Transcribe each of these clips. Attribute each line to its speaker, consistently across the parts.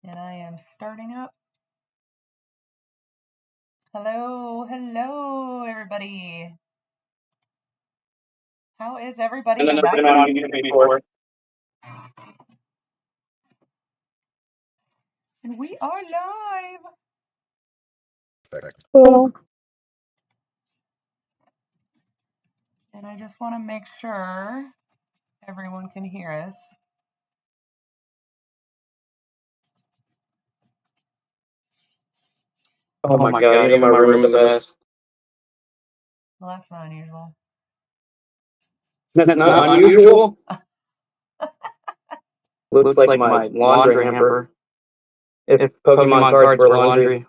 Speaker 1: And I am starting up. Hello, everybody. How is everybody tonight?
Speaker 2: Been on YouTube before.
Speaker 1: And we are live.
Speaker 2: Cool.
Speaker 1: And I just want to make sure everyone can hear us.
Speaker 2: Oh my god, even my room is a mess.
Speaker 1: Well, that's not unusual.
Speaker 2: That's not unusual? Looks like my laundry hamper. If Pokemon cards were laundry.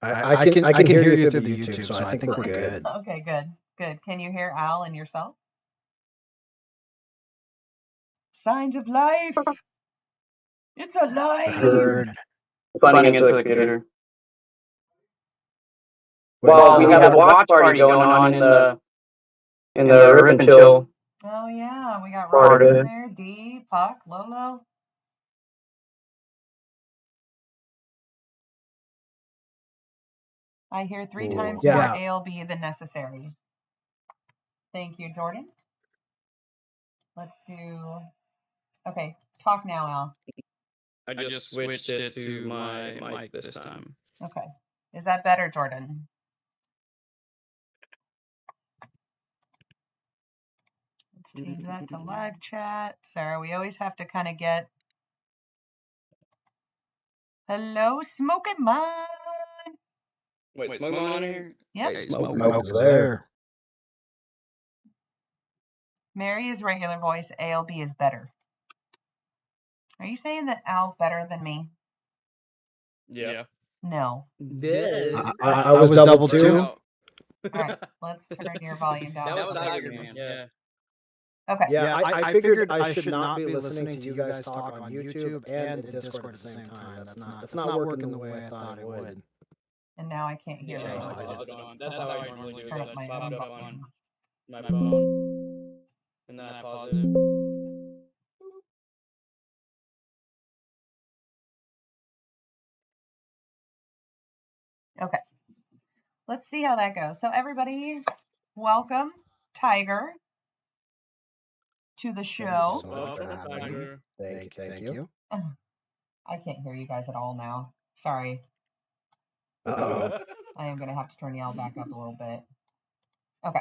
Speaker 3: I can hear you through the YouTube, so I think we're good.
Speaker 1: Okay, good. Can you hear Al and yourself? Signs of life. It's alive.
Speaker 3: I heard.
Speaker 2: Funny into the computer. Well, we have a watch party going on in the Rip and Chill.
Speaker 1: Oh yeah, we got
Speaker 2: Part
Speaker 1: Robert
Speaker 2: of
Speaker 1: in
Speaker 2: it.
Speaker 1: there, D, Puck, Lolo. I hear 3 times more ALB than necessary. Thank you, Jordan. Let's do. Okay, talk now, Al.
Speaker 2: I just switched it to my mic this time.
Speaker 1: Okay. Is that better, Jordan? Let's change that to live chat. Sarah, we always have to kind of get. Hello, Smoking Mine.
Speaker 2: Wait, Smoke on here?
Speaker 1: Yep.
Speaker 2: Hey,
Speaker 3: Smoke's there.
Speaker 1: Mary is regular voice. ALB is better. Are you saying that Al's better than me?
Speaker 2: Yeah.
Speaker 1: No.
Speaker 3: I was double too.
Speaker 1: All right, let's turn your volume down.
Speaker 2: That was Tiger Man. Yeah.
Speaker 1: Okay.
Speaker 3: Yeah, I figured I should not be listening to you guys talk on YouTube and in Discord at the same time. That's not working the way I thought it would.
Speaker 1: And now I can't hear
Speaker 2: Yeah,
Speaker 1: you.
Speaker 2: that's how I normally do it.
Speaker 1: Turn
Speaker 2: I
Speaker 1: up my
Speaker 2: pop
Speaker 1: own
Speaker 2: it up
Speaker 1: volume.
Speaker 2: on my phone, and then I pause it.
Speaker 1: Okay. Let's see how that goes. So everybody, welcome, Tiger, to the show.
Speaker 3: Thank you.
Speaker 1: I can't hear you guys at all now. Sorry.
Speaker 3: Uh-oh.
Speaker 1: I am going to have to turn y'all back up a little bit. Okay.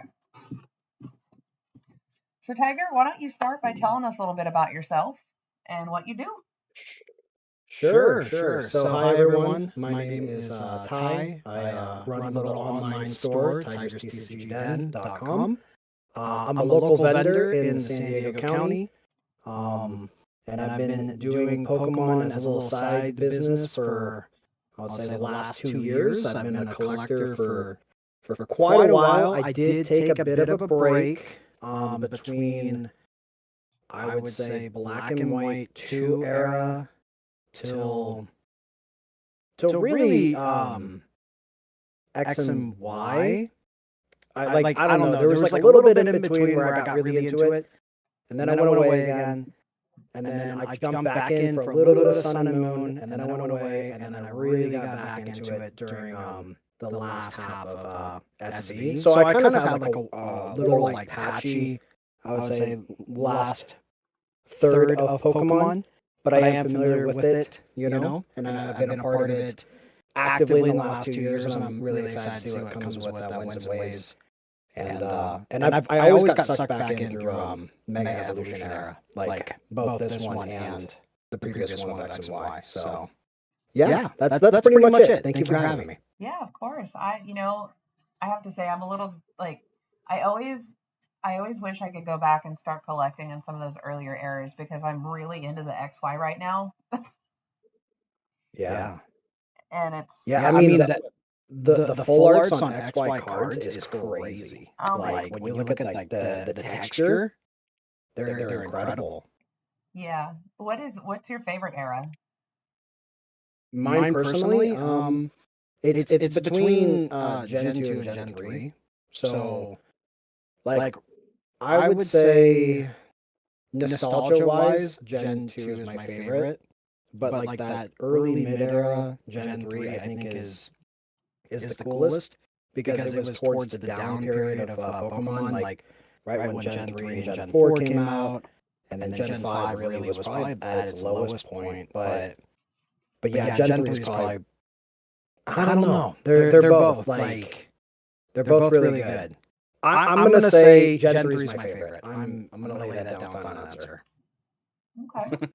Speaker 1: So Tiger, why don't you start by telling us a little bit about yourself and what you do?
Speaker 3: Sure. So hi everyone. My name is Ty. I run a little online store, tigerstcgden.com. I'm a local vendor in San Diego County. And I've been doing Pokemon as a little side business for, I would say, the last 2 years. I've been a collector for quite a while. I did take a bit of a break between, I would say, Black and White 2 era till really X and Y. I don't know. There was like a little bit in between where I got really into it, and then I went away again, and then I jumped back in for a little bit of Sun and Moon, and then I went away, and then I really got back into it during the last half of SV. So I kind of had like a little like patchy, I would say, last third of Pokemon. But I am familiar with it, and I've been a part of it actively in the last 2 years, and I'm really excited to see what comes with that Winds and Waves. And I always got sucked back in through Mega Evolution era, like both this one and the previous one with X and Y. So yeah, that's pretty much it. Thank you for having me.
Speaker 1: Yeah, of course. I have to say I'm a little like I always wish I could go back and start collecting in some of those earlier eras because I'm really into the XY right now.
Speaker 3: Yeah.
Speaker 1: And it's
Speaker 3: I mean the full arts on XY cards is crazy. Like when you look at like the texture, they're incredible.
Speaker 1: Yeah. What's your favorite era?
Speaker 3: Mine personally, it's between Gen 2 and Gen 3. So like I would say nostalgia wise, Gen 2 is my favorite. but like that early mid-era Gen 3, I think is the coolest because it was towards the down period of Pokemon, like right when Gen 3 and Gen 4 came out, and then Gen 5 really was probably at its lowest point. But yeah, Gen 3 is probably, I don't know. They're both like they're both really good. I'm gonna say Gen 3 is my favorite. I'm gonna lay that down final answer.
Speaker 1: Okay.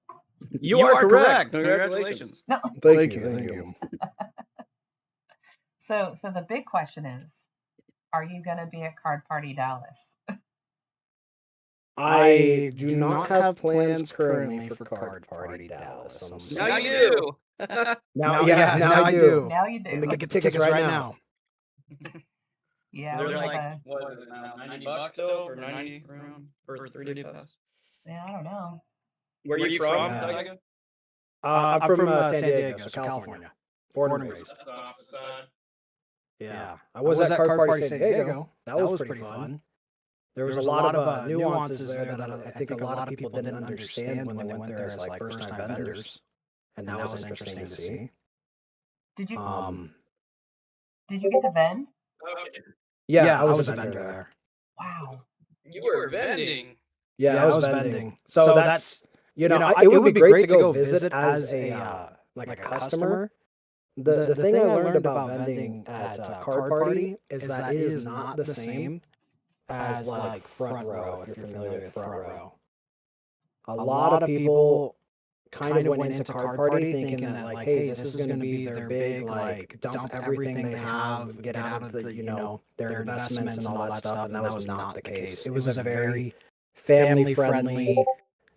Speaker 2: You are correct. Congratulations.
Speaker 1: No.
Speaker 3: Thank you.
Speaker 1: So the big question is, are you going to be at Card Party Dallas?
Speaker 3: I do not have plans currently for Card Party Dallas.
Speaker 2: Now you do.
Speaker 3: Now I do.
Speaker 1: Now you do.
Speaker 3: Let me get tickets right now.
Speaker 1: Yeah,
Speaker 2: They're
Speaker 1: we
Speaker 2: like,
Speaker 1: gotta-
Speaker 2: what is it now? $90 still, or 90 around for a 3-day pass?
Speaker 1: yeah, I don't know.
Speaker 2: Where are you from,
Speaker 3: Yeah.
Speaker 2: Daigo?
Speaker 3: I'm from San Diego, so California. Born and raised.
Speaker 2: That's the opposite side.
Speaker 3: Yeah, I was at Card Party San Diego. That was pretty fun. There was a lot of nuances there that I think a lot of people didn't understand when they went there as like first-time vendors, and that was interesting to see.
Speaker 1: Did you get to vend?
Speaker 2: Okay.
Speaker 3: Yeah, I was a vendor there.
Speaker 1: Wow.
Speaker 2: You were vending.
Speaker 3: Yeah, I was vending. So that's, it would be great to go visit as a like a customer. The thing I learned about vending at Card Party is that it is not the same as like front row, if you're familiar with front row. A lot of people kind of went into Card Party thinking that like, hey, this is going to be their big like dump everything they have, get out of the their investments and all that stuff, and that was not the case. It was a very family friendly,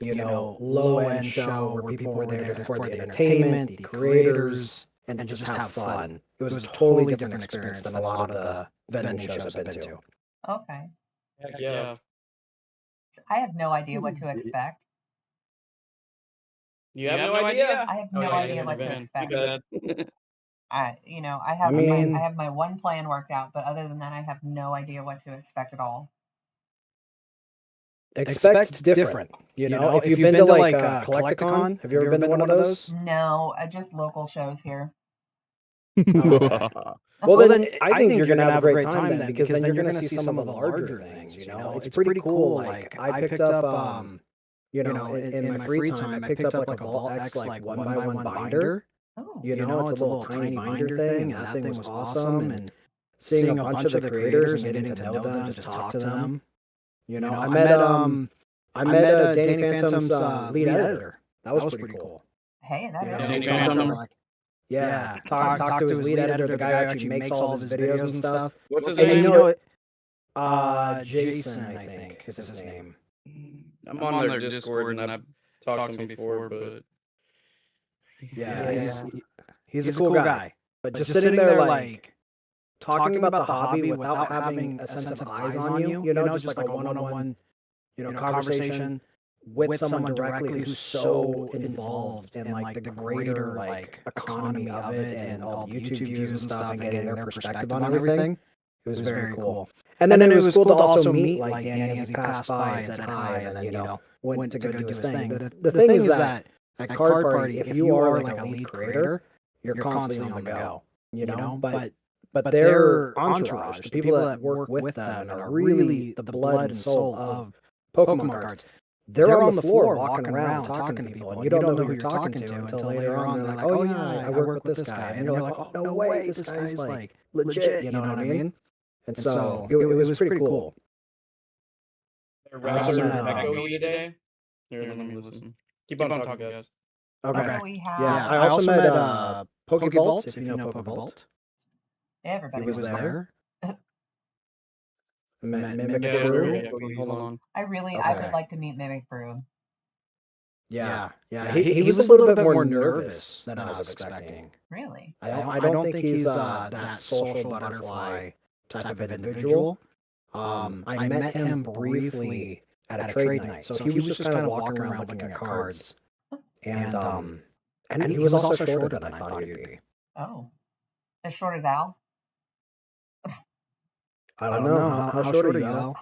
Speaker 3: low end show where people were there for the entertainment, the creators, and just have fun. It was a totally different experience than a lot of the vending shows I've been to.
Speaker 1: Okay.
Speaker 2: Heck yeah.
Speaker 1: I have no idea what to expect.
Speaker 2: You have no idea?
Speaker 1: I have no idea what to expect. I
Speaker 3: mean-
Speaker 1: have my one plan worked out, but other than that, I have no idea what to expect at all.
Speaker 3: Expect different. If you've been to like Collecticon, have you ever been to one of those?
Speaker 1: No, just local shows here.
Speaker 3: Well, then I think you're gonna have a great time then, because then you're gonna see some of the larger things. It's pretty cool. Like I picked up, in my free time, I picked up like a Vault X like 1x1 binder.
Speaker 1: Oh.
Speaker 3: It's a little tiny binder thing, and that thing was awesome. And seeing a bunch of the creators and getting to know them, just talk to them. I met Danny Phantom's lead editor. That was pretty cool.
Speaker 1: Hey, that is
Speaker 2: Danny
Speaker 1: cool.
Speaker 2: Phantom.
Speaker 3: Yeah, talk to his lead editor, the guy who actually makes all of his videos and stuff.
Speaker 2: What's his
Speaker 3: And
Speaker 2: name?
Speaker 3: Jason, I think is his name.
Speaker 2: I'm on their Discord and I've talked to him before, but
Speaker 3: Yeah, he's a cool guy. But just sitting there like talking about the hobby without having a sense of eyes on you, just like a one-on-one, conversation with someone directly who's so involved in like the greater like economy of it and all the YouTube views and stuff and getting their perspective on everything. It was very cool. And then it was cool to also meet like Danny as he passed by and said hi, and then went to go do his thing. The thing is that at Card Party, if you are like a lead creator, you're constantly on the go, but their entourage, the people that work with them and are really the blood and soul of Pokemon cards, they're on the floor walking around talking to people, and you don't know who you're talking to until later on. They're like, oh yeah, I work with this guy. And you're like, oh, no way, this guy's like legit, you know what I mean? And so it was pretty cool.
Speaker 2: Rouser and Echo today. Here, let me listen. Keep on talking, guys.
Speaker 3: Okay.
Speaker 1: We have
Speaker 3: Yeah, I also met Pokevault, if you know Pokevault.
Speaker 1: everybody.
Speaker 3: He was there. Mimic
Speaker 2: Yeah,
Speaker 3: Brew.
Speaker 2: okay, hold on.
Speaker 1: I would
Speaker 3: Okay.
Speaker 1: like to meet Mimic Brew.
Speaker 3: Yeah. He was a little bit more nervous than I was expecting.
Speaker 1: Really?
Speaker 3: I don't think he's that social butterfly type of individual. I met him briefly at a trade night, so he was just kind of walking around looking at cards, and he was also shorter than I thought he'd be.
Speaker 1: Oh, as short as Al?
Speaker 3: I don't know how short are you, Al?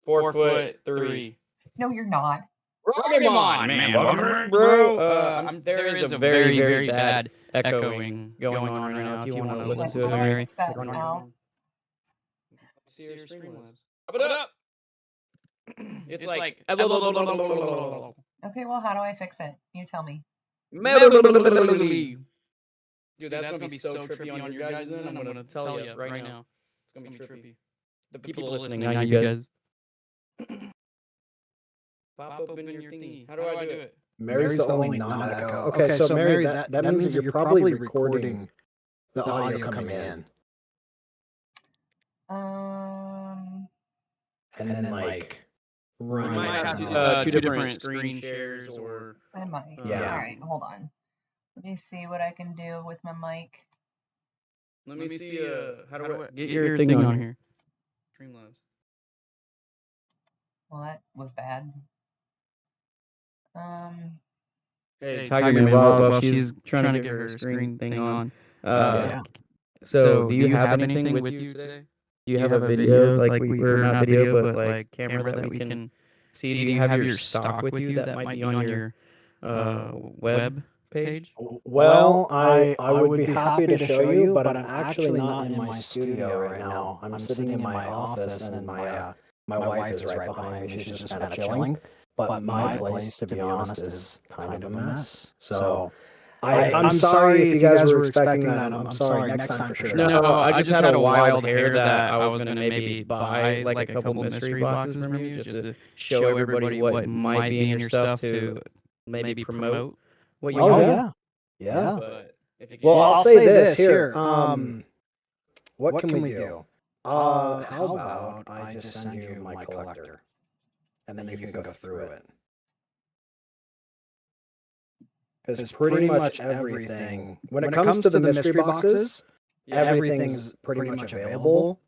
Speaker 2: 4'3".
Speaker 1: No, you're not.
Speaker 2: Pokemon, man, welcome, bro. There is a very, very bad echoing going on right now. If you want to listen to it,
Speaker 1: How do I
Speaker 2: Mary.
Speaker 1: fix that now?
Speaker 2: See your Streamlabs. Up it up. It's like.
Speaker 1: Okay, well, how do I fix it? You tell me.
Speaker 2: Dude, that's gonna be so trippy on your guys' end. I'm gonna tell you right now. It's gonna be trippy. The people listening, not you guys. Pop open your thingy. How do I do it?
Speaker 3: Mary's the only non-echo. Okay, so Mary, that means that you're probably recording the audio coming in. And then like run.
Speaker 2: You might have to do two different screen shares or.
Speaker 1: I might.
Speaker 3: Yeah.
Speaker 1: All right, hold on. Let me see what I can do with my mic.
Speaker 2: Let me see. How do I get your thing on here? Streamlabs.
Speaker 1: Well, that was bad.
Speaker 2: Hey, Tiger Man, while she's trying to get her screen thing on. So, do you have anything with you today? Do you have a video, like or not video, but like camera that we can see? Do you have your stock with you that might be on your web page?
Speaker 3: Well, I would be happy to show you, but I'm actually not in my studio right now. I'm sitting in my office, and my wife is right behind me. She's just kind of chilling. But my place, to be honest, is kind of a mess. So I'm sorry if you guys were expecting that. I'm sorry. Next time for sure.
Speaker 2: No, I just had a wild hair that I was gonna maybe buy like a couple mystery boxes from you just to show everybody what might be in your stuff to maybe promote what you
Speaker 3: have. Yeah.
Speaker 2: But
Speaker 3: well, I'll say this here. What can we do? How about I just send you my collector, and then you can go through it. Because pretty much everything, when it comes to the mystery boxes, everything's pretty much available.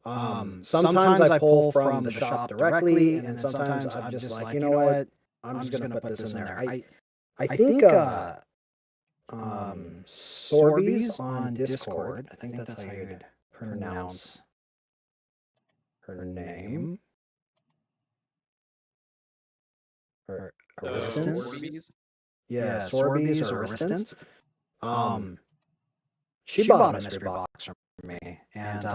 Speaker 3: Sometimes I pull from the shop directly, and then sometimes I'm just like, you know what, I'm just gonna put this in there. I think Sorby's on Discord. I think that's how you'd pronounce her name. Or Aristance. Yeah, Sorby's or Aristance. She bought a mystery box from me, and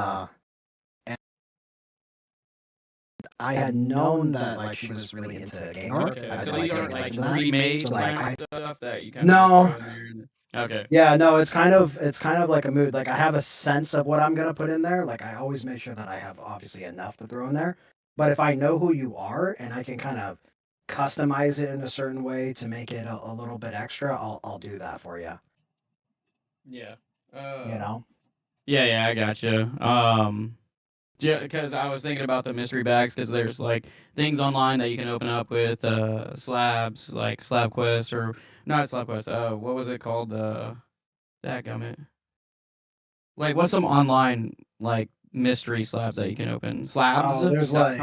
Speaker 3: I had known that like she was really into game art.
Speaker 2: So these aren't like remade stuff that you kind
Speaker 3: of
Speaker 2: Okay.
Speaker 3: Yeah, no, it's kind of like a mood. Like I have a sense of what I'm gonna put in there. Like I always make sure that I have obviously enough to throw in there. But if I know who you are and I can kind of customize it in a certain way to make it a little bit extra, I'll do that for you.
Speaker 2: Yeah.
Speaker 3: You know.
Speaker 2: Yeah, I gotcha. Because I was thinking about the mystery bags, because there's like things online that you can open up with slabs, like Slab Quest, or not Slab Quest. What was it called? Dadgummit. Like, what's some online like mystery slabs that you can open? Slabs.
Speaker 3: There's like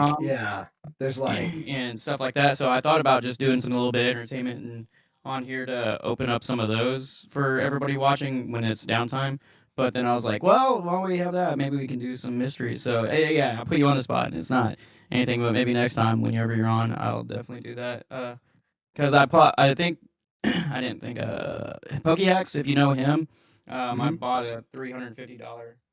Speaker 3: there's like
Speaker 2: and stuff like that. So I thought about just doing some little bit of entertainment and on here to open up some of those for everybody watching when it's downtime. But then I was like, well, while we have that, maybe we can do some mysteries. So yeah, I'll put you on the spot. It's not anything, but maybe next time whenever you're on, I'll definitely do that. Because I think I didn't think Pokéhex, if you know him, I bought a $350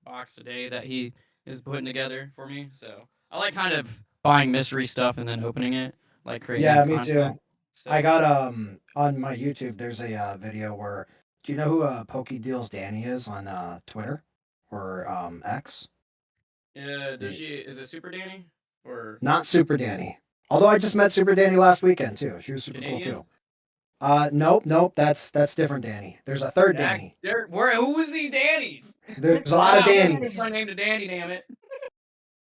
Speaker 2: box today that he is putting together for me. So I like kind of buying mystery stuff and then opening it, like creating.
Speaker 3: Yeah, me too. So, I got on my YouTube. There's a video where. Do you know who Pokedeals Danny is on Twitter or X?
Speaker 2: Yeah, is it Super Danny or
Speaker 3: not Super Danny? Although I just met Super Danny last weekend too. She was super cool too. Nope. That's different Danny. There's a third Danny.
Speaker 2: Who was these Dannys?
Speaker 3: There's a lot of Dannys.
Speaker 2: My name to Danny, damn it.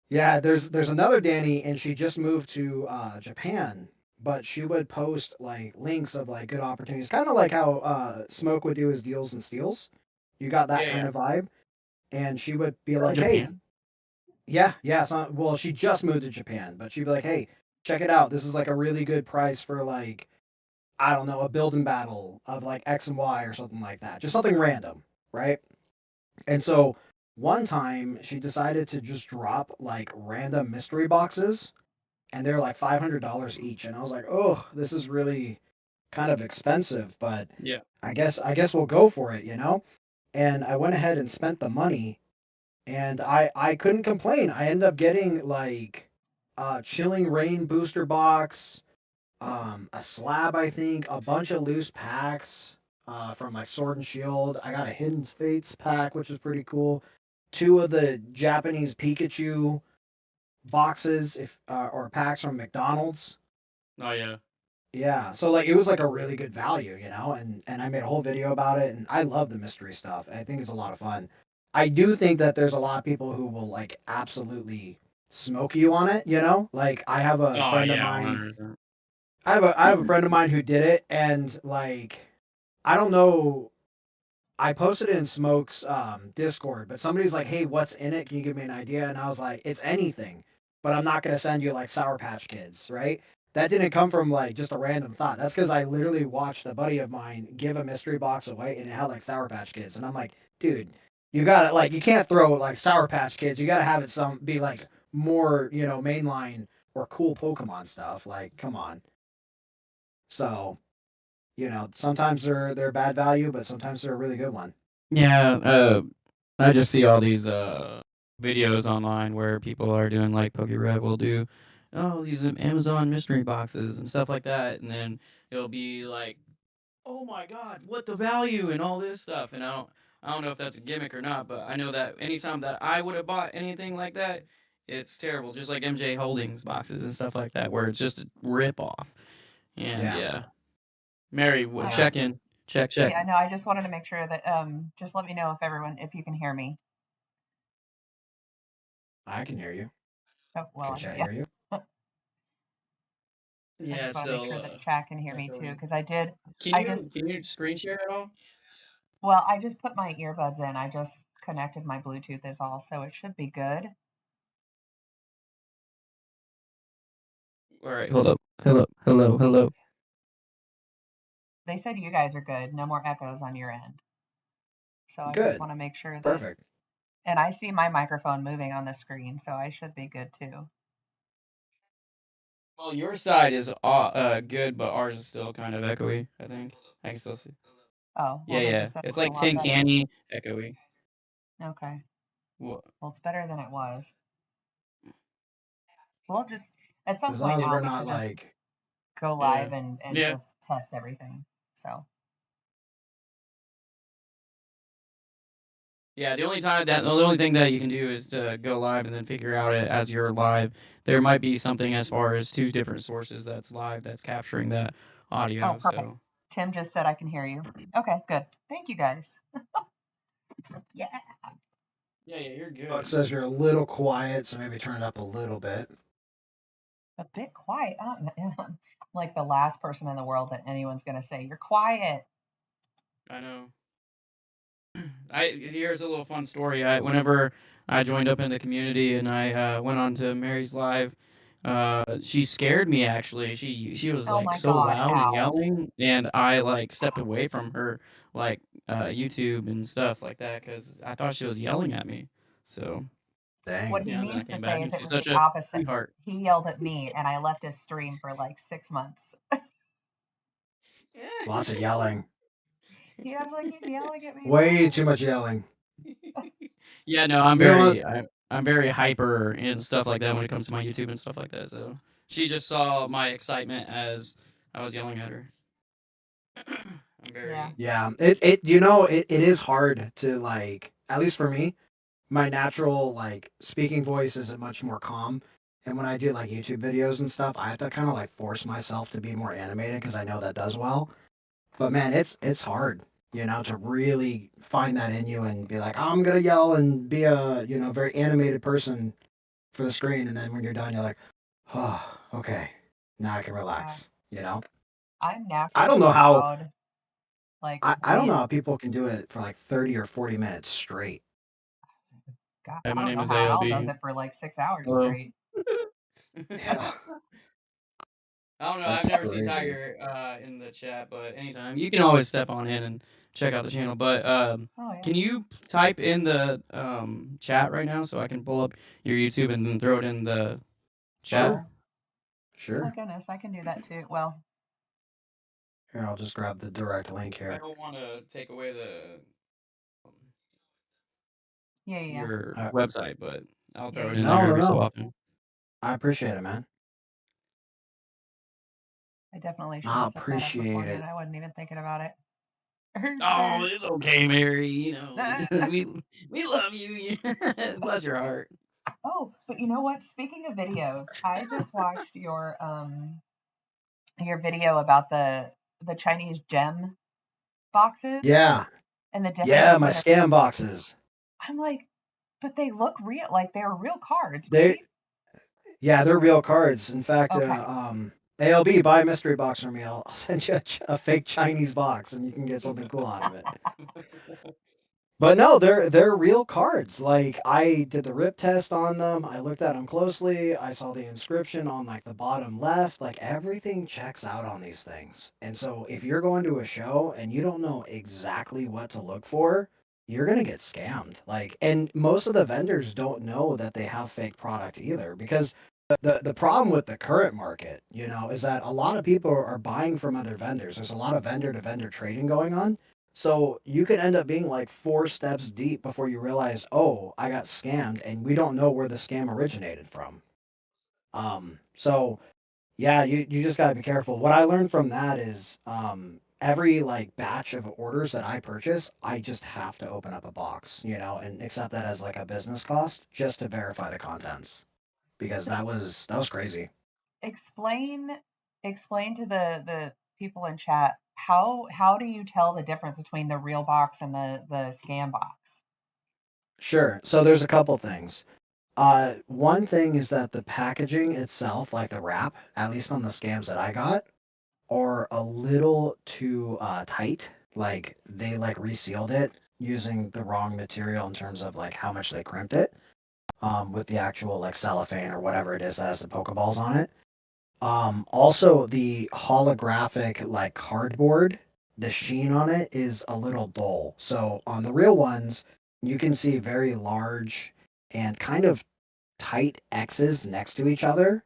Speaker 3: Yeah, there's another Danny, and she just moved to Japan. But she would post like links of like good opportunities, kind of like how Smoke would do his deals and steals. You got that kind of vibe, and she would be like,
Speaker 2: Japan?
Speaker 3: "Hey, yeah, it's not, well, she just moved to Japan, but she'd be like, hey, check it out. This is like a really good price for like, I don't know, a build and battle of like X and Y or something like that, just something random, right?" And so one time she decided to just drop like random mystery boxes. and they're like $500 each, and I was like, oh, this is really kind of expensive, but
Speaker 2: Yeah.
Speaker 3: I guess we'll go for it, you know. And I went ahead and spent the money, and I couldn't complain. I ended up getting like Chilling Rain booster box, a slab, I think, a bunch of loose packs from my Sword and Shield. I got a Hidden Fates pack, which is pretty cool. Two of the Japanese Pikachu boxes, if or packs from McDonald's.
Speaker 2: Oh yeah.
Speaker 3: Yeah, so like it was like a really good value, and I made a whole video about it, and I love the mystery stuff. I think it's a lot of fun. I do think that there's a lot of people who will like absolutely smoke you on it, Like I have a
Speaker 2: Oh
Speaker 3: friend of
Speaker 2: yeah,
Speaker 3: mine
Speaker 2: 100%.
Speaker 3: I have a friend of mine who did it, and like I don't know. I posted it in Smoke's Discord, but somebody's like, "Hey, what's in it? Can you give me an idea?" And I was like, "It's anything, but I'm not gonna send you like Sour Patch Kids, right?" That didn't come from like just a random thought. That's because I literally watched a buddy of mine give a mystery box away, and it had like Sour Patch Kids, and I'm like, "Dude, you gotta like you can't throw like Sour Patch Kids. You gotta have it some be like more mainline or cool Pokemon stuff. Like, come on." So sometimes they're bad value, but sometimes they're a really good one.
Speaker 2: Yeah, I just see all these videos online where people are doing like PokeRev will do, oh, these Amazon mystery boxes and stuff like that, and then it'll be like, oh my God, what the value and all this stuff, and I don't know if that's a gimmick or not, but I know that anytime that I would have bought anything like that, it's terrible, just like MJ Holdings boxes and stuff like that, where it's just a rip off, and
Speaker 3: Yeah,
Speaker 2: yeah, Mary,
Speaker 1: I
Speaker 3: yeah,
Speaker 2: check in, check.
Speaker 1: Yeah, no, I just wanted to make sure that just let me know if you can hear me.
Speaker 3: I can hear you.
Speaker 1: Oh,
Speaker 3: Can
Speaker 1: well,
Speaker 3: chat
Speaker 1: yeah.
Speaker 3: hear you?
Speaker 1: I
Speaker 2: Yeah,
Speaker 1: just want to make
Speaker 2: so
Speaker 1: sure that chat can hear me too,
Speaker 2: echoing.
Speaker 1: because
Speaker 2: Can
Speaker 1: I just,
Speaker 2: you screen share at all?
Speaker 1: well, I just put my earbuds in. I just connected my Bluetooth is all, so it should be good.
Speaker 2: All right, hold up. Hello.
Speaker 1: They said you guys are good. No more echoes on your end. So I just
Speaker 3: Good.
Speaker 1: want to make sure that,
Speaker 3: Perfect.
Speaker 1: and I see my microphone moving on the screen, so I should be good too.
Speaker 2: Well, your side is good, but ours is still kind of echoey. I think I can still see.
Speaker 1: Oh, well,
Speaker 2: Yeah,
Speaker 1: they
Speaker 2: yeah.
Speaker 1: just said
Speaker 2: It's
Speaker 1: it's a
Speaker 2: like
Speaker 1: lot
Speaker 2: tin
Speaker 1: better.
Speaker 2: canny echoey.
Speaker 1: Okay.
Speaker 2: Wha-
Speaker 1: Well, it's better than it was. We'll just, at some
Speaker 3: As
Speaker 1: point
Speaker 3: long as
Speaker 1: now,
Speaker 3: we're
Speaker 1: we
Speaker 3: not
Speaker 1: should just
Speaker 3: like,
Speaker 1: go
Speaker 2: Yeah,
Speaker 1: live and
Speaker 2: yeah,
Speaker 1: just test everything. So,
Speaker 2: yeah. The only thing that you can do is to go live and then figure out it as you're live. There might be something as far as two different sources that's live that's capturing that
Speaker 1: oh,
Speaker 2: audio.
Speaker 1: perfect.
Speaker 2: So
Speaker 1: Tim just said I can hear you. Okay, good. Thank you guys. Yeah,
Speaker 2: yeah, you're
Speaker 3: it
Speaker 2: good.
Speaker 3: says you're a little quiet, so maybe turn it up a little bit.
Speaker 1: a bit quiet. Like the last person in the world that anyone's going to say, you're quiet.
Speaker 2: I know. Here's a little fun story. Whenever I joined up in the community and I went on to Mary's live, she scared me actually. She was
Speaker 1: Oh
Speaker 2: like
Speaker 1: my
Speaker 2: so
Speaker 1: God,
Speaker 2: loud and
Speaker 1: how?
Speaker 2: yelling, and I like stepped away from her like YouTube and stuff like that because I thought she was yelling at me. So
Speaker 1: What
Speaker 3: Dang.
Speaker 1: he
Speaker 2: yeah, and then I
Speaker 1: means to
Speaker 2: came
Speaker 1: say
Speaker 2: back
Speaker 1: is
Speaker 2: and
Speaker 1: it
Speaker 2: she's
Speaker 1: was the
Speaker 2: such a
Speaker 1: opposite.
Speaker 2: sweetheart.
Speaker 1: He yelled at me and I left his stream for like 6 months.
Speaker 3: Lots of yelling.
Speaker 1: He was like, he's yelling at me.
Speaker 3: Way
Speaker 1: Why?
Speaker 3: too much yelling.
Speaker 2: Yeah, no,
Speaker 3: You know what?
Speaker 2: I'm very hyper and stuff like that when it comes to my YouTube and stuff like that. So she just saw my excitement as I was yelling at her. I'm
Speaker 1: Yeah.
Speaker 2: very
Speaker 3: Yeah. It is hard to like, at least for me, my natural like speaking voice is much more calm. And when I do like YouTube videos and stuff, I have to kind of like force myself to be more animated because I know that does well. But man, it's hard, to really find that in you and be like, I'm gonna yell and be a very animated person for the screen, and then when you're done, you're like, oh, okay, now I can
Speaker 1: Yeah.
Speaker 3: relax.
Speaker 1: I'm
Speaker 3: I don't
Speaker 1: naturally
Speaker 3: know how
Speaker 1: loud. Like
Speaker 3: I don't know
Speaker 1: when,
Speaker 3: how people can do it for like 30 or 40 minutes straight.
Speaker 1: God,
Speaker 2: Hi,
Speaker 1: I
Speaker 2: my
Speaker 1: don't
Speaker 2: name
Speaker 1: know
Speaker 2: is
Speaker 1: how Al does
Speaker 2: ALB.
Speaker 1: it for like 6 hours
Speaker 2: Hello.
Speaker 1: straight.
Speaker 3: Yeah,
Speaker 2: I don't know. I've
Speaker 3: that's
Speaker 2: never seen
Speaker 3: crazy.
Speaker 2: Tiger in the chat, but anytime you can always step on in and check out the channel. But
Speaker 1: Oh yeah.
Speaker 2: can you type in the chat right now so I can pull up your YouTube and then throw it in the chat?
Speaker 3: Sure.
Speaker 1: Sure. Oh my
Speaker 3: Sure.
Speaker 1: goodness, I can do that too. Well,
Speaker 3: Here, I'll just grab the direct link
Speaker 2: I
Speaker 3: here.
Speaker 2: don't want to take away the um,
Speaker 1: yeah, yeah, yeah,
Speaker 2: your
Speaker 3: Uh,
Speaker 2: website, but I'll
Speaker 1: yeah,
Speaker 2: throw it
Speaker 1: yeah.
Speaker 2: in
Speaker 3: no,
Speaker 2: there
Speaker 3: no,
Speaker 2: every so
Speaker 3: no.
Speaker 2: often.
Speaker 3: I appreciate it, man.
Speaker 1: I definitely should
Speaker 3: I
Speaker 1: have set that up
Speaker 3: appreciate
Speaker 1: beforehand.
Speaker 3: it.
Speaker 1: I wasn't even thinking about it.
Speaker 2: Oh,
Speaker 1: There.
Speaker 2: it's okay, Mary. You know, we love you. Bless your heart.
Speaker 1: Oh, but you know what? Speaking of videos, I just watched your video about the Chinese gem boxes
Speaker 3: Yeah,
Speaker 1: and the difference
Speaker 3: yeah, my
Speaker 1: between a
Speaker 3: scam boxes.
Speaker 1: I'm like, but they look real, like they're real cards,
Speaker 3: They,
Speaker 1: right?
Speaker 3: yeah, they're real cards. In fact,
Speaker 1: Okay.
Speaker 3: ALB, buy a mystery box from me. I'll send you a fake Chinese box, and you can get something cool out of it. But no, they're real cards. Like I did the rip test on them. I looked at them closely. I saw the inscription on like the bottom left. Like everything checks out on these things. And so if you're going to a show and you don't know exactly what to look for, you're going to get scammed. Like and most of the vendors don't know that they have fake product either because the problem with the current market, is that a lot of people are buying from other vendors. There's a lot of vendor to vendor trading going on. So you could end up being like 4 steps deep before you realize, oh, I got scammed, and we don't know where the scam originated from. So yeah, you just gotta be careful. What I learned from that is every like batch of orders that I purchase, I just have to open up a box, and accept that as like a business cost just to verify the contents. Because
Speaker 1: So
Speaker 3: that was crazy.
Speaker 1: explain explain to the people in chat how do you tell the difference between the real box and the scam box?
Speaker 3: Sure. So there's a couple things. One thing is that the packaging itself, like the wrap, at least on the scams that I got, are a little too tight. Like they like resealed it using the wrong material in terms of like how much they crimped it, with the actual like cellophane or whatever it is that has the Pokeballs on it. Also the holographic like cardboard, the sheen on it is a little dull. So on the real ones, you can see very large and kind of tight X's next to each other.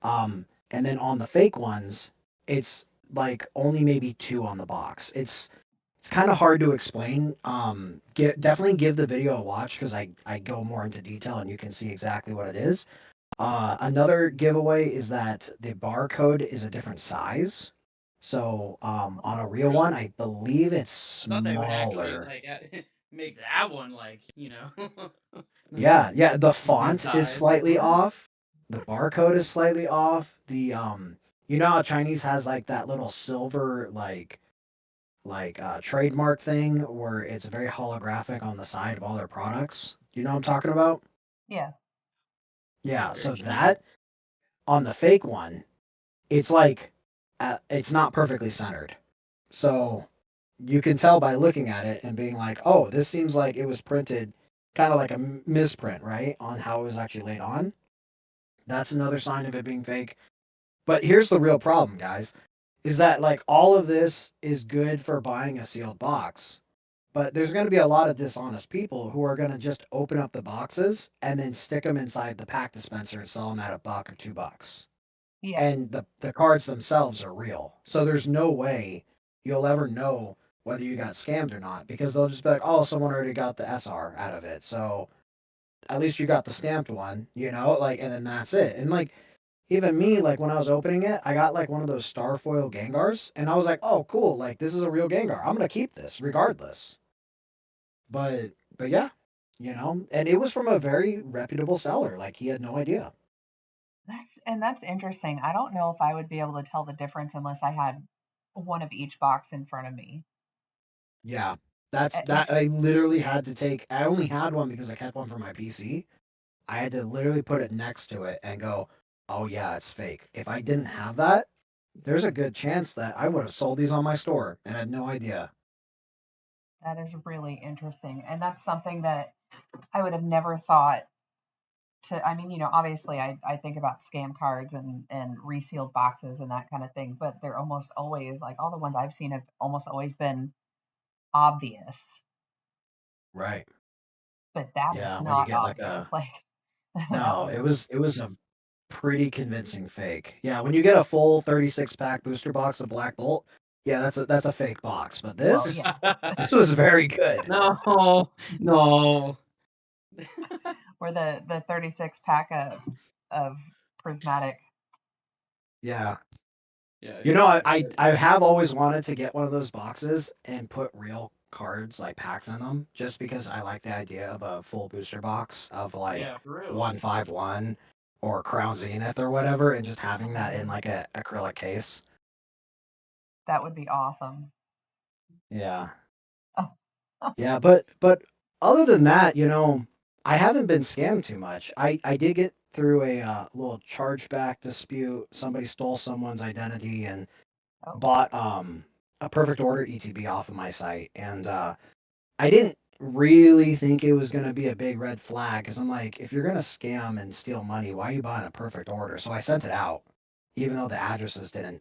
Speaker 3: And then on the fake ones, it's like only maybe two on the box. It's kind of hard to explain. Definitely give the video a watch because I go more into detail and you can see exactly what it is. Another giveaway is that the barcode is a different size. So on a real one,
Speaker 2: Really?
Speaker 3: I believe it's
Speaker 2: I thought they would actually
Speaker 3: smaller.
Speaker 2: like make that one like
Speaker 3: Yeah, yeah, the
Speaker 2: a good
Speaker 3: font is
Speaker 2: size.
Speaker 3: slightly off. The barcode is slightly off. You know how Chinese has like that little silver trademark thing where it's very holographic on the side of all their products. You know what I'm talking about?
Speaker 1: Yeah.
Speaker 3: Yeah,
Speaker 2: Very
Speaker 3: so
Speaker 2: Chinese.
Speaker 3: that on the fake one, it's like it's not perfectly centered. So you can tell by looking at it and being like, "Oh, this seems like it was printed kind of like a misprint, right? On how it was actually laid on." That's another sign of it being fake. But here's the real problem, guys, is that like all of this is good for buying a sealed box. But there's going to be a lot of dishonest people who are going to just open up the boxes and then stick them inside the pack dispenser and sell them at $1 or $2.
Speaker 1: Yeah.
Speaker 3: And the cards themselves are real. So there's no way you'll ever know whether you got scammed or not because they'll just be like, "Oh, someone already got the SR out of it." So at least you got the stamped one, like, and then that's it. And like even me, like when I was opening it, I got like one of those Starfoil Gengars, and I was like, "Oh, cool! Like this is a real Gengar. I'm gonna keep this regardless." But yeah, and it was from a very reputable seller. Like he had no idea.
Speaker 1: That's interesting. I don't know if I would be able to tell the difference unless I had one of each box in front of me.
Speaker 3: Yeah, that's that.
Speaker 1: It's
Speaker 3: I literally had to take. I only had one because I kept one for my PC. I had to literally put it next to it and go, "Oh yeah, it's fake." If I didn't have that, there's a good chance that I would have sold these on my store and had no idea.
Speaker 1: that is really interesting. And that's something that I would have never thought to I mean, obviously I think about scam cards and resealed boxes and that kind of thing, but they're almost always like all the ones I've seen have almost always been obvious.
Speaker 3: Right.
Speaker 1: But that is
Speaker 3: Yeah. When you
Speaker 1: not
Speaker 3: get like
Speaker 1: obvious.
Speaker 3: a
Speaker 1: Like that
Speaker 3: no,
Speaker 1: was
Speaker 3: it was pretty convincing fake. Yeah, when you get a full 36-pack booster box of Black Bolt, yeah, that's a fake box. But
Speaker 1: Well,
Speaker 3: this
Speaker 1: yeah.
Speaker 3: this was very good.
Speaker 2: No, no.
Speaker 1: Or the 36 pack of prismatic.
Speaker 3: Yeah.
Speaker 2: Yeah.
Speaker 3: You know, I have always wanted to get one of those boxes and put real cards like packs in them, just because I like the idea of a full booster box of like
Speaker 2: Yeah, for real.
Speaker 3: 151 or Crown Zenith or whatever, and just having that in like a acrylic case.
Speaker 1: That would be awesome.
Speaker 3: Yeah. Yeah, but other than that, I haven't been scammed too much. I did get through a little chargeback dispute. Somebody stole someone's identity and
Speaker 1: Oh,
Speaker 3: bought a perfect order ETB off of my site, and I didn't really think it was going to be a big red flag, because I'm like, if you're going to scam and steal money, why are you buying a perfect order? So I sent it out, even though the addresses didn't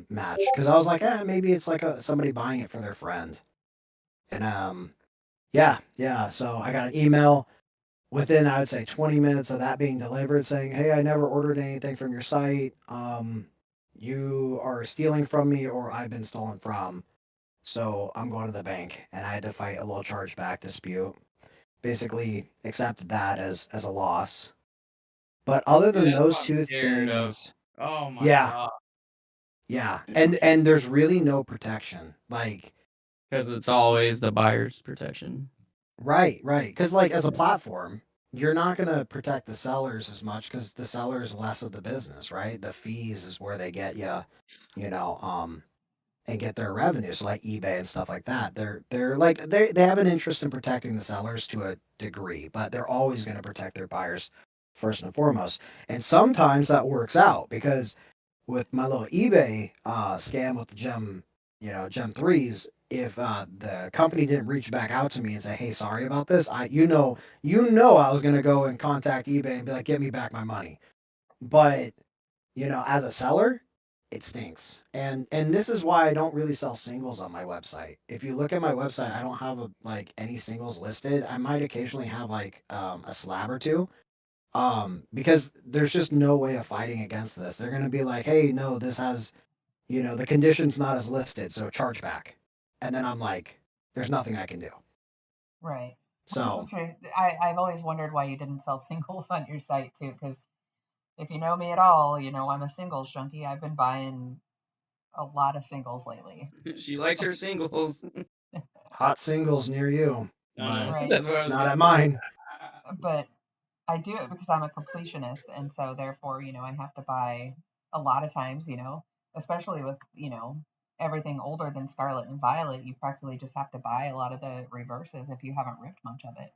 Speaker 3: match, because I was like, maybe it's like somebody buying it for their friend. And yeah. So I got an email within, I would say, 20 minutes of that being delivered, saying, "Hey, I never ordered anything from your site. You are stealing from me, or I've been stolen from. So I'm going to the bank," and I had to fight a little chargeback dispute. Basically, accepted that as a loss. But other
Speaker 2: Dude,
Speaker 3: than
Speaker 2: that's
Speaker 3: those
Speaker 2: what I'm
Speaker 3: two
Speaker 2: scared of.
Speaker 3: things,
Speaker 2: Oh my
Speaker 3: yeah,
Speaker 2: god.
Speaker 3: yeah, and there's really no protection. Like,
Speaker 2: Because it's always the buyer's protection.
Speaker 3: right, because like as a platform, you're not gonna protect the sellers as much, because the seller is less of the business, right? The fees is where they get you, you know, and get their revenue. So like eBay and stuff like that, they're like they have an interest in protecting the sellers to a degree, but they're always going to protect their buyers first and foremost. And sometimes that works out, because with my little eBay scam with the Gem 3s, if the company didn't reach back out to me and say, "Hey, sorry about this," I was going to go and contact eBay and be like, "Get me back my money." But as a seller, it stinks. And this is why I don't really sell singles on my website. If you look at my website, I don't have like any singles listed. I might occasionally have like a slab or two. Because there's just no way of fighting against this. They're gonna be like, "Hey, no, this has, the condition's not as listed, so charge back." And then I'm like, there's nothing I can do.
Speaker 1: right. Well,
Speaker 3: So
Speaker 1: that's true. I've always wondered why you didn't sell singles on your site too, because if you know me at all, I'm a singles junkie. I've been buying a lot of singles lately.
Speaker 2: She likes her singles.
Speaker 3: hot singles near you,
Speaker 2: I know.
Speaker 3: but
Speaker 1: Right.
Speaker 2: That's what I was
Speaker 3: not at
Speaker 2: getting
Speaker 3: mine.
Speaker 1: But I do it because I'm a completionist, and so therefore, I have to buy a lot of times, especially with, everything older than Scarlet and Violet, you practically just have to buy a lot of the reverses if you haven't ripped much of it.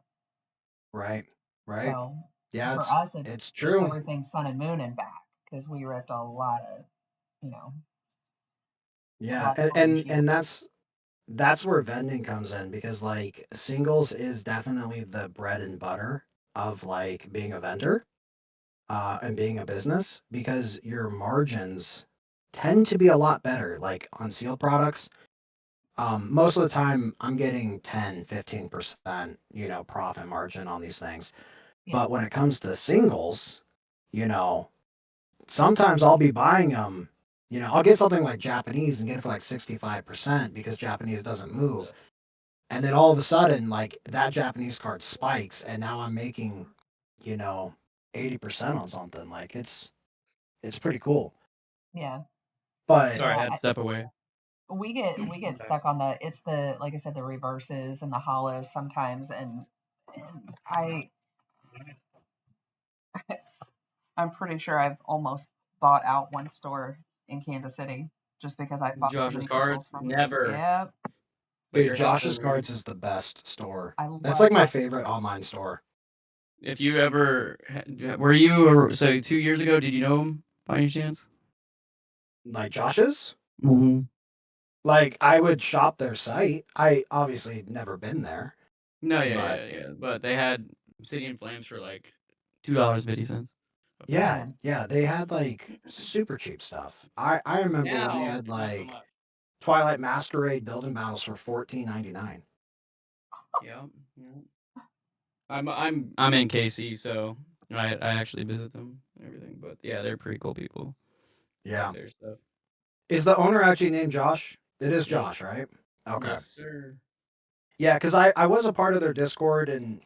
Speaker 3: Right. Right.
Speaker 1: So
Speaker 3: Yeah,
Speaker 1: for us,
Speaker 3: it's
Speaker 1: it's
Speaker 3: true.
Speaker 1: everything Sun and Moon and back because we ripped a lot of, you know, a
Speaker 3: Yeah,
Speaker 1: lot of
Speaker 3: and
Speaker 1: Sword and
Speaker 3: and,
Speaker 1: Shield.
Speaker 3: and that's where vending comes in, because like singles is definitely the bread and butter of like being a vendor, and being a business, because your margins tend to be a lot better like on sealed products. Most of the time I'm getting 10-15% profit margin on these things.
Speaker 1: Yeah,
Speaker 3: But when it comes to singles, you know sometimes I'll be buying them. I'll get something like Japanese and get it for like 65%, because Japanese doesn't move. And then all of a sudden, like that Japanese card spikes, and now I'm making, you know, 80% on something. Like it's pretty cool.
Speaker 1: yeah,
Speaker 3: But
Speaker 2: Sorry, I
Speaker 1: yeah.
Speaker 2: had to step away.
Speaker 1: We get
Speaker 2: Okay.
Speaker 1: stuck on it's the, like I said, the reverses and the hollows sometimes, and I'm pretty sure I've almost bought out one store in Kansas City just because I bought so
Speaker 2: Josh's
Speaker 1: many singles
Speaker 2: cards?
Speaker 1: from them.
Speaker 2: Never.
Speaker 1: Yep,
Speaker 2: But
Speaker 3: dude,
Speaker 2: you're helping
Speaker 3: Josh's
Speaker 2: her.
Speaker 3: Cards is the best store.
Speaker 1: I
Speaker 3: That's
Speaker 1: love
Speaker 3: like my
Speaker 1: Josh's
Speaker 3: favorite
Speaker 1: cards.
Speaker 3: online store.
Speaker 2: If you ever were you so 2 years ago, did you know him by any chance?
Speaker 3: Like Josh's?
Speaker 2: Mm-hmm.
Speaker 3: Like I would shop their site. I obviously never been there,
Speaker 2: No,
Speaker 3: but
Speaker 2: yeah. But they had Obsidian Flames for like $2.50 a pack.
Speaker 3: yeah,
Speaker 1: Man,
Speaker 3: yeah, they had like super cheap stuff. I remember when they
Speaker 2: Now,
Speaker 3: had
Speaker 2: not so
Speaker 3: like
Speaker 2: much.
Speaker 3: Twilight Masquerade building battles for 14.99.
Speaker 2: Yeah. Yeah. I'm in KC, so I actually visit them and everything, but yeah, they're pretty cool people.
Speaker 3: Yeah.
Speaker 2: Their stuff.
Speaker 3: Is the owner actually named Josh? It is
Speaker 2: Yep.
Speaker 3: Josh, right? Okay.
Speaker 2: Yes, sir.
Speaker 3: Yeah, because I was a part of their Discord, and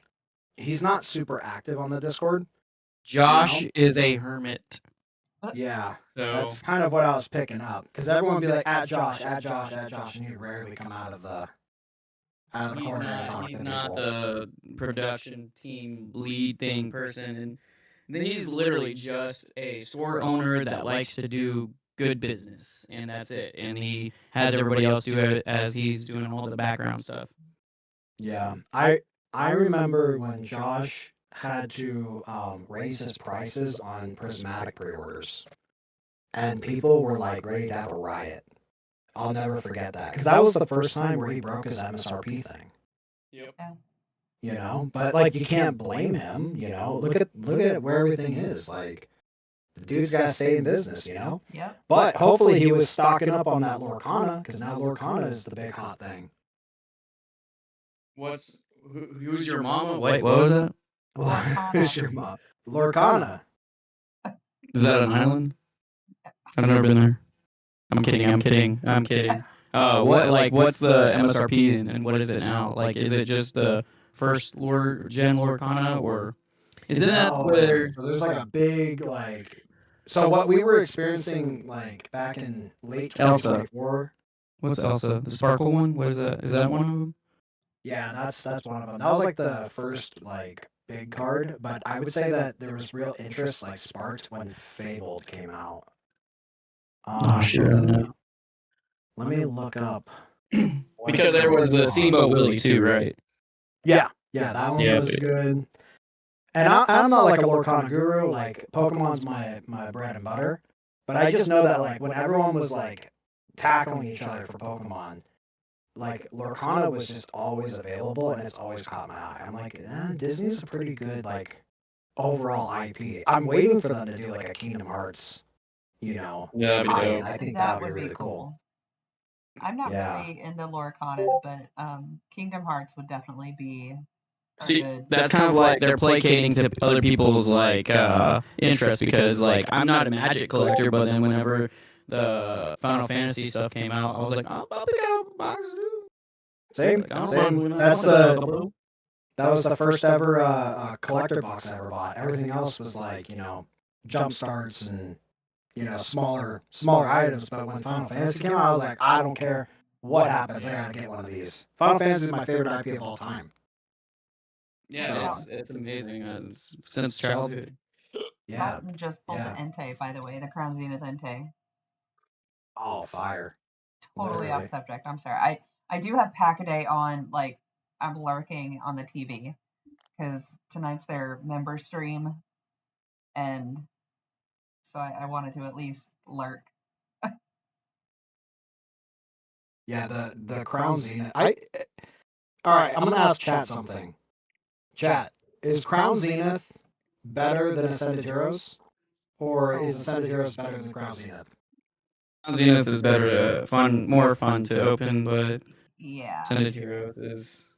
Speaker 3: he's not super active on the Discord.
Speaker 2: Josh is a hermit.
Speaker 3: Yeah,
Speaker 2: So
Speaker 3: that's kind of what I was picking up. Because everyone would be like, at Josh, at Josh, at Josh, and he'd rarely come out of the
Speaker 2: he's
Speaker 3: corner and talk
Speaker 2: not
Speaker 3: to
Speaker 2: not
Speaker 3: people.
Speaker 2: the production team lead thing person, and then he's literally just a store owner that likes to do good business, and that's it. And he has everybody else do it as he's doing all the background stuff.
Speaker 3: Yeah, I remember when Josh had to raise his prices on prismatic pre-orders, and people were like ready to have a riot. I'll never forget that because that was the first time where he broke his MSRP thing.
Speaker 2: Yep.
Speaker 3: You know, but like you can't blame him. You know, look at where everything is. Like the dude's got to stay in business. You know.
Speaker 1: Yep.
Speaker 3: But hopefully he was stocking up on that Lorcana because now Lorcana is the big hot thing.
Speaker 2: Who's your mama? Wait, what was that?
Speaker 3: Who's your mom? Lorcana.
Speaker 2: Is that an island? I've never been there. I'm kidding. What's the MSRP and what is it now? Like, is it just the first gen Lorcana, or isn't that where?
Speaker 3: So there's like a big like. So what we were experiencing like back in late 2024.
Speaker 2: What's Elsa? The sparkle one? What is that? Is that one of them?
Speaker 3: Yeah, that's one of them. That was like the first like big card, but I would say that there was real interest like sparked when Fabled came out.
Speaker 2: Sure.
Speaker 3: Let me look up.
Speaker 2: Because there was the Steamboat Willie too, right?
Speaker 3: Yeah, that one was good. And I'm not like a Lorcana guru. Like Pokemon's my bread and butter, but I just know that like when everyone was like tackling each other for Pokemon, like Lorcana was just always available and it's always caught my eye. I'm like, Disney's a pretty good like overall IP. I'm waiting for them to do like a Kingdom Hearts, you know.
Speaker 2: Yeah, that'd be dope.
Speaker 3: I think
Speaker 1: That
Speaker 3: would
Speaker 1: would
Speaker 3: be
Speaker 1: be
Speaker 3: really cool.
Speaker 1: I'm not
Speaker 3: Yeah.
Speaker 1: really into Lorcana, but Kingdom Hearts would definitely be
Speaker 2: See,
Speaker 1: good.
Speaker 2: that's kind of like they're placating to other people's like interest because like I'm not a Magic collector, but then whenever the Final Fantasy stuff came out, I was like, I'll pick out a box, dude.
Speaker 3: Same.
Speaker 2: Like, I don't mind when I
Speaker 3: That's
Speaker 2: want a couple.
Speaker 3: that was the first ever collector box I ever bought. Everything else was like, you know, jump starts and you know, smaller items. But when Final Fantasy came out, I was like, I don't care what happens, I gotta get one of these. Final Fantasy is my favorite IP of all time.
Speaker 2: Yeah, it's amazing. It's since childhood.
Speaker 3: Yeah.
Speaker 1: Martin just pulled the Entei, by the way, the Crown Zenith Entei.
Speaker 3: Oh, fire.
Speaker 1: Totally off subject. I'm sorry. I do have Pack-A-Day on, like, I'm lurking on the TV because tonight's their member stream, and so I wanted to at least lurk.
Speaker 3: Yeah, the Crown Zenith. All right, I'm gonna ask Chat something. Chat, is Crown Zenith better than Ascended Heroes, or is Ascended Heroes better than Crown Zenith?
Speaker 2: Crown Zenith is better more fun to open, but
Speaker 1: Yeah.
Speaker 2: Ascended Heroes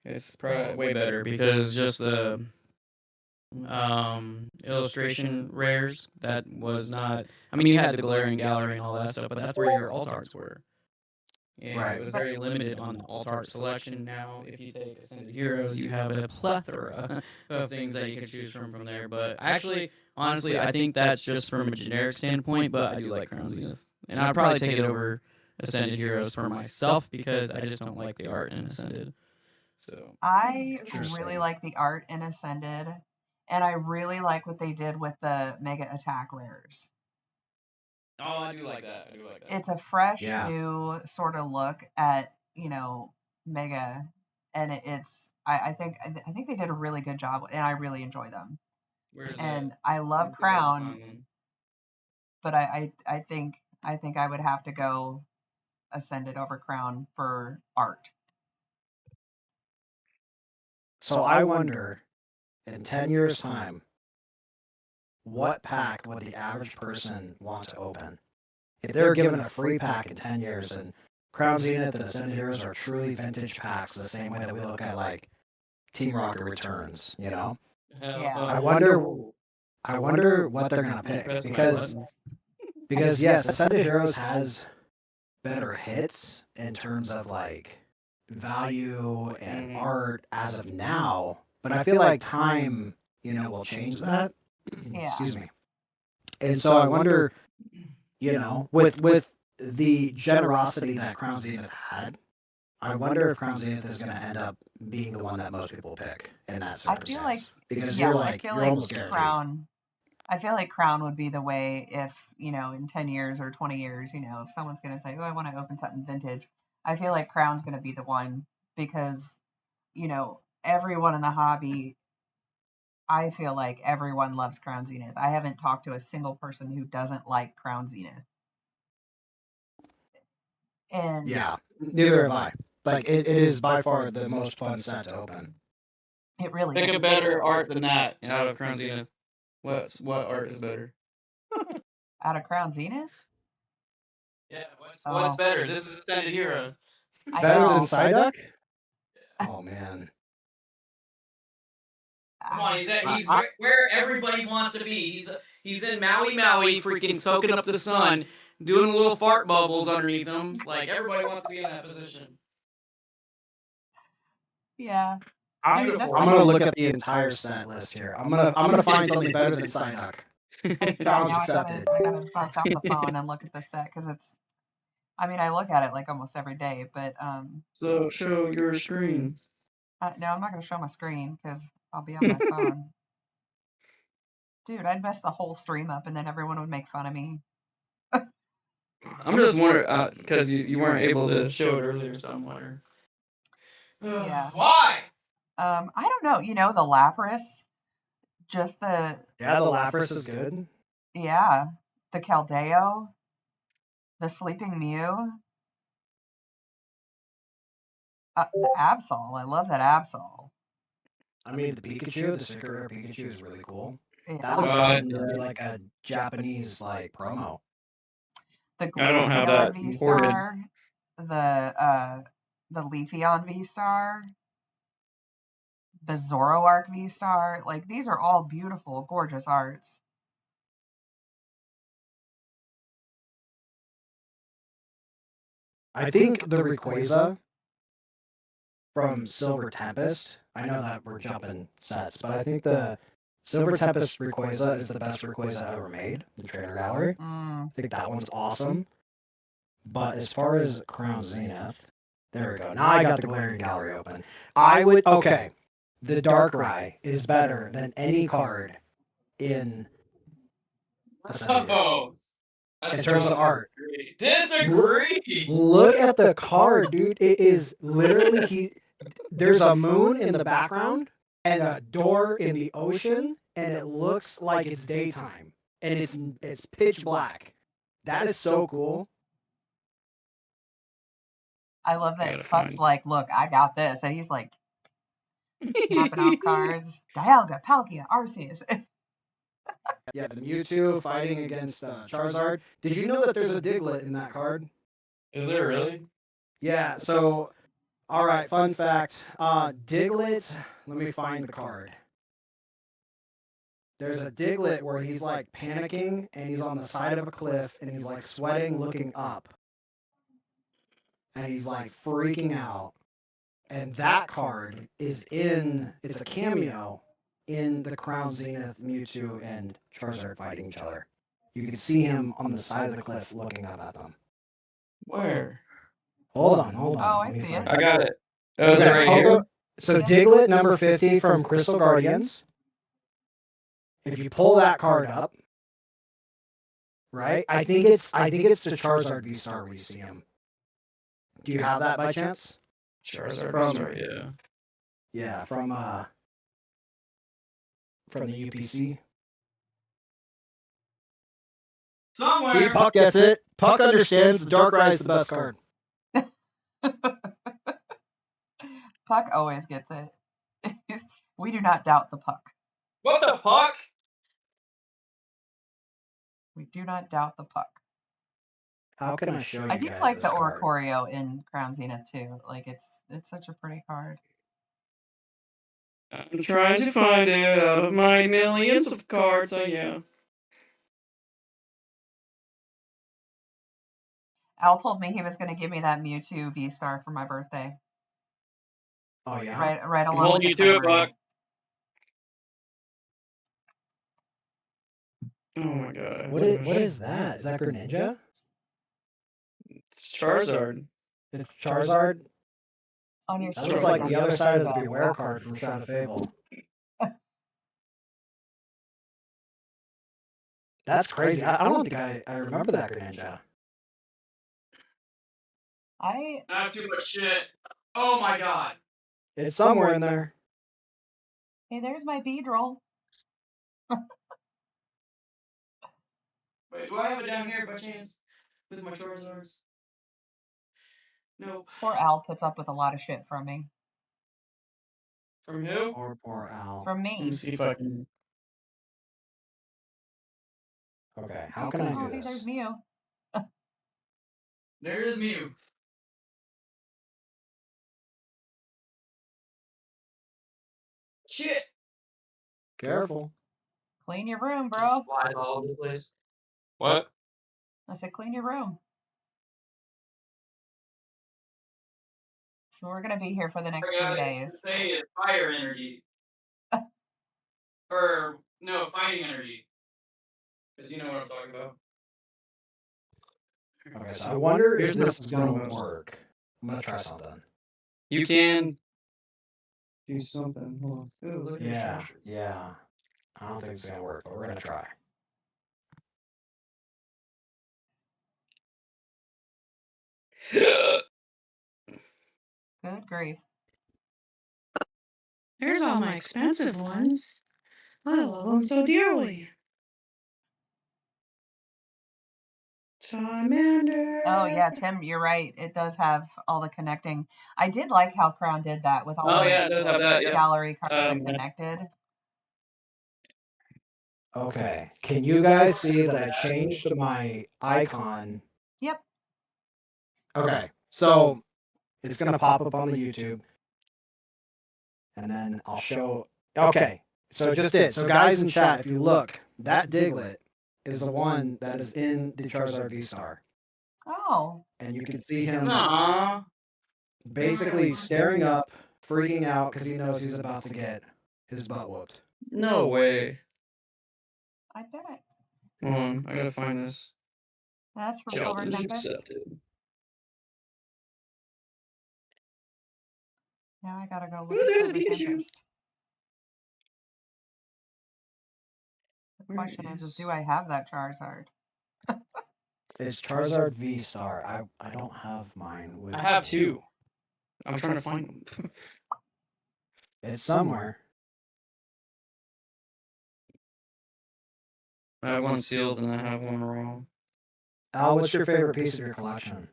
Speaker 2: it's probably way better because just the illustration rares that was not. I mean, you had the glaring gallery and all that stuff, but that's where your alt arts were. And
Speaker 3: Right.
Speaker 2: it was very limited on the alt art selection. Now, if you take Ascended Heroes, you have a plethora of things that you can choose from there. But actually, honestly, I think that's just from a generic standpoint, but I do like Crown Zenith. And I'd probably take it over Ascended Heroes for myself because I just don't like the art in Ascended. So
Speaker 1: I really like the art in Ascended, and I really like what they did with the Mega Attack rares.
Speaker 2: Oh, I do like that.
Speaker 1: It's a fresh new sort of look at, you know, Mega, and I think they did a really good job, and I really enjoy them. And I love Crown, but I think I would have to go Ascended over Crown for art.
Speaker 3: So I wonder, in 10 years' time, what pack would the average person want to open? If they're given a free pack in 10 years, and Crown Zenith and Ascended Heroes are truly vintage packs, the same way that we look at like Team Rocket Returns, you know?
Speaker 1: Yeah.
Speaker 3: I wonder what they're gonna pick because yes, Ascended Heroes has better hits in terms of like value and art as of now, but I feel like time, will change that.
Speaker 1: Yeah.
Speaker 3: Excuse me. And so I wonder, with the generosity that Crown Zenith had, I wonder if Crown Zenith is going to end up being the one that most people pick in that
Speaker 1: I feel like,
Speaker 3: circumstance because
Speaker 1: yeah, I
Speaker 3: you're
Speaker 1: feel
Speaker 3: you're
Speaker 1: like
Speaker 3: almost guaranteed.
Speaker 1: Crown. I feel like Crown would be the way if, in 10 years or 20 years, if someone's going to say, oh, I want to open something vintage, I feel like Crown's going to be the one because, everyone in the hobby, I feel like everyone loves Crown Zenith. I haven't talked to a single person who doesn't like Crown Zenith. And
Speaker 3: Yeah, neither have I. Like, it is by far the most fun set to open.
Speaker 1: it really
Speaker 2: Pick
Speaker 1: is.
Speaker 2: a better art than that out of Crown Zenith. What art is better?
Speaker 1: Out of Crown Zenith?
Speaker 2: Yeah, what's
Speaker 1: Oh,
Speaker 2: better? This is Extended Heroes.
Speaker 1: I
Speaker 3: Better than
Speaker 1: know.
Speaker 3: Psyduck? Oh man.
Speaker 2: Come on, he's where everybody wants to be. He's in Maui, freaking soaking up the sun, doing little fart bubbles underneath him. Like everybody wants to be in that position.
Speaker 1: Yeah.
Speaker 3: I'm gonna look at the entire set list here. I'm gonna find something better than Psyduck.
Speaker 1: Right
Speaker 3: Challenge
Speaker 1: now
Speaker 3: accepted.
Speaker 1: I gotta bust out the phone and look at this set because it's. I mean, I look at it like almost every day, but
Speaker 2: So show your screen.
Speaker 1: no, I'm not gonna show my screen because I'll be on my phone. Dude, I'd mess the whole stream up and then everyone would make fun of me.
Speaker 2: I'm just wondering because you weren't able to show it earlier, so I'm wondering.
Speaker 1: Yeah.
Speaker 2: Why?
Speaker 1: I don't know. The Lapras, just the
Speaker 3: the Lapras is good.
Speaker 1: yeah, the Caldeo, the Sleeping Mew, the Absol. I love that Absol.
Speaker 3: I mean, the Pikachu, the Secret Rare Pikachu is really cool.
Speaker 1: Yeah.
Speaker 3: That looks something to be like a Japanese promo.
Speaker 1: The
Speaker 2: I don't have
Speaker 1: Glaceon
Speaker 2: that
Speaker 1: V-Star, the Leafeon V-Star, the Zoroark V-Star. Like these are all beautiful, gorgeous arts.
Speaker 3: I think the Rayquaza from Silver Tempest. I know that we're jumping sets, but I think the Silver Tempest Rayquaza is the best Rayquaza ever made. The Trainer Gallery. I think that one's awesome. But as far as Crown Zenith, there we go. Now I got the Glaring Gallery open. I would okay. The Darkrai is better than any card in Ascended. In terms of art.
Speaker 2: Disagree.
Speaker 3: Look at the card, dude. It is literally there's a moon in the background and a door in the ocean, and it looks like it's daytime. And it's pitch black. That is so cool.
Speaker 1: I love that Puck's like, look, I got this. And he's like snapping off cards. Dialga, Palkia, Arceus.
Speaker 3: Yeah, the Mewtwo fighting against Charizard. Did you know that there's a Diglett in that card?
Speaker 2: Is there really?
Speaker 3: Yeah, so, all right, fun fact. Diglett, let me find the card. There's a Diglett where he's like panicking and he's on the side of a cliff and he's like sweating looking up. And he's like freaking out. And that card is it's a cameo in the Crown Zenith, Mewtwo, and Charizard fighting each other. You can see him on the side of the cliff looking up at them.
Speaker 2: Where?
Speaker 3: Hold on.
Speaker 1: Oh, I see it.
Speaker 2: I got it. Oh, is it right here?
Speaker 3: So Diglett, number 50 from Crystal Guardians. If you pull that card up, right? I think it's the Charizard V-Star where you see him. Do you have that by chance?
Speaker 2: Charizard V-Star, yeah.
Speaker 3: Yeah, from the UPC.
Speaker 2: Somewhere.
Speaker 3: See, Puck gets it. Puck understands the Darkrai is the best card.
Speaker 1: Puck always gets it. We do not doubt the Puck.
Speaker 2: What the Puck?
Speaker 1: We do not doubt the Puck.
Speaker 3: How can I show you
Speaker 1: I do
Speaker 3: guys
Speaker 1: like
Speaker 3: this
Speaker 1: the
Speaker 3: card?
Speaker 1: Oricorio in Crown Zenith too. Like it's such a pretty card.
Speaker 2: I'm trying to find it out of my millions of cards. So yeah.
Speaker 1: Al told me he was going to give me that Mewtwo V-Star for my birthday.
Speaker 3: Oh yeah.
Speaker 1: Right
Speaker 2: I'm
Speaker 1: along with
Speaker 2: holding
Speaker 1: the
Speaker 2: you to it,
Speaker 1: Claymore.
Speaker 2: Buck. Oh my god.
Speaker 3: What is that? Is that Greninja?
Speaker 2: It's Charizard.
Speaker 3: It's Charizard?
Speaker 1: On your
Speaker 3: That looks like the other side of the Beware card from Shroud of Fable. That's crazy. I don't think I remember that Greninja.
Speaker 1: I
Speaker 2: Not too much shit. Oh my god.
Speaker 3: It's somewhere in there.
Speaker 1: Hey, there's my Beedrill.
Speaker 2: Wait, do I have it down here by chance? With my Charizards? Nope.
Speaker 1: Poor Al puts up with a lot of shit from me.
Speaker 2: From who?
Speaker 3: Poor Al.
Speaker 1: From
Speaker 2: Let me
Speaker 1: me.
Speaker 2: see if I can.
Speaker 3: Okay, how can I do
Speaker 1: Hey, there's
Speaker 3: this?
Speaker 1: Mew.
Speaker 2: There is Mew. Shit.
Speaker 3: Careful.
Speaker 1: Clean your room, bro.
Speaker 2: Flies all over the place. What?
Speaker 1: I said clean your room. So we're going to be here for the next 3 days.
Speaker 2: To say it's fire energy. Or, no, fighting energy. Because you know what I'm talking about.
Speaker 3: Okay, so I wonder if this is going to work. I'm going to try something.
Speaker 2: You can do something. Hold on. Ooh, look at this trash.
Speaker 3: Yeah. I don't think it's going to work, but we're going to try.
Speaker 1: Good grief.
Speaker 4: There's all my expensive ones. I love them so dearly. Charmander.
Speaker 1: Oh, yeah, Tim, you're right. It does have all the connecting. I did like how Crown did that with all the
Speaker 2: it does have that, yeah.
Speaker 1: gallery cards that connected.
Speaker 3: Okay. Can you guys see that I changed my icon?
Speaker 1: Yep.
Speaker 3: Okay. So it's going to pop up on the YouTube. And then I'll show. Okay. So it just did. So guys in chat, if you look, that Diglett is the one that is in the Charizard V-Star.
Speaker 1: Oh.
Speaker 3: And you can see him
Speaker 2: Aww.
Speaker 3: basically staring up, freaking out because he knows he's about to get his butt whooped.
Speaker 2: No way.
Speaker 1: I bet it.
Speaker 2: Hold on, I gotta find this.
Speaker 1: That's from Silver
Speaker 2: Challenge
Speaker 1: Tempest.
Speaker 2: accepted.
Speaker 1: Now I gotta go
Speaker 2: Ooh,
Speaker 1: look at
Speaker 2: there's a
Speaker 1: Silver
Speaker 2: Pikachu.
Speaker 1: Tempest. The question is do I have that Charizard?
Speaker 3: It's Charizard V-Star. I don't have mine. With
Speaker 2: I have two. I'm trying to find them.
Speaker 3: It's somewhere.
Speaker 2: I have one sealed and I have one raw.
Speaker 3: Al, what's your favorite piece of your collection?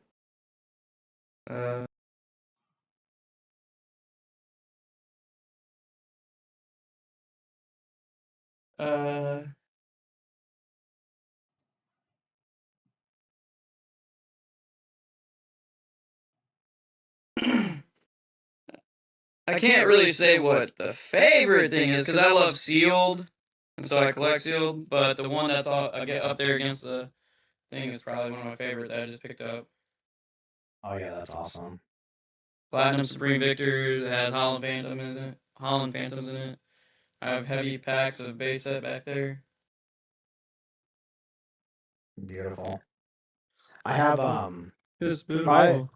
Speaker 2: I can't really say what the favorite thing is because I love sealed, and so I collect sealed. But the one that's I get up there against the thing is probably one of my favorite that I just picked up.
Speaker 3: Oh yeah, that's awesome.
Speaker 2: Platinum Supreme Victors. It has Holland Phantoms in it. I have heavy packs of base set back there.
Speaker 3: Beautiful. I have
Speaker 2: It's beautiful.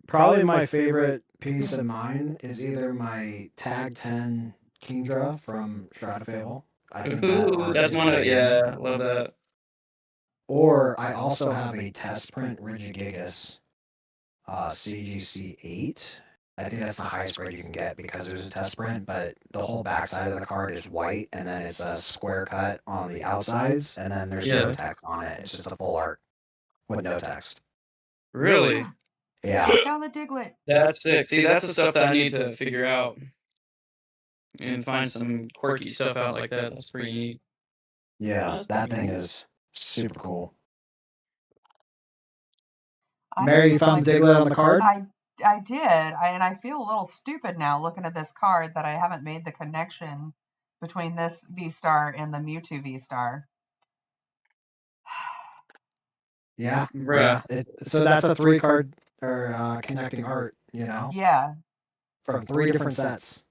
Speaker 3: probably my favorite piece of mine is either my Tag 10 Kingdra from Shroud of Fable. I think
Speaker 2: Ooh, that's one of I love that.
Speaker 3: Or I also have a test print Regigigas CGC 8. I think that's the highest grade you can get because it was a test print, but the whole backside of the card is white, and then it's a square cut on the outsides, and then there's no text on it. It's just a full art with no text.
Speaker 2: Really?
Speaker 3: Yeah.
Speaker 1: Look on the Diglett.
Speaker 2: That's sick. See, that's the stuff that I need to figure out and find some quirky stuff out like that. That's pretty neat.
Speaker 3: Yeah, that thing is super cool. Mary, you found the Diglett on the card?
Speaker 1: I did, and I feel a little stupid now looking at this card that I haven't made the connection between this V-Star and the Mewtwo V-Star.
Speaker 3: Yeah,
Speaker 2: Bruh.
Speaker 3: so that's a 3-card or connecting art,
Speaker 1: Yeah.
Speaker 3: from 3 different sets.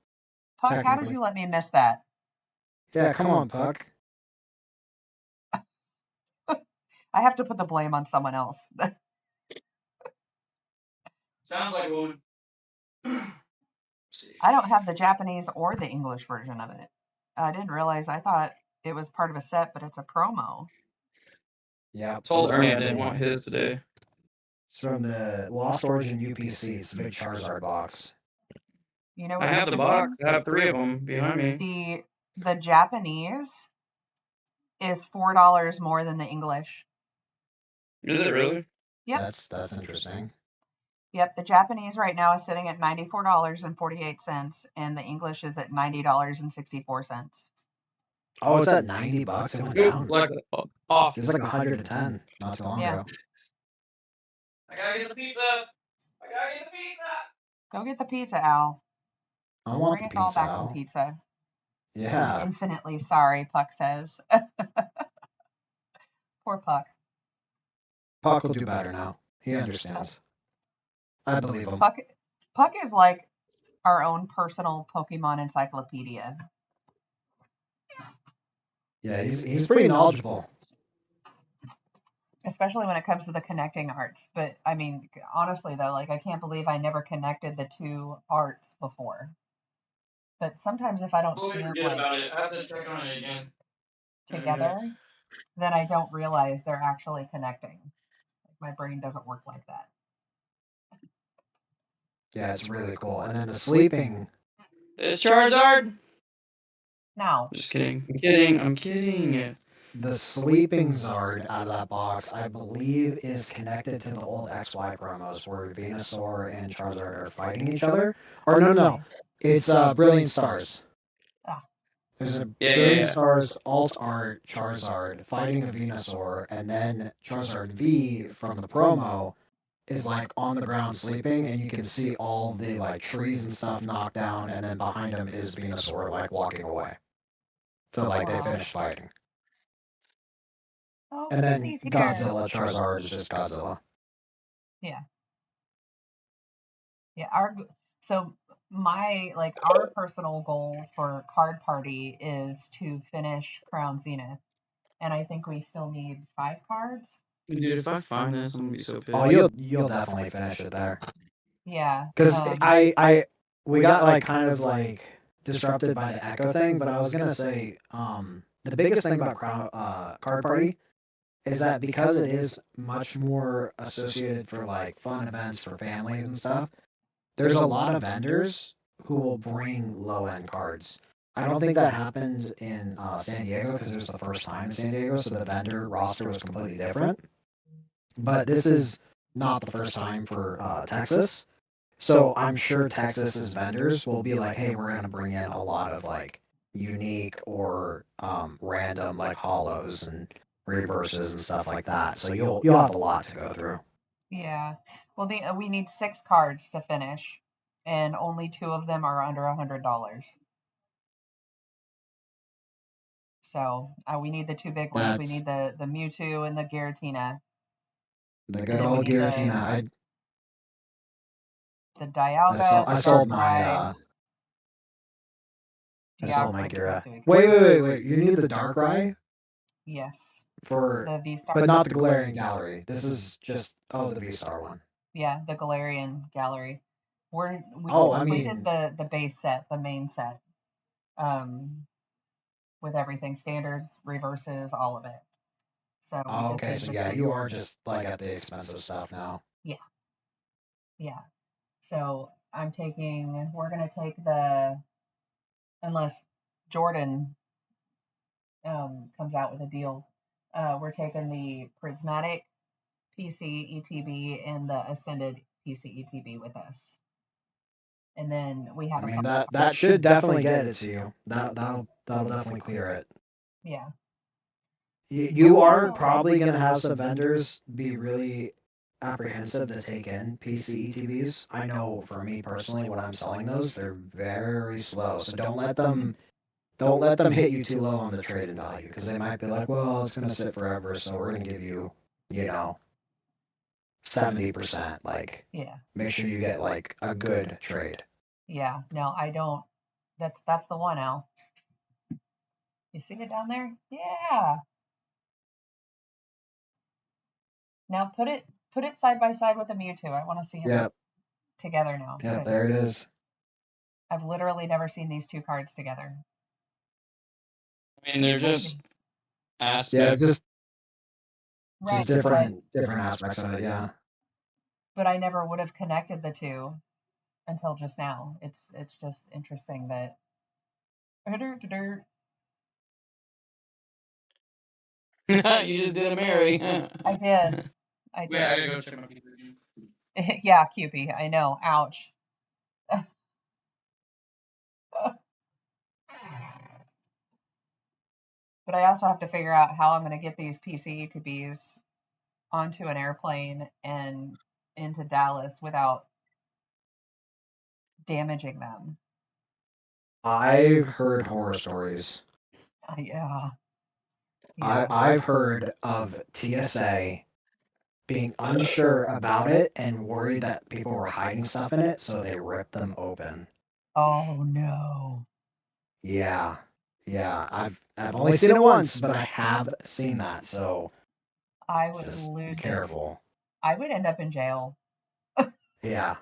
Speaker 1: Puck, how did
Speaker 3: Technically.
Speaker 1: you let me miss that?
Speaker 3: Yeah, come on, Puck.
Speaker 1: I have to put the blame on someone else.
Speaker 2: Sounds like a woman.
Speaker 1: I don't have the Japanese or the English version of it. I didn't realize. I thought it was part of a set, but it's a promo.
Speaker 3: Yeah,
Speaker 2: Told me I didn't want his today.
Speaker 3: It's from the Lost Origin UPC. It's a big Charizard box.
Speaker 1: You know
Speaker 2: I
Speaker 1: what's
Speaker 2: have the box.
Speaker 1: interesting?
Speaker 2: I have 3 of them behind me.
Speaker 1: The Japanese is $4 more than the English.
Speaker 2: Is it really?
Speaker 1: Yep.
Speaker 3: That's interesting.
Speaker 1: Yep, the Japanese right now is sitting at $94.48, and the English is at $90.64.
Speaker 3: Oh, it's at $90. It went down.
Speaker 2: Like off.
Speaker 3: It was like 110 not too long ago.
Speaker 2: I gotta get the pizza. I gotta get the pizza.
Speaker 1: Go get the pizza, Al.
Speaker 3: I want
Speaker 1: Bring
Speaker 3: the
Speaker 1: us all
Speaker 3: pizza.
Speaker 1: back some pizza.
Speaker 3: Yeah.
Speaker 1: Infinitely sorry, Puck says. Poor Puck.
Speaker 3: Puck will do better now. He understands. I believe him.
Speaker 1: Puck is like our own personal Pokemon encyclopedia.
Speaker 3: Yeah, he's pretty knowledgeable.
Speaker 1: Especially when it comes to the connecting arts. But I mean, honestly though, like I can't believe I never connected the 2 arts before. But sometimes if I don't see them like
Speaker 2: about it. I have to check on it again.
Speaker 1: together, then I don't realize they're actually connecting. Like my brain doesn't work like that.
Speaker 3: Yeah, it's really cool. And then the sleeping.
Speaker 2: This Charizard?
Speaker 1: Now,
Speaker 2: Just kidding. I'm kidding.
Speaker 3: The sleeping Zard out of that box, I believe, is connected to the old XY promos where Venusaur and Charizard are fighting each other. Or no. It's Brilliant Stars. There's a Brilliant Stars alt art Charizard fighting a Venusaur, and then Charizard V from the promo is like on the ground sleeping, and you can see all the like trees and stuff knocked down, and then behind him is Venusaur like walking away. So like they finished fighting.
Speaker 1: oh,
Speaker 3: And then
Speaker 1: he's here.
Speaker 3: Godzilla Charizard is just Godzilla.
Speaker 1: Yeah. So our personal goal for Card Party is to finish Crown Zenith. And I think we still need 5 cards.
Speaker 2: Dude, if I find this, I'm gonna be so pissed.
Speaker 3: Oh, you'll definitely finish it there.
Speaker 1: Yeah.
Speaker 3: Because we got like kind of like disrupted by the Echo thing, but I was gonna say the biggest thing about Card Party is that because it is much more associated for like fun events for families and stuff, there's a lot of vendors who will bring low-end cards. I don't think that happened in San Diego because it was the first time in San Diego, so the vendor roster was completely different. But this is not the first time for Texas. So I'm sure Texas's vendors will be like, hey, we're going to bring in a lot of like unique or random like hollows and reverses and stuff like that. So you'll have a lot to go through.
Speaker 1: Yeah. Well, we need 6 cards to finish, and only 2 of them are under $100. So we need the 2 big ones. We need the Mewtwo and the Giratina.
Speaker 3: The good old Giratina.
Speaker 1: The Dialga.
Speaker 3: I sold my Gira. Wait. You need the Darkrai?
Speaker 1: Yes.
Speaker 3: For
Speaker 1: the V-Star.
Speaker 3: But not the Galarian Gallery. This is just the V-Star one.
Speaker 1: Yeah, the Galarian Gallery. We did the base set, the main set. With everything, standards, reverses, all of it. So
Speaker 3: okay, so yeah, you are just like at the expensive stuff now.
Speaker 1: Yeah. So we're gonna take unless Jordan comes out with a deal, we're taking the Prismatic PC ETB and the Ascended PC ETB with us. And then we have
Speaker 3: that should definitely get it to you. That'll definitely clear it.
Speaker 1: Yeah.
Speaker 3: You are probably going to have some vendors be really apprehensive to take in PC ETBs. I know for me personally, when I'm selling those, they're very slow. So don't let them hit you too low on the trade-in value, because they might be like, well, it's gonna sit forever, so we're gonna give you, 70%. Like,
Speaker 1: Yeah.
Speaker 3: make sure you get like a good trade.
Speaker 1: Yeah. No, I don't. That's the one, Al. You see it down there? Yeah. Now put it side by side with the Mewtwo. I want to see them
Speaker 3: Yep.
Speaker 1: together now.
Speaker 3: Yep.
Speaker 1: Good.
Speaker 3: There it is.
Speaker 1: I've literally never seen these two cards together.
Speaker 2: I mean, they're just aspects.
Speaker 3: Yeah, it's just
Speaker 1: Right.
Speaker 3: different aspects of it. Yeah.
Speaker 1: But I never would have connected the two until just now. It's just interesting that.
Speaker 2: You just did a Mary.
Speaker 1: I did. I
Speaker 2: Wait, I
Speaker 1: did.
Speaker 2: gotta go check my computer again.
Speaker 1: Yeah, Cupie. I know. Ouch. But I also have to figure out how I'm going to get these PC to Bs onto an airplane and into Dallas without damaging them.
Speaker 3: I've heard horror stories.
Speaker 1: Yeah.
Speaker 3: I've heard of TSA being unsure about it and worried that people were hiding stuff in it, so they ripped them open.
Speaker 1: Oh no.
Speaker 3: Yeah. I've only seen it once, but I have seen that, so
Speaker 1: I would
Speaker 3: just
Speaker 1: lose
Speaker 3: be careful.
Speaker 1: it. I would end up in jail.
Speaker 3: Yeah.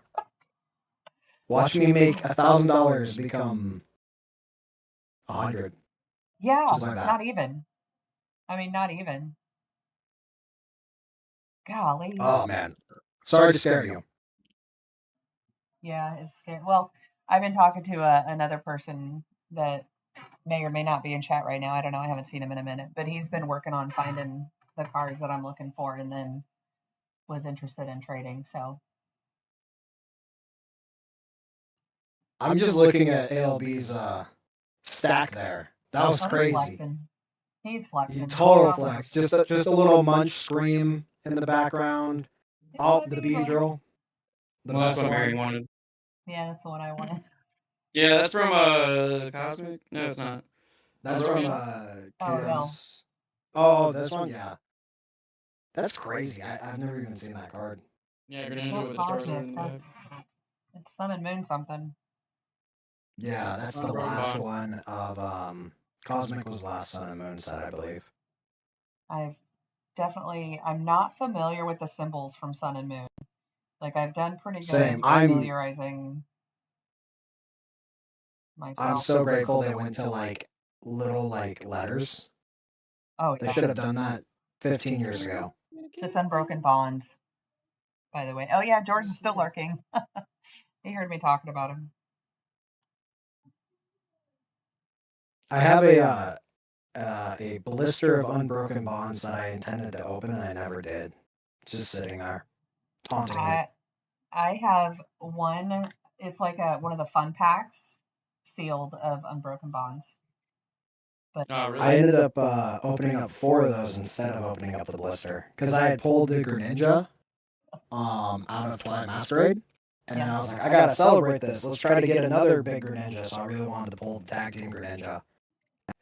Speaker 3: Watch me make $1,000 become 100.
Speaker 1: Yeah,
Speaker 3: Just like that.
Speaker 1: not even. I mean, not even. Golly.
Speaker 3: Oh man. Sorry to scare you.
Speaker 1: Yeah, it's scary. Well, I've been talking to another person that may or may not be in chat right now. I don't know. I haven't seen him in a minute, but he's been working on finding the cards that I'm looking for, and then was interested in trading. So
Speaker 3: I'm just looking at ALB's stack there. That was
Speaker 1: he's
Speaker 3: crazy.
Speaker 1: flexing. He's flexing.
Speaker 3: Total flex. Just a little munch scream in the background.
Speaker 1: It's
Speaker 3: Oh,
Speaker 1: my
Speaker 3: the
Speaker 1: Beedrill.
Speaker 3: Beedrill.
Speaker 2: Well, that's what Mary wanted.
Speaker 1: Yeah, that's the one I wanted.
Speaker 2: Yeah, that's from Cosmic. No, it's not.
Speaker 3: That's from
Speaker 1: Oh,
Speaker 3: Chaos. Oh, this one, yeah. That's crazy. I've never even seen that card.
Speaker 2: Yeah, Greninja
Speaker 1: Well,
Speaker 2: with the Charizard.
Speaker 1: Cosmic. It's Sun and Moon something.
Speaker 3: Yeah, that's the
Speaker 2: Unbroken
Speaker 3: last
Speaker 2: Bonds.
Speaker 3: one of Cosmic was last Sun and Moon set, I believe.
Speaker 1: I'm not familiar with the symbols from Sun and Moon. Like, I've done pretty good
Speaker 3: Same.
Speaker 1: familiarizing myself.
Speaker 3: I'm so grateful they went to like little like letters.
Speaker 1: Oh,
Speaker 3: They
Speaker 1: yeah.
Speaker 3: should have done that 15 years ago.
Speaker 1: It's Unbroken Bonds, by the way. Oh, yeah, Jordan's still lurking. He heard me talking about him.
Speaker 3: I have a blister of Unbroken Bonds that I intended to open and I never did. Just sitting there, taunting me.
Speaker 1: I have one. It's like one of the fun packs sealed of Unbroken Bonds. But
Speaker 2: Oh, really?
Speaker 3: I ended up opening up 4 of those instead of opening up the blister because I had pulled the Greninja out of Twilight Masquerade, and then I was like, I gotta celebrate this. Let's try to get another big Greninja. So I really wanted to pull the tag team Greninja,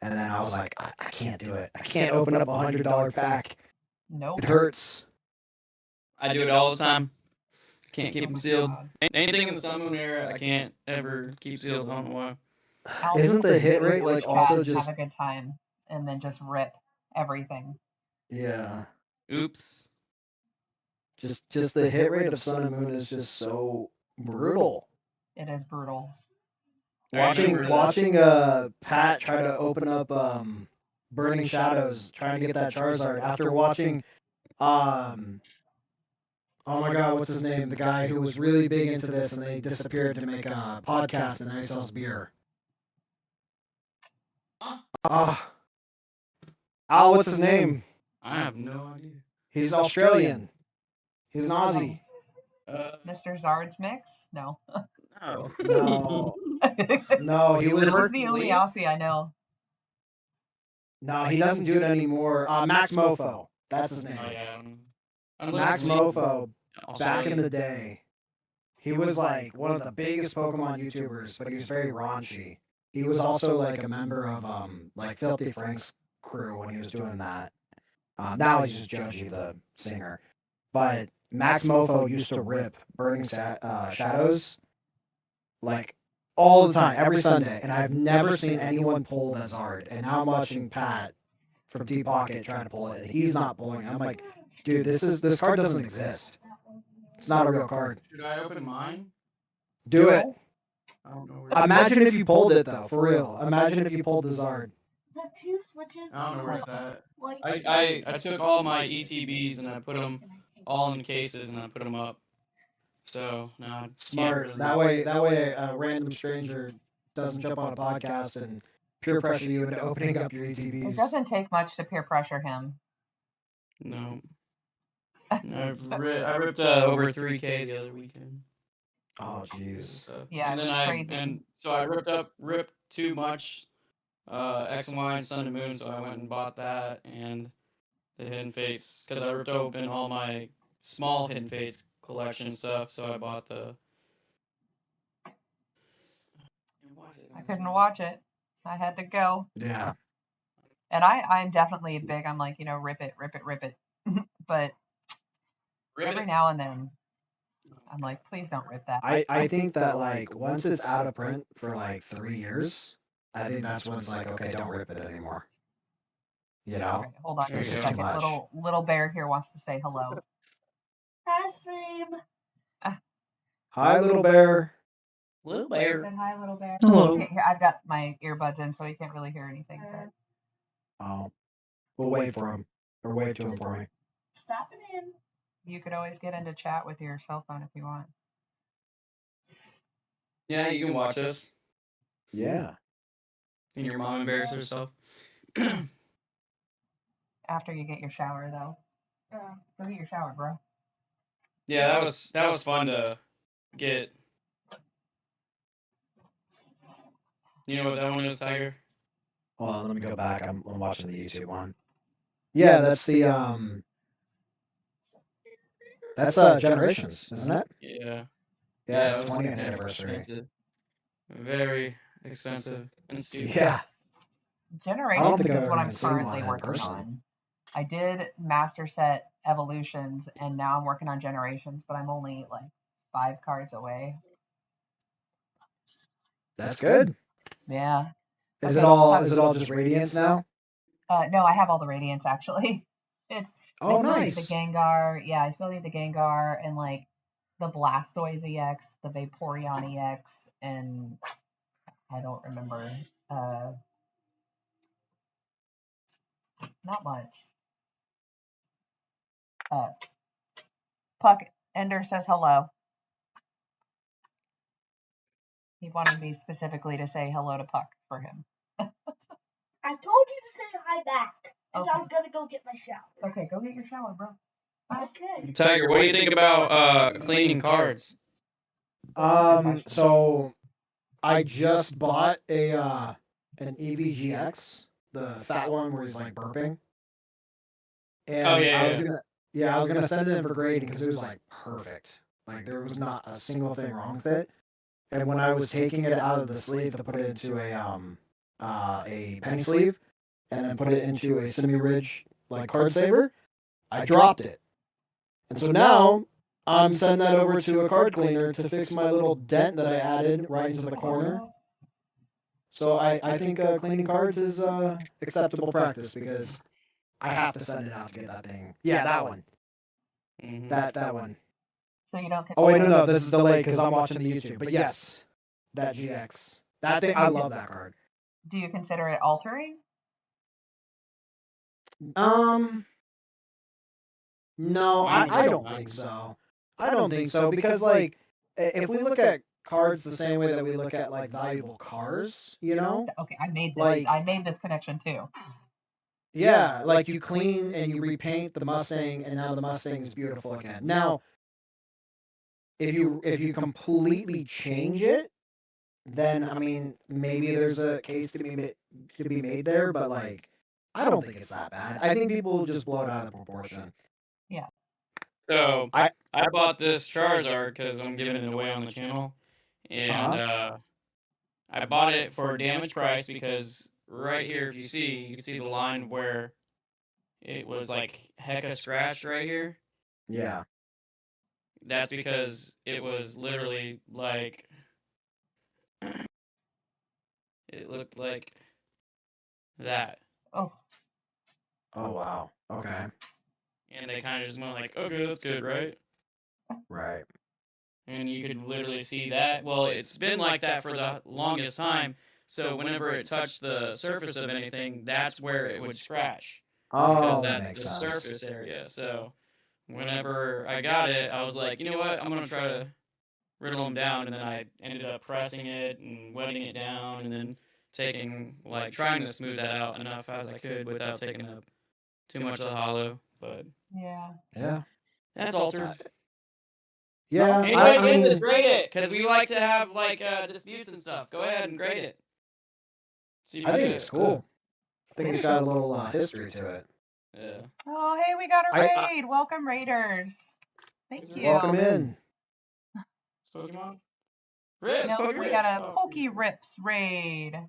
Speaker 3: and then I was like, I can't do it. I can't open up a $100 pack.
Speaker 1: Nope.
Speaker 3: It hurts.
Speaker 2: I do it all the time. Can't keep them sealed.
Speaker 1: God.
Speaker 2: Anything in the Sun Moon era, I can't ever keep sealed. I don't know why.
Speaker 3: Isn't the hit rate like also just
Speaker 1: have a good time and then just rip everything?
Speaker 3: Yeah.
Speaker 2: Oops.
Speaker 3: Just the hit rate of Sun and Moon is just so brutal.
Speaker 1: It is brutal.
Speaker 3: Watching Pat try to open up Burning Shadows, trying to get that Charizard after watching oh my god, what's his name? The guy who was really big into this and they disappeared to make a podcast and now he sells beer. Al, what's his name?
Speaker 2: I have no idea.
Speaker 3: He's Australian. He's an Aussie.
Speaker 1: Mr. Zard's Mix? No.
Speaker 2: No.
Speaker 3: No, he was
Speaker 1: the only Aussie I know.
Speaker 3: No, he doesn't do it anymore. Max Mofo. That's his name.
Speaker 2: Oh, yeah.
Speaker 3: Max Mofo back in the day, he was like one of the biggest Pokemon YouTubers, but he was very raunchy. He was also like a member of like Filthy Frank's crew when he was doing that. Now he's just Judgy, the singer. But Max Mofo used to rip Burning Shadows like all the time, every Sunday, and I've never seen anyone pull that Zard. And now I'm watching Pat from Deep Pocket trying to pull it, and he's not pulling it. I'm like, dude, this card doesn't exist. It's not a real card.
Speaker 2: Should I open mine?
Speaker 3: Do it.
Speaker 2: I don't know where.
Speaker 3: Imagine if you pulled it though, for real. Imagine if you pulled the Zard.
Speaker 5: Is that 2 switches?
Speaker 2: I don't know where it's at.
Speaker 5: Like,
Speaker 2: I took all my ETBs and I put them all in cases and I put them up. So now
Speaker 3: Smart. That way a random stranger doesn't jump on a podcast and peer pressure you into opening up your
Speaker 1: It
Speaker 3: ETBs.
Speaker 1: doesn't take much to peer pressure him.
Speaker 2: No. I ripped over 3K the other weekend.
Speaker 3: Oh jeez.
Speaker 1: Yeah,
Speaker 2: and
Speaker 1: it
Speaker 2: then
Speaker 1: was crazy.
Speaker 2: and so I ripped too much X and Y and Sun and Moon, so I went and bought that and the Hidden Fates because I ripped open all my small Hidden Fates collection stuff, so I bought the.
Speaker 1: I couldn't watch it. I had to go.
Speaker 3: Yeah.
Speaker 1: And I'm definitely big. I'm like, rip it. But every now and then, I'm like, please don't rip that.
Speaker 3: I think that like once it's out of print for like 3 years, I think that's when it's like, okay, don't rip it anymore. You know?
Speaker 1: Okay, hold on just a
Speaker 3: Too
Speaker 1: second.
Speaker 3: much.
Speaker 1: Little bear here wants to say hello.
Speaker 5: hi, stream.
Speaker 3: Hi, little bear.
Speaker 2: Little
Speaker 1: Say
Speaker 2: bear.
Speaker 1: hi, little bear.
Speaker 4: Hello.
Speaker 1: Okay, here, I've got my earbuds in, so he can't really hear anything. But
Speaker 3: Oh, we'll wait for him. Or wave to him for me.
Speaker 5: Stopping in.
Speaker 1: you could always get into chat with your cell phone if you want.
Speaker 2: Yeah, you can watch us.
Speaker 3: Yeah.
Speaker 2: And your mom embarrass herself.
Speaker 1: After you get your shower, though. Go get your shower, bro.
Speaker 2: Yeah, that was fun to get. You know what that one is, Tiger?
Speaker 3: Hold on, let me go back. I'm watching the YouTube one. Yeah, that's the that's Generations, isn't it?
Speaker 2: Yeah.
Speaker 3: Yeah, it's
Speaker 2: it was
Speaker 3: 20th anniversary.
Speaker 2: expensive. Very expensive and stupid.
Speaker 3: Yeah.
Speaker 1: Generations
Speaker 3: think I've
Speaker 1: is what
Speaker 3: ever
Speaker 1: I'm
Speaker 3: seen
Speaker 1: currently
Speaker 3: one in
Speaker 1: working
Speaker 3: person.
Speaker 1: on. I did Master Set Evolutions, and now I'm working on Generations, but I'm only like 5 cards away.
Speaker 3: That's good.
Speaker 1: Yeah.
Speaker 3: Is it all just Radiance now?
Speaker 1: No, I have all the Radiance actually. I
Speaker 3: Oh,
Speaker 1: still
Speaker 3: nice.
Speaker 1: need the Gengar. Yeah, I still need the Gengar and like the Blastoise EX, the Vaporeon EX, and I don't remember. Not much. Puck Ender says hello. He wanted me specifically to say hello to Puck for him.
Speaker 5: I told you to say hi back. Because I
Speaker 1: Okay.
Speaker 5: was going to go get my shower.
Speaker 1: Okay, go get your shower, bro.
Speaker 5: Okay.
Speaker 2: Tiger, what do you think about cleaning cards?
Speaker 3: So I just bought an EVGX, the fat one where he's like burping. And
Speaker 2: Oh, yeah,
Speaker 3: I was gonna send it in for grading because it was like perfect. Like there was not a single thing wrong with it. And when I was taking it out of the sleeve to put it into a penny sleeve, and then put it into a semi-ridge like card saver, I dropped it. And so now I'm sending that over to a card cleaner to fix my little dent that I added right into the corner. So I think cleaning cards is acceptable practice because I have to send it out to get that thing. Yeah, that one.
Speaker 2: Mhm.
Speaker 3: That one.
Speaker 1: So you don't.
Speaker 3: Oh wait, no, this is delayed because I'm watching the YouTube. But yes, that GX. That thing, I love that card.
Speaker 1: Do you consider it altering?
Speaker 3: No, I don't think so. I don't think so because like if we look at cards the same way that we look at like valuable cars, you know?
Speaker 1: Okay, I made this.
Speaker 3: Like-
Speaker 1: I made this connection too.
Speaker 3: Yeah, like you clean and you repaint the Mustang, and now the Mustang is beautiful again. Now, if you completely change it, then I mean maybe there's a case to be made there, but like I don't think it's that bad. I think people just blow it out of proportion.
Speaker 2: So I bought this Charizard because I'm giving it away on the channel, and I bought it for a damage price because right here, if you see, you can see the line where it was like hecka scratched right here.
Speaker 3: Yeah.
Speaker 2: That's because it was literally like it looked like that,
Speaker 1: Oh,
Speaker 3: Oh wow. Okay.
Speaker 2: and they kind of just went like, okay, that's good, right?
Speaker 3: Right.
Speaker 2: And you could literally see that. Well, it's been like that for the longest time. So whenever it touched the surface of anything, that's where it would scratch because
Speaker 3: Oh, that
Speaker 2: that's
Speaker 3: makes
Speaker 2: the
Speaker 3: sense.
Speaker 2: surface area. So whenever I got it, I was like, you know what? I'm gonna try to riddle them down, and then I ended up pressing it and wetting it down, and then trying to smooth that out enough as I could without taking up too much of the hollow. But
Speaker 1: yeah.
Speaker 3: Yeah.
Speaker 2: that's altered.
Speaker 3: Yeah.
Speaker 2: Anyway,
Speaker 3: I mean,
Speaker 2: just grade it, because we like to have disputes and stuff. Go ahead and grade it. See if
Speaker 3: I
Speaker 2: you
Speaker 3: think
Speaker 2: get
Speaker 3: it's
Speaker 2: it.
Speaker 3: cool. I think it's got a little history to it.
Speaker 2: Yeah.
Speaker 1: Oh, hey, we got a
Speaker 3: I-
Speaker 1: raid. Welcome, raiders. Thank you.
Speaker 3: Welcome in.
Speaker 2: Pokemon? Rips,
Speaker 1: No,
Speaker 2: Poke
Speaker 1: we got a
Speaker 2: Rips.
Speaker 1: Poke Rips raid.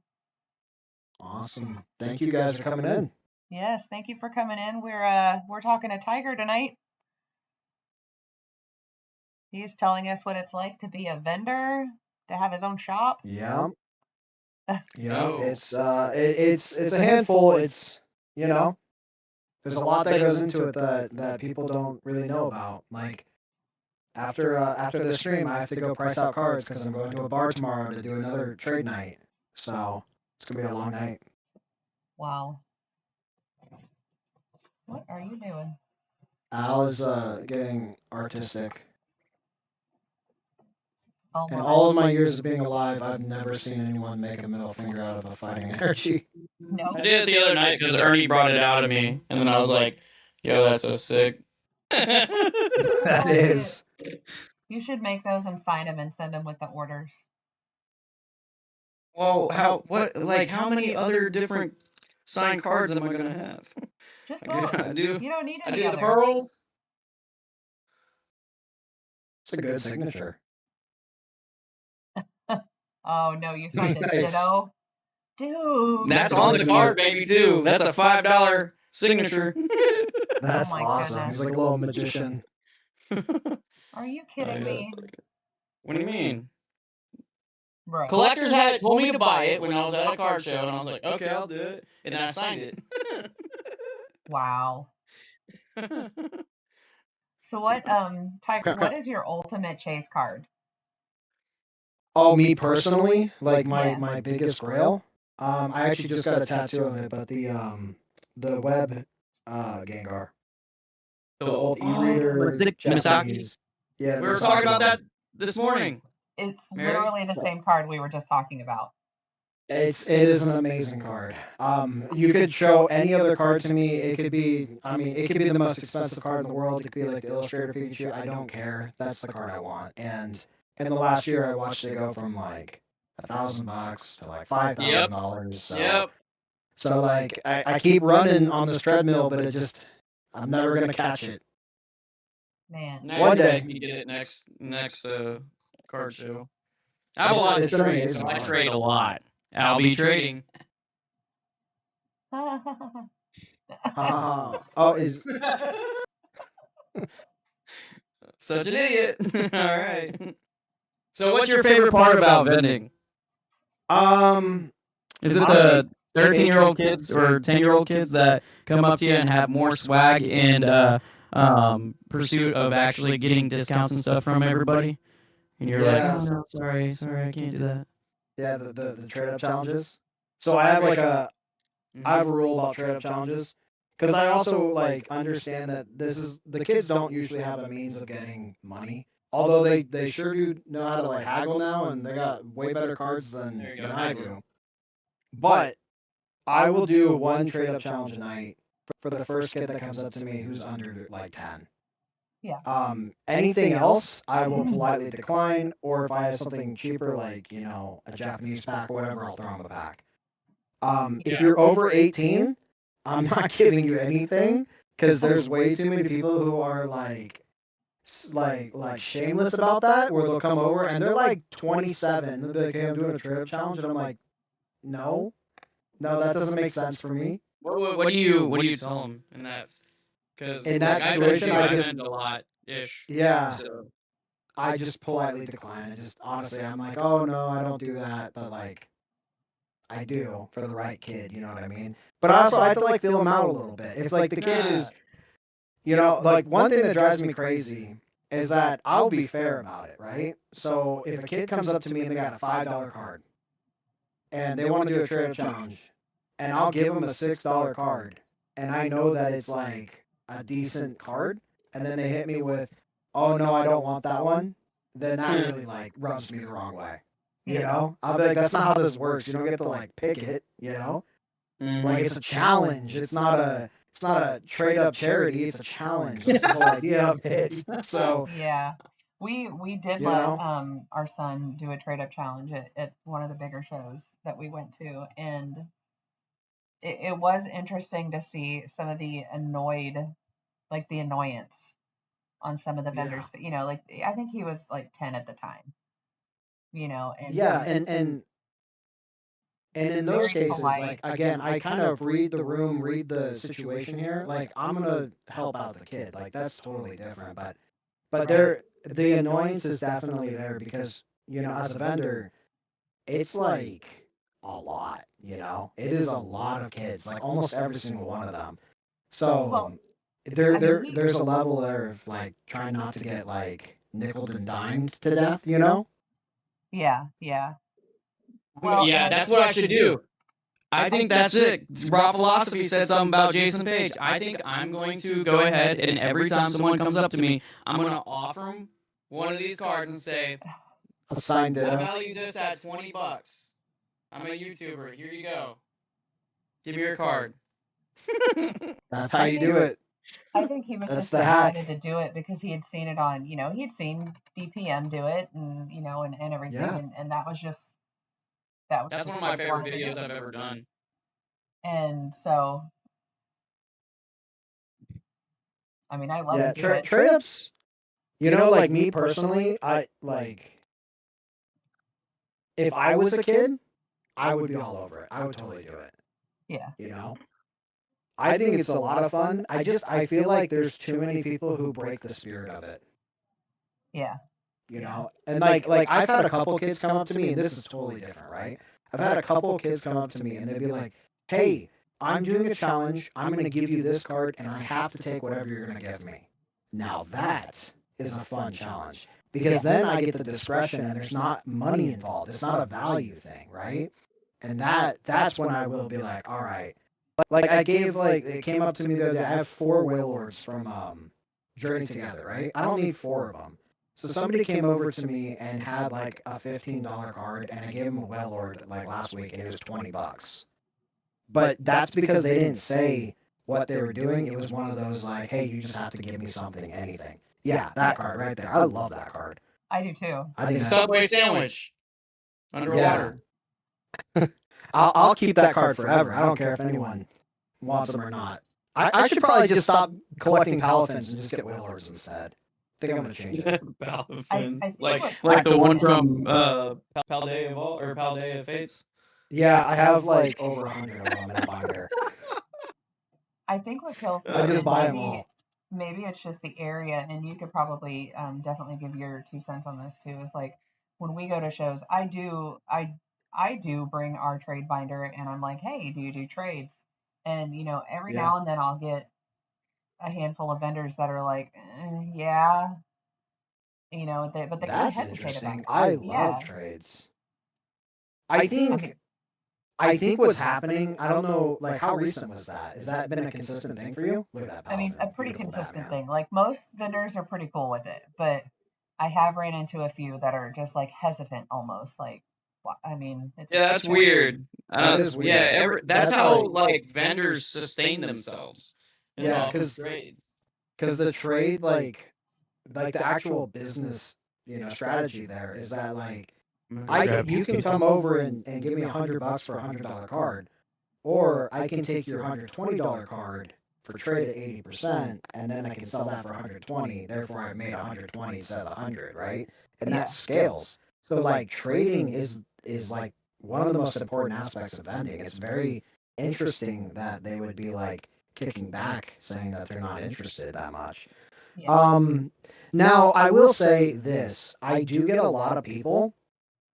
Speaker 3: Awesome. Thank you guys for coming in.
Speaker 1: Yes, thank you for coming in. We're talking to Tiger tonight. He's telling us what it's like to be a vendor, to have his own shop.
Speaker 3: Yeah. Yeah.
Speaker 2: Oh.
Speaker 3: It's it's a handful. It's there's a lot that goes into it that people don't really know about. Like after the stream, I have to go price out cards because I'm going to a bar tomorrow to do another trade night. So it's gonna be a long night.
Speaker 1: Wow. What are you doing?
Speaker 3: Al is getting artistic.
Speaker 1: Oh
Speaker 3: In
Speaker 1: my.
Speaker 3: all of my years of being alive, I've never seen anyone make a middle finger out of a fighting energy.
Speaker 1: No.
Speaker 2: I did it the other night because Ernie brought it out of me, and then I was like, yo, that's so sick.
Speaker 3: That is.
Speaker 1: You should make those and sign them and send them with the orders.
Speaker 2: Well, how many other different signed cards am I going to have?
Speaker 1: Just
Speaker 2: I
Speaker 1: one.
Speaker 2: do
Speaker 1: You don't need
Speaker 2: I
Speaker 1: any
Speaker 2: do the
Speaker 1: others.
Speaker 2: pearls.
Speaker 3: It's a good signature.
Speaker 1: Oh no, you signed a
Speaker 3: Nice.
Speaker 1: ditto. Dude.
Speaker 2: That's on the card, baby, too. That's a $5 signature.
Speaker 3: That's
Speaker 1: my
Speaker 3: awesome.
Speaker 1: goodness.
Speaker 3: He's like a little magician.
Speaker 1: Are you kidding me?
Speaker 2: What do you mean?
Speaker 1: Bro.
Speaker 2: Collectors had told me to buy it when I was at a card show, and I was like, okay, I'll do it. And then I signed it.
Speaker 1: Wow. So what, Tiger, what is your ultimate chase card?
Speaker 3: Oh, me personally, like my
Speaker 1: Yeah.
Speaker 3: my biggest grail. I actually just got a tattoo of it, but the web Gengar, the old e-reader
Speaker 2: Misaki?
Speaker 3: Japanese. Yeah,
Speaker 2: We were
Speaker 3: Misaki
Speaker 2: talking about
Speaker 3: one.
Speaker 2: that this morning.
Speaker 1: It's
Speaker 2: Mary?
Speaker 1: literally the same card we were just talking about.
Speaker 3: It is an amazing card. You could show any other card to me. It could be, it could be the most expensive card in the world. It could be like the Illustrator Pikachu. I don't care. That's the card I want. And in the last year, I watched it go from like $1,000 to like $5,000. So like I keep running on this treadmill, but I'm never gonna catch it.
Speaker 1: Man.
Speaker 3: One day.
Speaker 2: You get it next card show. I have a lot to
Speaker 3: It's
Speaker 2: trade.
Speaker 3: amazing.
Speaker 2: I trade a lot. I'll be trading.
Speaker 3: Is
Speaker 2: Such an idiot. All right. So what's your favorite part about vending? Is it the 13-year-old kids or 10-year-old kids that come up to you and have more swag and pursuit of actually getting discounts and stuff from everybody? And you're like, oh, no, sorry, I can't do that.
Speaker 3: Yeah, the trade up challenges. So I have I have a rule about trade up challenges because I also like understand that the kids don't usually have a means of getting money. Although they sure do know how to like haggle now, and they got way better cards than I do. But I will do one trade up challenge a night for the first kid that comes up to me who's under like 10.
Speaker 1: Yeah.
Speaker 3: Anything else, I will politely decline, or if I have something cheaper, like a Japanese pack or whatever, I'll throw in the pack. If you're over 18, I'm not giving you anything because there's way too many people who are like like shameless about that, where they'll come over and they're like 27. They'll be like, "Hey, I'm doing a trade-up challenge," and I'm like, "No, that doesn't make sense for me."
Speaker 2: What do you tell them in that? Because
Speaker 3: In that
Speaker 2: I've
Speaker 3: situation, I just
Speaker 2: been a lot ish.
Speaker 3: yeah,
Speaker 2: So
Speaker 3: I just politely decline. I just honestly, I'm like, "Oh no, I don't do that," but like I do for the right kid, you know what I mean? But also, I have to like feel them out a little bit. If like the kid is, like one thing that drives me crazy is that I'll be fair about it, right? So if a kid comes up to me and they got a $5 card and they want to do a trade challenge, and I'll give them a $6 card, and I know that it's like a decent card, and then they hit me with, "Oh no, I don't want that one," then that really like rubs me the wrong way. I'll be like, "That's not how this works. You don't get to like pick it. Like it's a challenge. It's not a trade up charity. It's a challenge. That's the whole idea of it." So
Speaker 1: Yeah. We did
Speaker 3: you
Speaker 1: let
Speaker 3: know,
Speaker 1: our son do a trade up challenge at one of the bigger shows that we went to, and it was interesting to see some of the the annoyance on some of the
Speaker 3: yeah,
Speaker 1: vendors. But like I think he was like 10 at the time, and he
Speaker 3: yeah,
Speaker 1: was
Speaker 3: and in those
Speaker 1: very
Speaker 3: cases, like
Speaker 1: polite.
Speaker 3: again, I kind of read the room, read the situation here. Like I'm gonna help out the kid. Like that's totally different. But
Speaker 1: Right.
Speaker 3: the annoyance is definitely there because as a vendor, it's like a lot. It is a lot of kids. Like almost every single one of them.
Speaker 1: Well,
Speaker 3: So
Speaker 1: I mean, he
Speaker 3: there's a level there of like trying not to get like nickeled and dimed to death.
Speaker 1: yeah, yeah. Well, and
Speaker 2: yeah,
Speaker 1: I
Speaker 2: that's what I should do. I think that's it. Raw Philosophy said something about Jason Page. I think I'm going to go ahead and every time someone comes up to me, I'm going to offer them one of these cards and say,
Speaker 3: A signed
Speaker 2: I
Speaker 3: ditto.
Speaker 2: value this at $20. I'm a YouTuber. Here you go. Give me your card.
Speaker 3: That's how you do it.
Speaker 1: I think he was
Speaker 3: That's
Speaker 1: just
Speaker 3: the hack.
Speaker 1: excited to do it because he had seen it on, he had seen DPM do it and, and everything.
Speaker 3: Yeah.
Speaker 1: And that was just, that was
Speaker 2: That's
Speaker 1: just
Speaker 2: one of
Speaker 1: what
Speaker 2: my
Speaker 1: he
Speaker 2: favorite
Speaker 1: wanted to
Speaker 2: videos
Speaker 1: do.
Speaker 2: I've ever done.
Speaker 1: And so, I mean, I love
Speaker 3: Yeah,
Speaker 1: to do it.
Speaker 3: trade ups. Like me personally, I like if I was a kid, I would be all over it. I would totally do it.
Speaker 1: Yeah.
Speaker 3: I think it's a lot of fun. I feel like there's too many people who break the spirit of it.
Speaker 1: Yeah.
Speaker 3: And like I've had a couple kids come up to me, and this is totally different, right? I've had a couple kids come up to me, and they'd be like, "Hey, I'm doing a challenge. I'm going to give you this card, and I have to take whatever you're going to give me." Now that is a fun challenge because then I get the discretion, and there's not money involved. It's not a value thing, right? And that's when I will be like, "All right." Like I gave like it came up to me the other day. I have 4 Wailords from Journey Together, right? I don't need 4 of them. So somebody came over to me and had like a $15 card, and I gave him a Wailord like last week, and it was $20. But that's because they didn't say what they were doing. It was one of those like, "Hey, you just have to give me something, anything." Yeah, that card right there. I love that card.
Speaker 1: I do too.
Speaker 3: I think
Speaker 2: Subway sandwich. Underwater.
Speaker 3: I'll keep that card forever. I don't care if anyone wants them or not. I should probably just stop collecting Palafins and just get Wailords instead. I think I'm gonna change it.
Speaker 2: Balafins.
Speaker 1: think
Speaker 2: Like the one from Paldea Vault or Paldea Fates.
Speaker 3: Yeah, I have like over 100 of them in a binder.
Speaker 1: I think what kills me
Speaker 3: I just
Speaker 1: is
Speaker 3: buy them all.
Speaker 1: maybe it's just the area, and you could probably definitely give your 2 cents on this too. Is like when we go to shows, I do bring our trade binder, and I'm like, hey, do you do trades? And every
Speaker 3: Yeah,
Speaker 1: now and then I'll get a handful of vendors that are like, yeah, but they kind of
Speaker 3: that's
Speaker 1: hesitate about
Speaker 3: interesting.
Speaker 1: it.
Speaker 3: I love
Speaker 1: Yeah,
Speaker 3: trades. I think what's happening. I don't know. Like, how recent was that? Has that been a consistent thing for you? Look at that
Speaker 1: I mean, a
Speaker 3: Palafin,
Speaker 1: pretty
Speaker 3: beautiful
Speaker 1: consistent
Speaker 3: Batman.
Speaker 1: thing. Like most vendors are pretty cool with it, but I have ran into a few that are just like hesitant almost. Like, I mean, it's
Speaker 2: Yeah, that's weird.
Speaker 3: That is weird.
Speaker 2: Yeah, that's
Speaker 3: That's
Speaker 2: how
Speaker 3: like
Speaker 2: vendors sustain themselves. Is
Speaker 3: yeah,
Speaker 2: off of trades.
Speaker 3: because the trade like the actual business strategy there is that like you can come over and give me $100 for $100 card, or I can take your $120 card for trade at 80%, and then I can sell that for 120. Therefore, I've made 120 instead of 100, right? And
Speaker 1: Yeah.
Speaker 3: that scales. So like trading is like one of the most important aspects of vending. It's very interesting that they would be like kicking back, saying that they're not interested that much.
Speaker 1: Yeah.
Speaker 3: Now I will say this: I do get a lot of people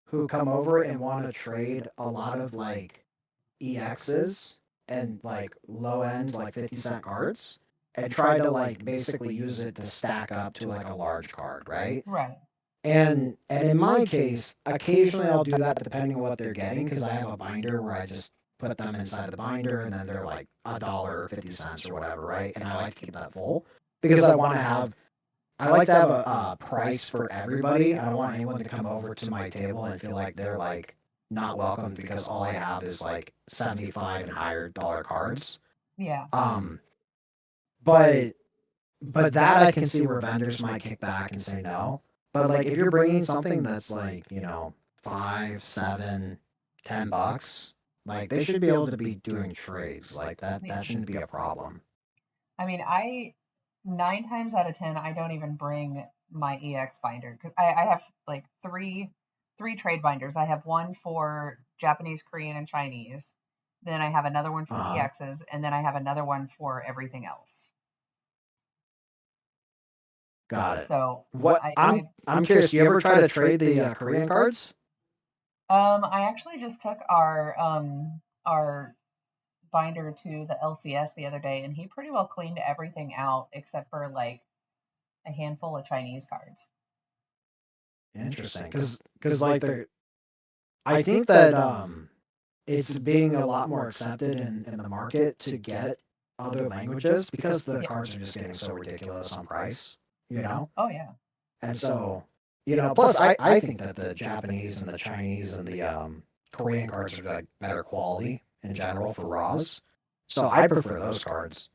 Speaker 3: who come over and want to trade a lot of like EXs and like low end like 50-cent cards and try to like basically use it to stack up to like a large card, right?
Speaker 1: Right.
Speaker 3: And in my case, occasionally I'll do that depending on what they're getting because I have a binder where I just put them inside the binder and then they're like $1 or 50 cents or whatever, right? And I like to keep that full because I like to have a price for everybody. I don't want anyone to come over to my table and feel like they're like not welcome because all I have is like 75 and higher dollar cards.
Speaker 1: Yeah.
Speaker 3: But that I can see where vendors might kick back and say no. But like if you're bringing something that's like, you know, 5, 7, $10, like they should be able to be doing trades like that. That shouldn't be a problem.
Speaker 1: I mean, 9 times out of 10, I don't even bring my EX binder because I have like three trade binders. I have one for Japanese, Korean, and Chinese. Then I have another one for EXs, and then I have another one for everything else.
Speaker 3: Got it.
Speaker 1: So
Speaker 3: what I'm curious. Do you ever try to trade the Korean cards?
Speaker 1: I actually just took our binder to the LCS the other day, and he pretty well cleaned everything out except for like a handful of Chinese cards.
Speaker 3: Interesting, because like I think that it's being a lot more accepted in the market to get other languages because the cards are just getting so ridiculous on price, you know?
Speaker 1: Oh yeah.
Speaker 3: And so, you know, plus I think that the Japanese and the Chinese and the Korean cards are like better quality in general for raws. So I prefer those cards.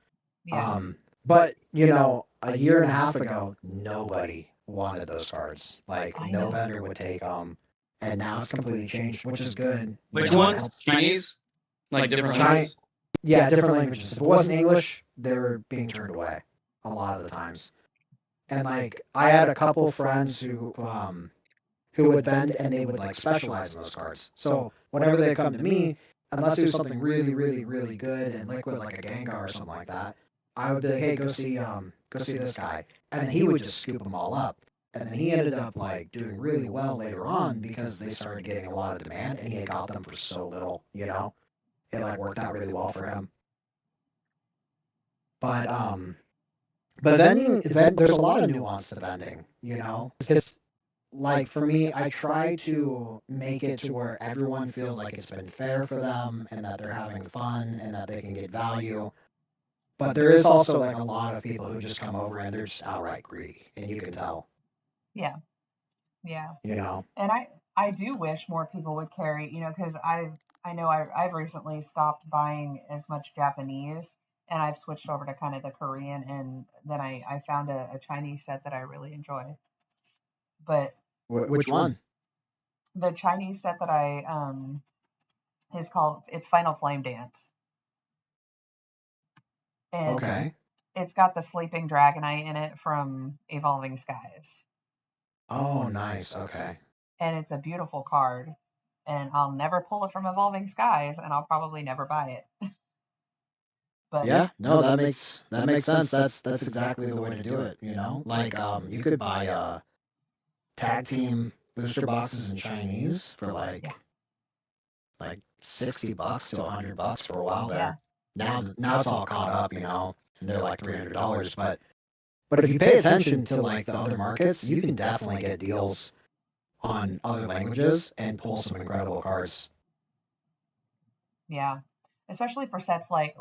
Speaker 1: Yeah.
Speaker 3: But you know, a year and a half ago, nobody wanted those cards. Like
Speaker 1: I
Speaker 3: no
Speaker 1: know.
Speaker 3: vendor would take them, and now it's completely changed, which is good.
Speaker 2: Which
Speaker 3: You know, it
Speaker 2: ones?
Speaker 3: helps-
Speaker 2: Chinese? Like different
Speaker 3: Chi-
Speaker 2: languages?
Speaker 3: Yeah, different languages. If it wasn't English, they were being turned away a lot of the times. And like I had a couple friends who would vend and they would like specialize in those cards. So whenever they come to me, unless it was something really, really, really good and liquid like a Gengar or something like that, I would be like, hey, go see this guy. And then he would just scoop them all up. And then he ended up like doing really well later on because they started getting a lot of demand and he had got them for so little, you know? It like worked out really well for him. But there's a lot of nuance to vending, you know? Because like for me, I try to make it to where everyone feels like it's been fair for them and that they're having fun and that they can get value. But there is also like a lot of people who just come over and they're just outright greedy, and you can tell.
Speaker 1: Yeah. Yeah.
Speaker 3: You know.
Speaker 1: And I do wish more people would carry, because I know I've recently stopped buying as much Japanese, and I've switched over to kind of the Korean, and then I found a Chinese set that I really enjoy. But
Speaker 3: Which one?
Speaker 1: the Chinese set that it's Final Flame Dance. And
Speaker 3: Okay.
Speaker 1: it's got the Sleeping Dragonite in it from Evolving Skies.
Speaker 3: Oh, nice. Okay.
Speaker 1: And it's a beautiful card. And I'll never pull it from Evolving Skies, and I'll probably never buy it. But
Speaker 3: yeah, no, that makes sense. That's exactly the way to do it. You know, like you could buy tag team booster boxes in Chinese for like $60 to $100 for a while there.
Speaker 1: Yeah.
Speaker 3: Now it's all caught up, you know, and they're like $300. But if you pay attention to like the other markets, you can definitely get deals on other languages and pull some incredible cards.
Speaker 1: Yeah, especially for sets like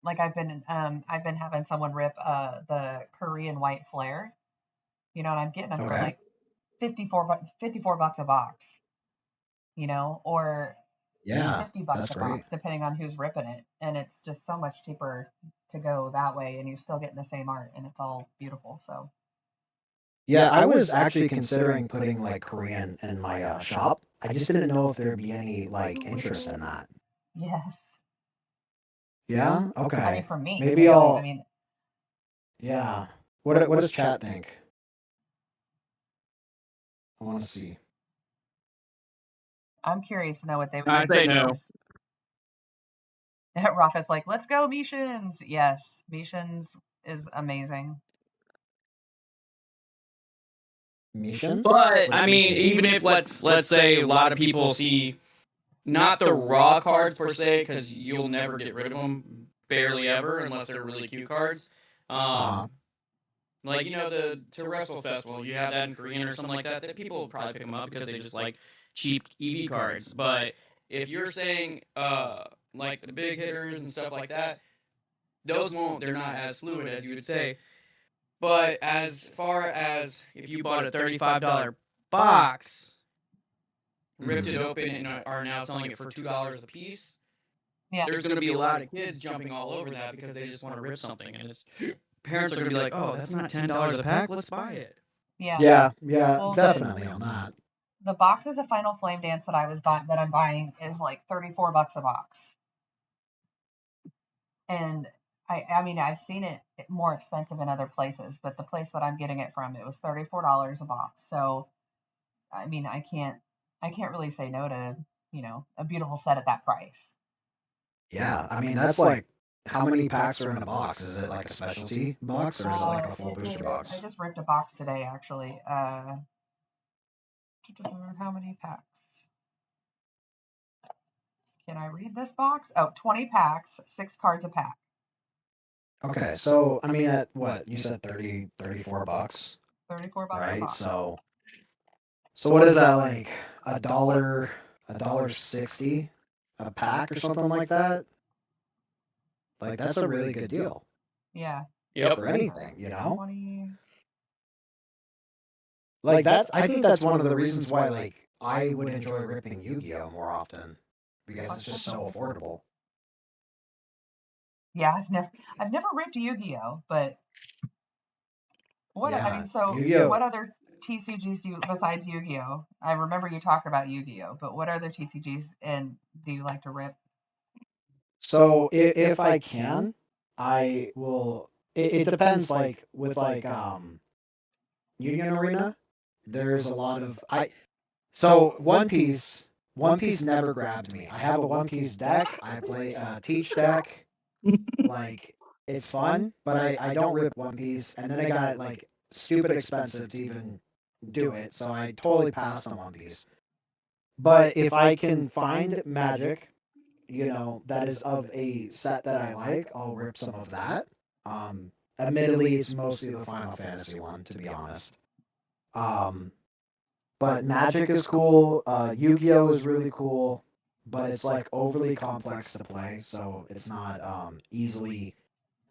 Speaker 1: I've been having someone rip the Korean White Flare, and I'm getting them for
Speaker 3: Okay.
Speaker 1: like $54 a box, or
Speaker 3: Yeah,
Speaker 1: $50
Speaker 3: that's
Speaker 1: a
Speaker 3: great.
Speaker 1: box depending on who's ripping it, and it's just so much cheaper to go that way, and you're still getting the same art, and it's all beautiful. So
Speaker 3: yeah, I was actually considering putting like Korean in my shop. I just didn't know if there'd be any like interest in that.
Speaker 1: yes,
Speaker 3: Yeah.
Speaker 1: I
Speaker 3: Okay.
Speaker 1: mean, for me,
Speaker 3: Maybe
Speaker 1: I
Speaker 3: I'll.
Speaker 1: mean,
Speaker 3: Yeah. What does chat think? I want to see.
Speaker 1: I'm curious to know what they would
Speaker 2: I
Speaker 1: think.
Speaker 2: say no.
Speaker 1: Rafa's like, let's go, Mishans. Yes, Mishans is amazing.
Speaker 3: Missions?
Speaker 2: But
Speaker 3: What's
Speaker 2: I mean,
Speaker 3: missions?
Speaker 2: even if let's say a lot of people see not the raw cards per se, because you'll never get rid of them, barely ever, unless they're really cute cards. Like the to Wrestle Festival, you have that in Korean or something like that. That people will probably pick them up because they just like cheap EV cards. But if you're saying like the big hitters and stuff like that, those won't. They're not as fluid as you would say. But as far as if you bought a $35 box, ripped it open, and are now selling it for $2 a piece,
Speaker 1: Yeah.
Speaker 2: there's going to be a lot of kids jumping all over that because they just want to rip something, and parents are going to be like, "Oh, that's not $10 a pack. Let's buy it."
Speaker 1: Yeah.
Speaker 3: Yeah,
Speaker 1: Well,
Speaker 3: definitely on that.
Speaker 1: The boxes of Final Flame Dance that I'm buying is like $34 a box. And I mean, I've seen it more expensive in other places, but the place that I'm getting it from, it was $34 a box. So, I mean, I can't really say no to, a beautiful set at that price.
Speaker 3: Yeah, I mean that's like how many packs are in a box? Is it like a specialty box or is it like a full booster box?
Speaker 1: I just ripped a box today, actually. How many packs? Can I read this box? Oh, 20 packs, 6 cards a pack.
Speaker 3: Okay, so I mean at what? You said 34 bucks,
Speaker 1: 34 bucks a
Speaker 3: right?
Speaker 1: box.
Speaker 3: So what is that like $1.60 a pack or something like that? Like that's a really good deal.
Speaker 1: Yeah.
Speaker 2: Yep.
Speaker 3: For anything,
Speaker 1: 20.
Speaker 3: Like that's I think that's one of the reasons why like I would enjoy ripping Yu-Gi-Oh more often because it's just so affordable.
Speaker 1: Yeah, I've never ripped Yu-Gi-Oh, but what I mean, so
Speaker 3: Yu-Gi-Oh.
Speaker 1: what other TCGs do you besides Yu-Gi-Oh? I remember you talking about Yu-Gi-Oh, but what other TCGs and do you like to rip?
Speaker 3: So if I can, I will. It depends. Like with like Union Arena, there's a lot of I. So One Piece never grabbed me. I have a One Piece deck. I play a Teach deck. Like it's fun, but I don't rip One Piece. And then I got like stupid expensive to even do it, so I totally passed on One Piece. But if I can find Magic, that is of a set that I like, I'll rip some of that. Admittedly, it's mostly the Final Fantasy one, to be honest. But Magic is cool. Yu-Gi-Oh is really cool, but it's like overly complex to play, so it's not easily.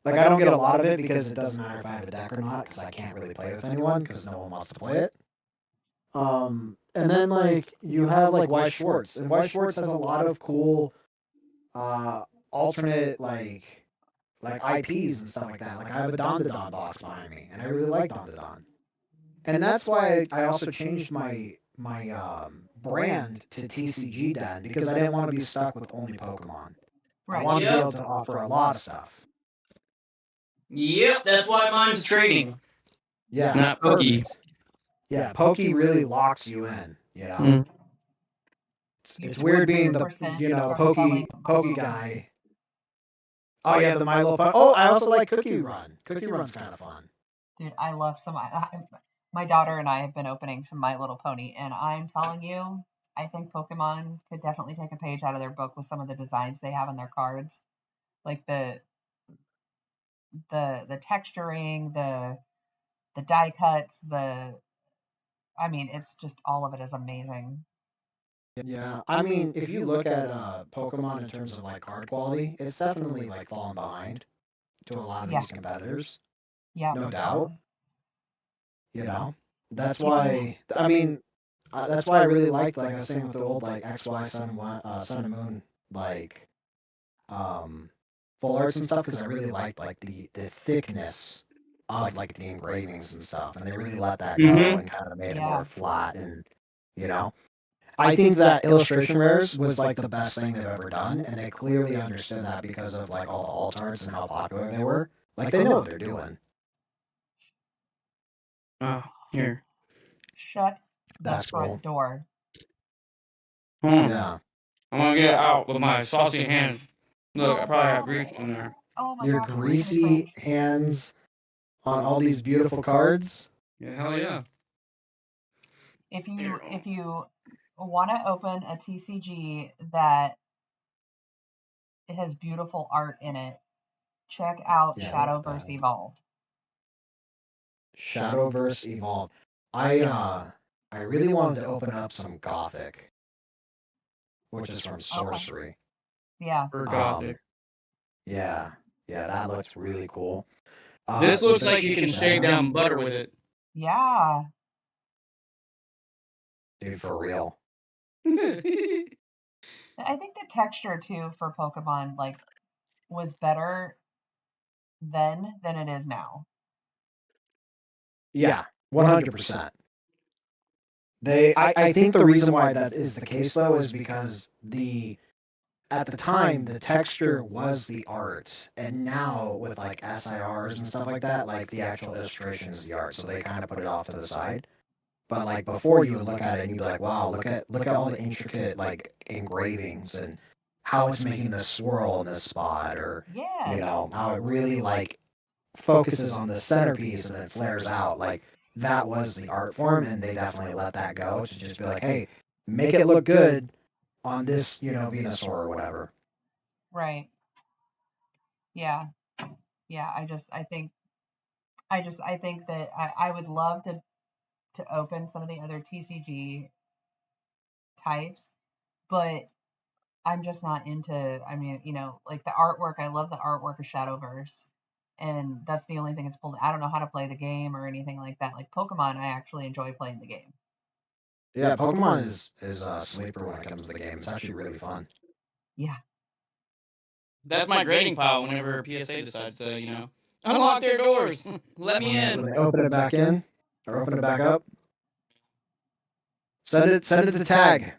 Speaker 3: Like I don't get a lot of it because it doesn't matter if I have a deck or not, because I can't really play with anyone because no one wants to play it. And then like you have like Weiss Schwartz, and Weiss Schwartz has a lot of cool alternate like IPs and stuff like that. Like I have a Don box behind me, and I really like Don. And that's why I also changed my brand to TCG Den because I didn't want to be stuck with only Pokemon.
Speaker 1: Right.
Speaker 3: I want to be able to offer a lot of stuff.
Speaker 2: Yep, that's why mine's trading.
Speaker 3: Yeah,
Speaker 2: not Pokey.
Speaker 3: Yeah, Pokey really locks you in. Yeah. It's weird being the Pokey guy. Oh yeah, the My Little Pony. Oh, I also like Cookie Run. Cookie Run's kind of fun.
Speaker 1: Dude, I love my daughter and I have been opening some My Little Pony, and I'm telling you, I think Pokemon could definitely take a page out of their book with some of the designs they have on their cards, like the texturing, the die cuts, I mean, it's just all of it is amazing.
Speaker 3: Yeah, I mean, if you look at Pokemon in terms of like card quality, it's definitely like fallen behind to a lot of these competitors.
Speaker 1: Yeah,
Speaker 3: no doubt. That's why. I mean, that's why I really liked, like I was saying with the old like XY Sun and Moon like full arts and stuff, because I really liked like the thickness of like the engravings and stuff, and they really let that go and kind of made it more flat and. I think that illustration rares was like the best thing they've ever done, and they clearly understood that because of like all the alt arts and how popular they were. Like they know what they're doing.
Speaker 2: Oh, here.
Speaker 1: Shut the
Speaker 3: That's
Speaker 1: front
Speaker 3: cool.
Speaker 1: door.
Speaker 2: Hold on.
Speaker 3: Yeah.
Speaker 2: I'm gonna get it out with my saucy hands. Look, I probably have grease on there.
Speaker 1: Oh my
Speaker 3: Your
Speaker 1: gosh, you're
Speaker 3: greasy hands on all these beautiful cards.
Speaker 2: Yeah, hell yeah.
Speaker 1: If you want to open a TCG that has beautiful art in it, check out
Speaker 3: Yeah,
Speaker 1: Shadowverse Evolved.
Speaker 3: Shadowverse Evolved. I really wanted to open up some Gothic, which is from Sorcery.
Speaker 1: Yeah.
Speaker 2: Or Gothic.
Speaker 3: Yeah, that looks really cool.
Speaker 2: This looks like you can shave down butter with it.
Speaker 1: Yeah.
Speaker 3: Dude, for real.
Speaker 1: I think the texture too for Pokemon like was better then than it is now.
Speaker 3: Yeah, 100%. I think the reason why that is the case though is because at the time the texture was the art, and now with like SIRs and stuff like that, like the actual illustration is the art, so they kind of put it off to the side. But like before, you would look at it and you'd be like, wow, look at all the intricate like engravings and how it's making this swirl in this spot, or
Speaker 1: Yes.
Speaker 3: you know how it really like focuses on the centerpiece and then flares out. Like that was the art form, and they definitely let that go to just be like, hey, make it look good on this, Venusaur or whatever.
Speaker 1: Right. Yeah. Yeah. I think that I would love to open some of the other TCG types, but I'm just not into, I mean, like the artwork, I love the artwork of Shadowverse. And that's the only thing that's pulled. I don't know how to play the game or anything like that. Like Pokemon, I actually enjoy playing the game.
Speaker 3: Yeah, Pokemon is a sleeper when it comes to the game. It's actually really fun.
Speaker 1: Yeah.
Speaker 2: That's my grading pile whenever PSA decides to, unlock their doors. Let me in.
Speaker 3: When they open it back in or open it back up, send it to tag.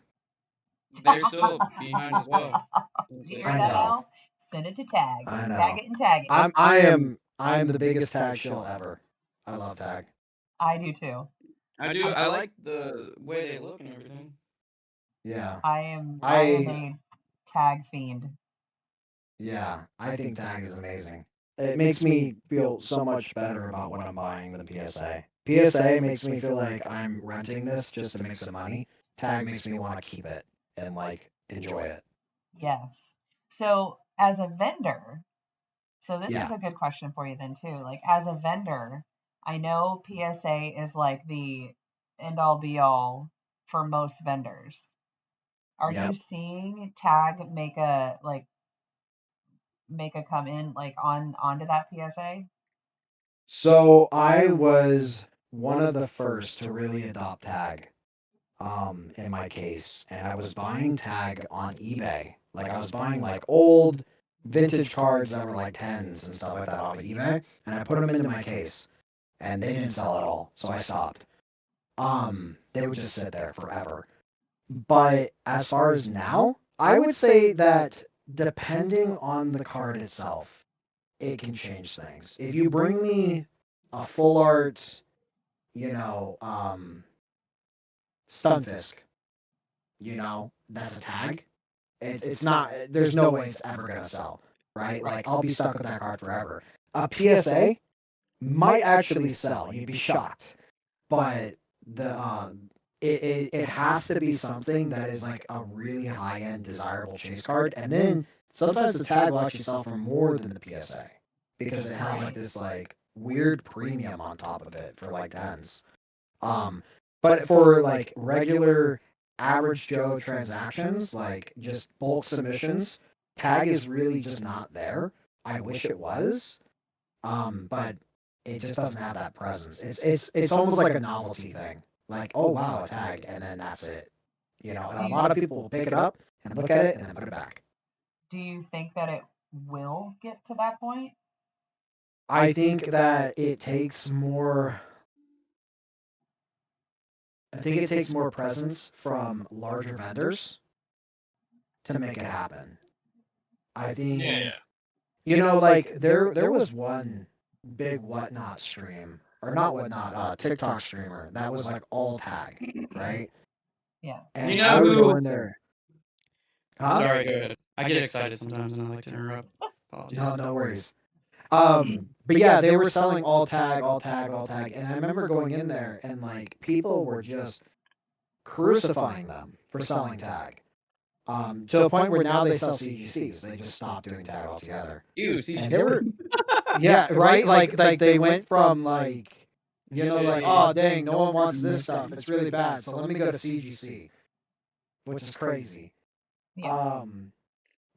Speaker 2: They're still behind as well.
Speaker 1: You hear that now? Send it to tag.
Speaker 3: I know.
Speaker 1: Tag it and tag it.
Speaker 3: I'm the biggest tag shill ever. I love tag.
Speaker 1: I do too.
Speaker 2: I do. I like the way they look and everything.
Speaker 3: Yeah.
Speaker 1: I am a tag fiend.
Speaker 3: Yeah, I think tag is amazing. It makes me feel so much better about what I'm buying than PSA. PSA makes me feel like I'm renting this just to make some money. Tag makes me want to keep it and like enjoy it.
Speaker 1: Yes. So as a vendor, this
Speaker 3: Yeah.
Speaker 1: is a good question for you then too. Like as a vendor, I know PSA is like the end all be all for most vendors. Are you seeing tag make a come in like onto that PSA?
Speaker 3: So I was one of the first to really adopt tag in my case, and I was buying tag on eBay. Like I was buying like old vintage cards that were like 10s and stuff like that off of eBay, and I put them into my case, and they didn't sell at all, so I stopped. They would just sit there forever. But as far as now, I would say that depending on the card itself, it can change things. If you bring me a full art, Stunfisk, that's a tag. It's not. There's no way it's ever gonna sell, right? Like I'll be stuck with that card forever. A PSA might actually sell. You'd be shocked, but it has to be something that is like a really high end desirable chase card, and then sometimes the tag will actually sell for more than the PSA because it has like this like weird premium on top of it for like 10s. But for like regular average Joe transactions, like just bulk submissions, tag is really just not there. I wish it was, but it just doesn't have that presence. It's almost like a novelty thing. Like, oh wow, a tag, and then that's it. And a lot of people will pick it up and look at it and then put it back.
Speaker 1: Do you think that it will get to that point?
Speaker 3: I think that it takes more. I think it takes more presence from larger vendors to make it happen. I think like there was one big whatnot stream or not whatnot TikTok streamer that was like all tag, right?
Speaker 1: Yeah.
Speaker 3: And
Speaker 2: You know
Speaker 3: I would
Speaker 2: who-
Speaker 3: go in there. Huh?
Speaker 2: Sorry, go ahead. I get excited sometimes and I like to interrupt. Apologies.
Speaker 3: No worries. But yeah, they were selling all tag, and I remember going in there and like people were just crucifying them for selling tag. To a point where now they sell CGCs. They just stopped doing tag altogether.
Speaker 2: Ew,
Speaker 3: And
Speaker 2: CGC.
Speaker 3: they were, yeah, right. Like they went from like, like, oh dang, no one wants this stuff. It's really bad. So let me go to CGC, which is crazy.
Speaker 1: Yeah.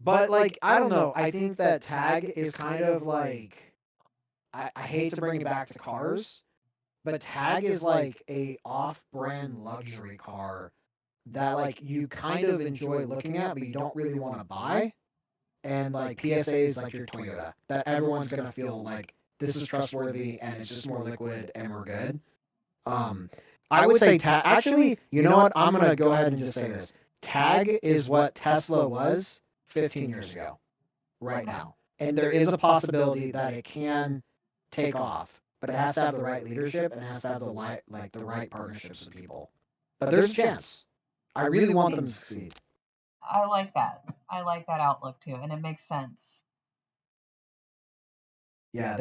Speaker 3: But like I don't know. I think that tag is kind of like, I hate to bring it back to cars, but tag is like a off-brand luxury car that like you kind of enjoy looking at, but you don't really want to buy. And like PSA is like your Toyota, that everyone's gonna feel like this is trustworthy and it's just more liquid and we're good. I would say tag. Actually, you know what? I'm gonna go ahead and just say this. Tag is what Tesla was 15 years ago, right now, and there is a possibility that it can take off, but it has to have the right leadership and it has to have the right partnerships with people. But there's a chance. I really want them to succeed.
Speaker 1: I like that. I like that outlook too, and it makes sense.
Speaker 3: Yeah,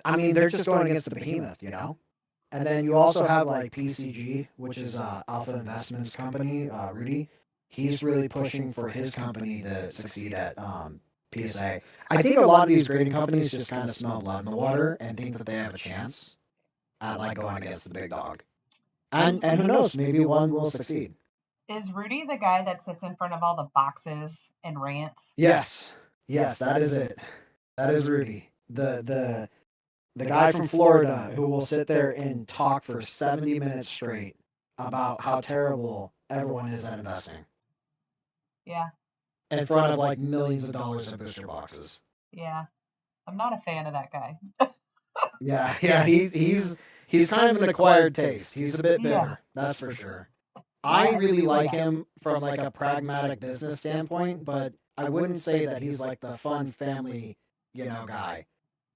Speaker 3: I mean, they're just going against the behemoth, And then you also have like PCG, which is Alpha Investments company, Rudy. He's really pushing for his company to succeed at PSA. I think a lot of these grading companies just kind of smell blood in the water and think that they have a chance at like going against the big dog. And who knows, maybe one will succeed.
Speaker 1: Is Rudy the guy that sits in front of all the boxes and rants?
Speaker 3: Yes, that is it. That is Rudy, the guy from Florida who will sit there and talk for 70 minutes straight about how terrible everyone is at investing.
Speaker 1: Yeah.
Speaker 3: In front of like millions of dollars of booster boxes.
Speaker 1: Yeah. I'm not a fan of that guy.
Speaker 3: Yeah, he's kind of an acquired taste. He's a bit bitter,
Speaker 1: Yeah.
Speaker 3: that's for sure. I really like him from like a pragmatic business standpoint, but I wouldn't say that he's like the fun family, guy.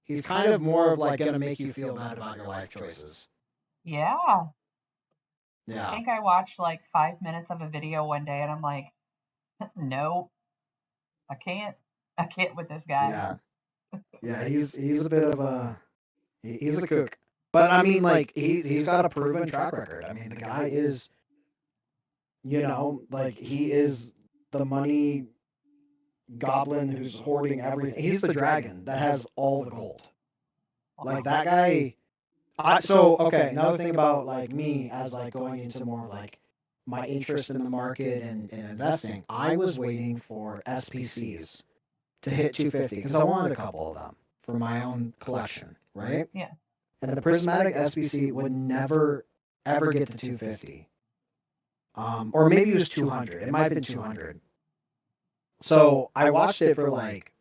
Speaker 3: He's kind of more of like gonna make you feel bad about your life choices.
Speaker 1: Yeah. I
Speaker 3: Yeah.
Speaker 1: think I watched like 5 minutes of a video one day and I'm like, no, I can't with this guy.
Speaker 3: Yeah, he's a bit of he's a kook. But I mean, like he's got a proven track record. I mean, the guy is, like he is the money goblin who's hoarding everything. He's the dragon that has all the gold. Like that guy. Okay, another thing about like me as like going into more of like my interest in the market and investing, I was waiting for SPCs to hit 250 because I wanted a couple of them for my own collection, right?
Speaker 1: Yeah.
Speaker 3: And the prismatic SPC would never ever get to 250. Or maybe it was 200. It might have been 200. So I watched it for like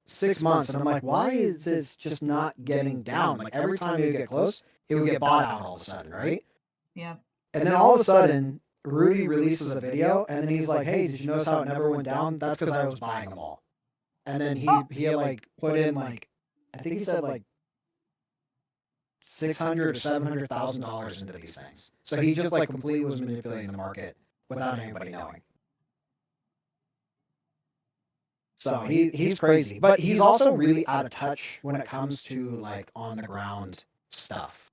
Speaker 3: 6 months, and I'm like, why is it just not getting down? Like every time it would get close, it would get bought out all of a sudden, right?
Speaker 1: Yeah.
Speaker 3: And then all of a sudden, Rudy releases a video, and then he's like, hey, did you notice how it never went down? That's because I was buying them all. And then he had like put in like, I think he said like $600,000 or $700,000 into these things. So he just like completely was manipulating the market without anybody knowing. So he's crazy, but he's also really out of touch when it comes to like on the ground stuff.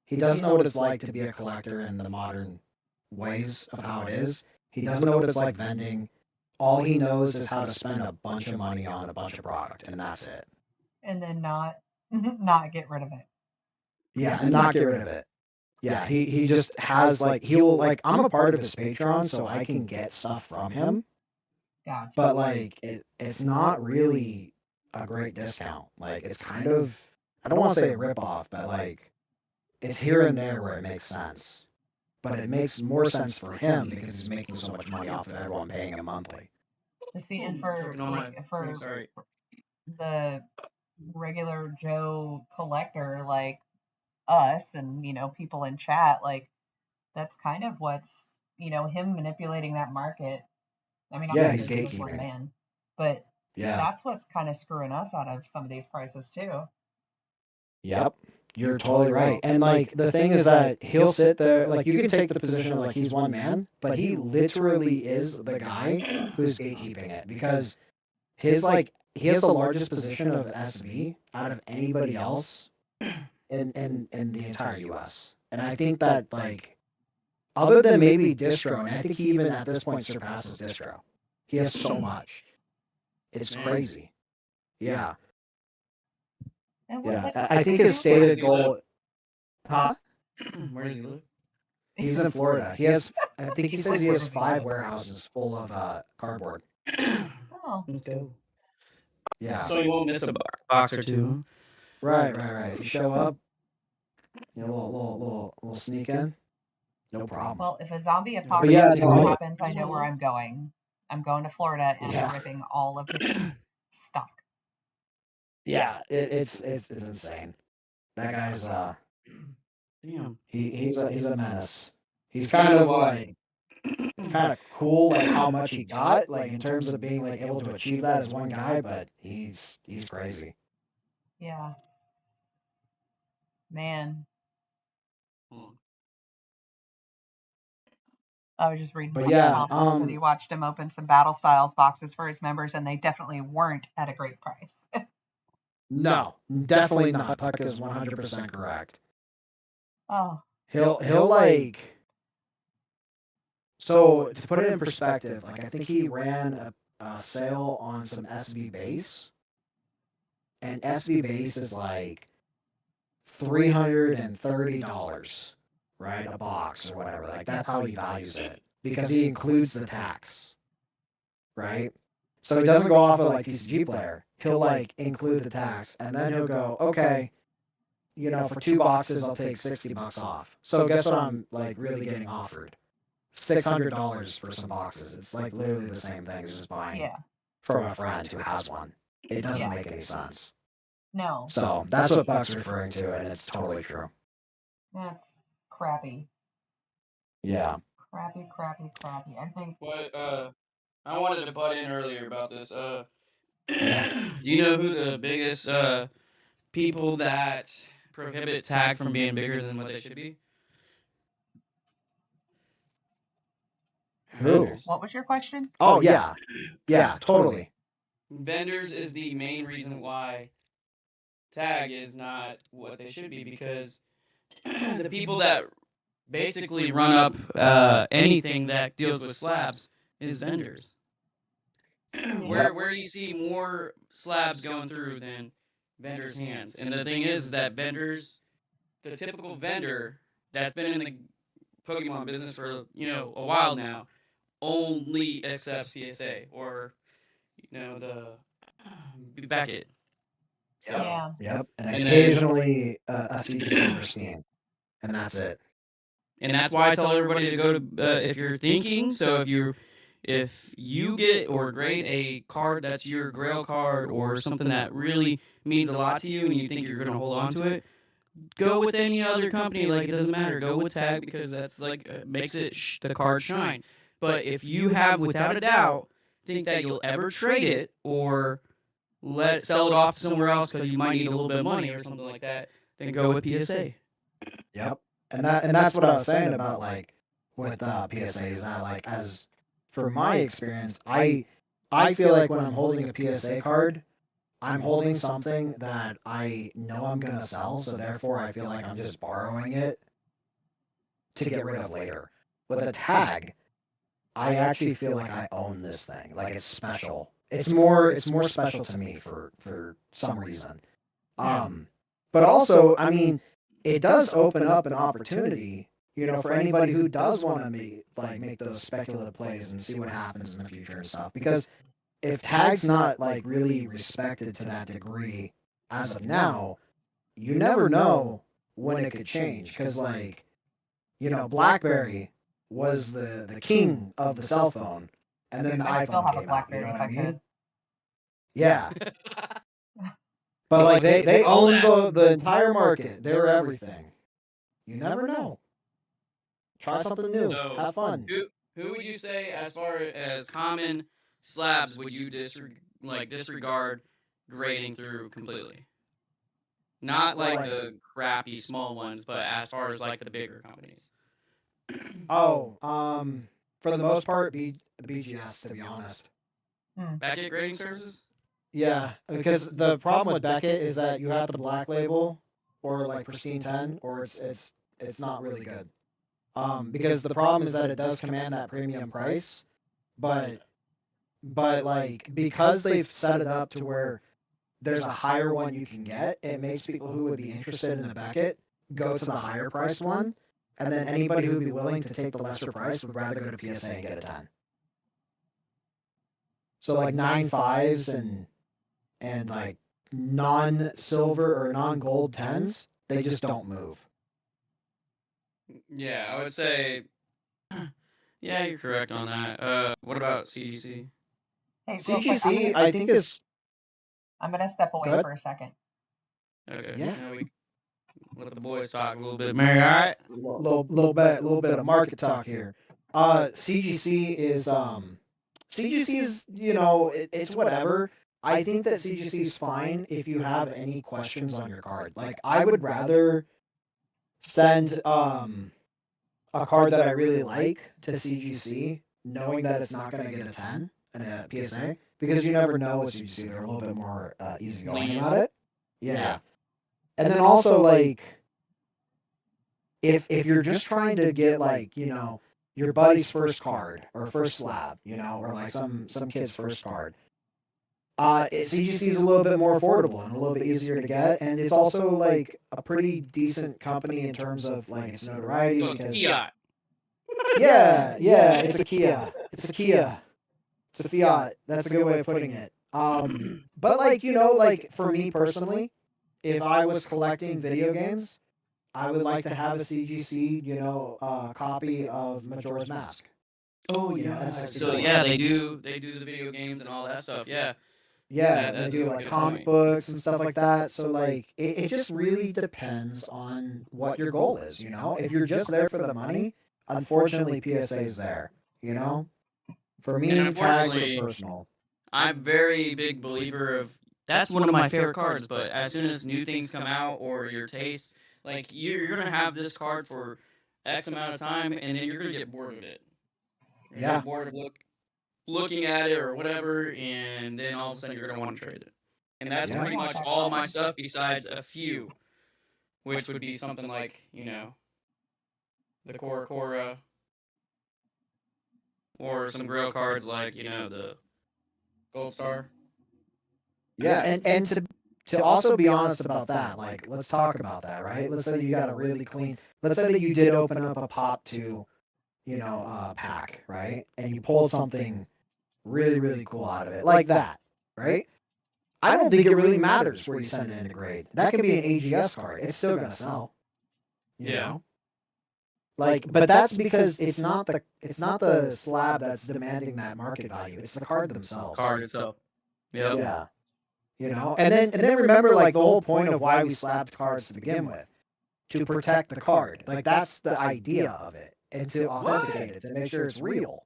Speaker 3: He doesn't know what it's like to be a collector in the modern ways of how it is. He doesn't know what it's like vending. All he knows is how to spend a bunch of money on a bunch of product, and that's it.
Speaker 1: And then not get rid of it.
Speaker 3: Yeah, and not get rid of it. Yeah, he just has like he'll like I'm a part of his Patreon, so I can get stuff from him.
Speaker 1: Gotcha.
Speaker 3: But like it's not really a great discount. Like it's kind of, I don't want to say a ripoff, but like it's here and there where it makes sense. But it makes more sense for him because he's making so much money off of everyone paying him monthly.
Speaker 1: See, and for
Speaker 2: Sorry.
Speaker 1: the regular Joe collector like us and people in chat, like That's kind of what's, him manipulating that market. I mean,
Speaker 3: Yeah, he's
Speaker 1: obviously he was one
Speaker 3: gatekeeping.
Speaker 1: man, but
Speaker 3: Yeah.
Speaker 1: that's what's kind of screwing us out of some of these prices too.
Speaker 3: Yep. You're totally right. And like the thing is that he'll sit there, like you can take the position of like he's one man, but he literally is the guy who's gatekeeping it because he has the largest position of SV out of anybody else in the entire US. And I think that like other than maybe Distro, and I think he even at this point surpasses Distro. He has so much. It's crazy. Yeah.
Speaker 1: And
Speaker 3: Yeah.
Speaker 1: what's
Speaker 3: I think his stated goal. Huh?
Speaker 2: Where does he live?
Speaker 3: He's in Florida. He has, I think he says he has 5 warehouses full of cardboard.
Speaker 1: Oh,
Speaker 2: Let's go.
Speaker 3: Yeah.
Speaker 2: So you won't miss a box or two.
Speaker 3: Right. You show up, little sneak in, no problem.
Speaker 1: well, if a zombie
Speaker 3: But
Speaker 1: apocalypse
Speaker 3: yeah,
Speaker 1: ever
Speaker 3: no,
Speaker 1: happens, I know where I'm going. I'm going to Florida and
Speaker 3: Yeah.
Speaker 1: I'm ripping all of his stock.
Speaker 3: yeah, it's insane. That guy's
Speaker 2: Damn.
Speaker 3: he's a menace. He's kind of like it's kind of cool like how much he got like in terms of being like able to achieve that as one guy, but he's crazy.
Speaker 1: Yeah. Man, I was just reading
Speaker 3: But
Speaker 1: what
Speaker 3: yeah,
Speaker 1: Tom said he watched him open some Battle Styles boxes for his members, and they definitely weren't at a great price.
Speaker 3: No, definitely not. Puck is 100% correct.
Speaker 1: Oh,
Speaker 3: He'll like. So to put it in perspective, like I think he ran a sale on some SV base, and SV base is like $330, right? A box or whatever. Like that's how he values it because he includes the tax, right? So he doesn't go off of like TCG player. He'll like include the tax, and then he'll go, okay, for 2 boxes, I'll take $60 off. So guess what I'm like really getting offered? $600 for some boxes. It's like literally the same thing as just buying
Speaker 1: yeah.
Speaker 3: from a friend who has one. It doesn't
Speaker 1: Yeah.
Speaker 3: make any sense.
Speaker 1: No,
Speaker 3: So that's what Buck's referring to, and it's totally true.
Speaker 1: that's crappy.
Speaker 3: Yeah.
Speaker 1: Crappy. I think.
Speaker 2: What I wanted to butt in earlier about this. Do you know who the biggest people that prohibit tag from being bigger than what they should be?
Speaker 3: Who?
Speaker 2: Vendors.
Speaker 1: What was your question?
Speaker 3: Oh yeah. Yeah, totally.
Speaker 2: Vendors is the main reason why tag is not what they should be, because the people that basically run up anything that deals with slabs is vendors. Where do you see more slabs going through than vendors' hands? And the thing is that vendors, the typical vendor that's been in the Pokemon business for a while now, only accepts PSA or the Beckett. So,
Speaker 1: Yeah.
Speaker 3: Yep. And
Speaker 2: And
Speaker 3: occasionally a CD Silver Steam. And that's it.
Speaker 2: And that's why I tell everybody to go to if you're thinking. So if you get or grade a card that's your Grail card or something that really means a lot to you and you think you're going to hold on to it, go with any other company. Like, it doesn't matter. Go with Tag because that's like makes it the card shine. But if you have, without a doubt, think that you'll ever trade it or sell it off somewhere else because you might need a little bit of money or something like that, then go with PSA.
Speaker 3: Yep. And that's what I was saying about like with PSAs. That like as for my experience, I feel like when I'm holding a PSA card, I'm holding something that I know I'm gonna sell. So therefore, I feel like I'm just borrowing it to get rid of later. With a tag, I actually feel like I own this thing. Like it's special. It's more special to me for some reason. But also, I mean, it does open up an opportunity, for anybody who does want to make those speculative plays and see what happens in the future and stuff. Because if tag's not like really respected to that degree as of now, you never know when it could change. Because like, BlackBerry was the king of the cell phone, and then the
Speaker 1: I would still
Speaker 3: iPhone
Speaker 1: have a
Speaker 3: came out.
Speaker 1: BlackBerry
Speaker 3: You know
Speaker 1: if
Speaker 3: what
Speaker 1: I
Speaker 3: I mean?
Speaker 1: could.
Speaker 3: Yeah. But like they own the entire market. They're everything. You never know. Try something new.
Speaker 2: So,
Speaker 3: Have fun.
Speaker 2: Who would you say, as far as common slabs, would you disregard grading through completely? Not like the crappy small ones, but as far as like the bigger companies.
Speaker 3: Oh, for the most part, the BGS, to be honest.
Speaker 2: Beckett grading services?
Speaker 3: Yeah, because the problem with Beckett is that you have the black label or like pristine 10, or it's not really good. Because the problem is that it does command that premium price, but like because they've set it up to where there's a higher one you can get, it makes people who would be interested in the Beckett go to the higher priced one, and then anybody who would be willing to take the lesser price would rather go to PSA and get a 10. So like 9.5s and like non-silver or non-gold 10s, they just don't move.
Speaker 2: Yeah, I would say. Yeah, you're correct on that. What about CGC?
Speaker 1: Hey, real quick,
Speaker 3: CGC, I think is.
Speaker 1: I'm gonna step away
Speaker 3: Good.
Speaker 1: for a second.
Speaker 2: Okay.
Speaker 3: Yeah.
Speaker 2: Now we let the boys talk a little bit. Mary, all right?
Speaker 3: Little bit of market talk here. CGC is CGC is, you know, it's whatever. I think that CGC is fine if you have any questions on your card. Like I would rather send a card that I really like to CGC, knowing that it's not going to get a 10 and a PSA, because you never know with CGC. They're a little bit more easygoing about it. Yeah. And then also, like, if you're just trying to get, like, you know, your buddy's first card or first slab, you know, or like some kid's first card, CGC is a little bit more affordable and a little bit easier to get, and it's also like a pretty decent company in terms of like its notoriety.
Speaker 2: So it's Fiat.
Speaker 3: Yeah, it's a Kia. It's a Kia. It's a Fiat. That's a good way of putting it. But like, you know, like for me personally, if I was collecting video games, I would like to have a CGC, you know, copy of Majora's Mask.
Speaker 2: Oh
Speaker 3: You know,
Speaker 2: yeah.
Speaker 3: N64.
Speaker 2: So yeah, they do the video games and all that stuff. Yeah.
Speaker 3: Yeah,
Speaker 2: That's
Speaker 3: they do
Speaker 2: a
Speaker 3: like
Speaker 2: good
Speaker 3: comic
Speaker 2: point.
Speaker 3: books and stuff like that. So like, it just really depends on what your goal is. You know, if you're just there for the money, unfortunately, PSA is there. You know, for me,
Speaker 2: And
Speaker 3: tag
Speaker 2: unfortunately,
Speaker 3: for personal.
Speaker 2: I'm a very big believer of that's one of my favorite cards, but as soon as new things come out or your taste, like you're gonna have this card for X amount of time and then you're gonna get bored of it. You're gonna
Speaker 3: Yeah.
Speaker 2: get bored of looking at it or whatever, and then all of a sudden you're gonna want to trade it. And that's
Speaker 3: Yeah.
Speaker 2: pretty much all my stuff besides a few, which would be something like, you know, the Cora, or some Grail cards like, you know, the Gold Star.
Speaker 3: Yeah, and to also be honest about that, like let's talk about that, right? Let's say you got a really clean. Let's say that you did open up a pop 2, you know, pack, right? And you pulled something really cool out of it, like that, right? I don't think it really matters where you send it into grade. That could be an AGS card. It's still gonna sell. You know? Like, but that's because it's not the slab that's demanding that market value. It's the card themselves.
Speaker 2: Card itself. Yep.
Speaker 3: Yeah. You know, and then remember, like, the whole point of why we slabbed cards to begin with, to protect the card. Like, that's the idea of it, and to authenticate it, to make sure it's real.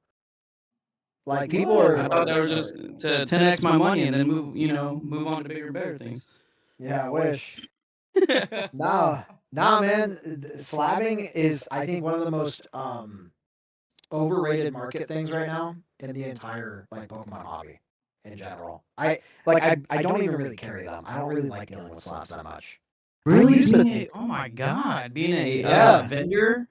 Speaker 3: Like, people are.
Speaker 2: I thought that was just to 10x my money and then move on to bigger and better things.
Speaker 3: Yeah, I wish. Nah, man. Slabbing is, I think, one of the most overrated market things right now in the entire like Pokemon hobby in general. I don't even really carry them. I don't really like dealing with slabs that much.
Speaker 2: Really? Oh my god, being a
Speaker 3: Yeah.
Speaker 2: vendor,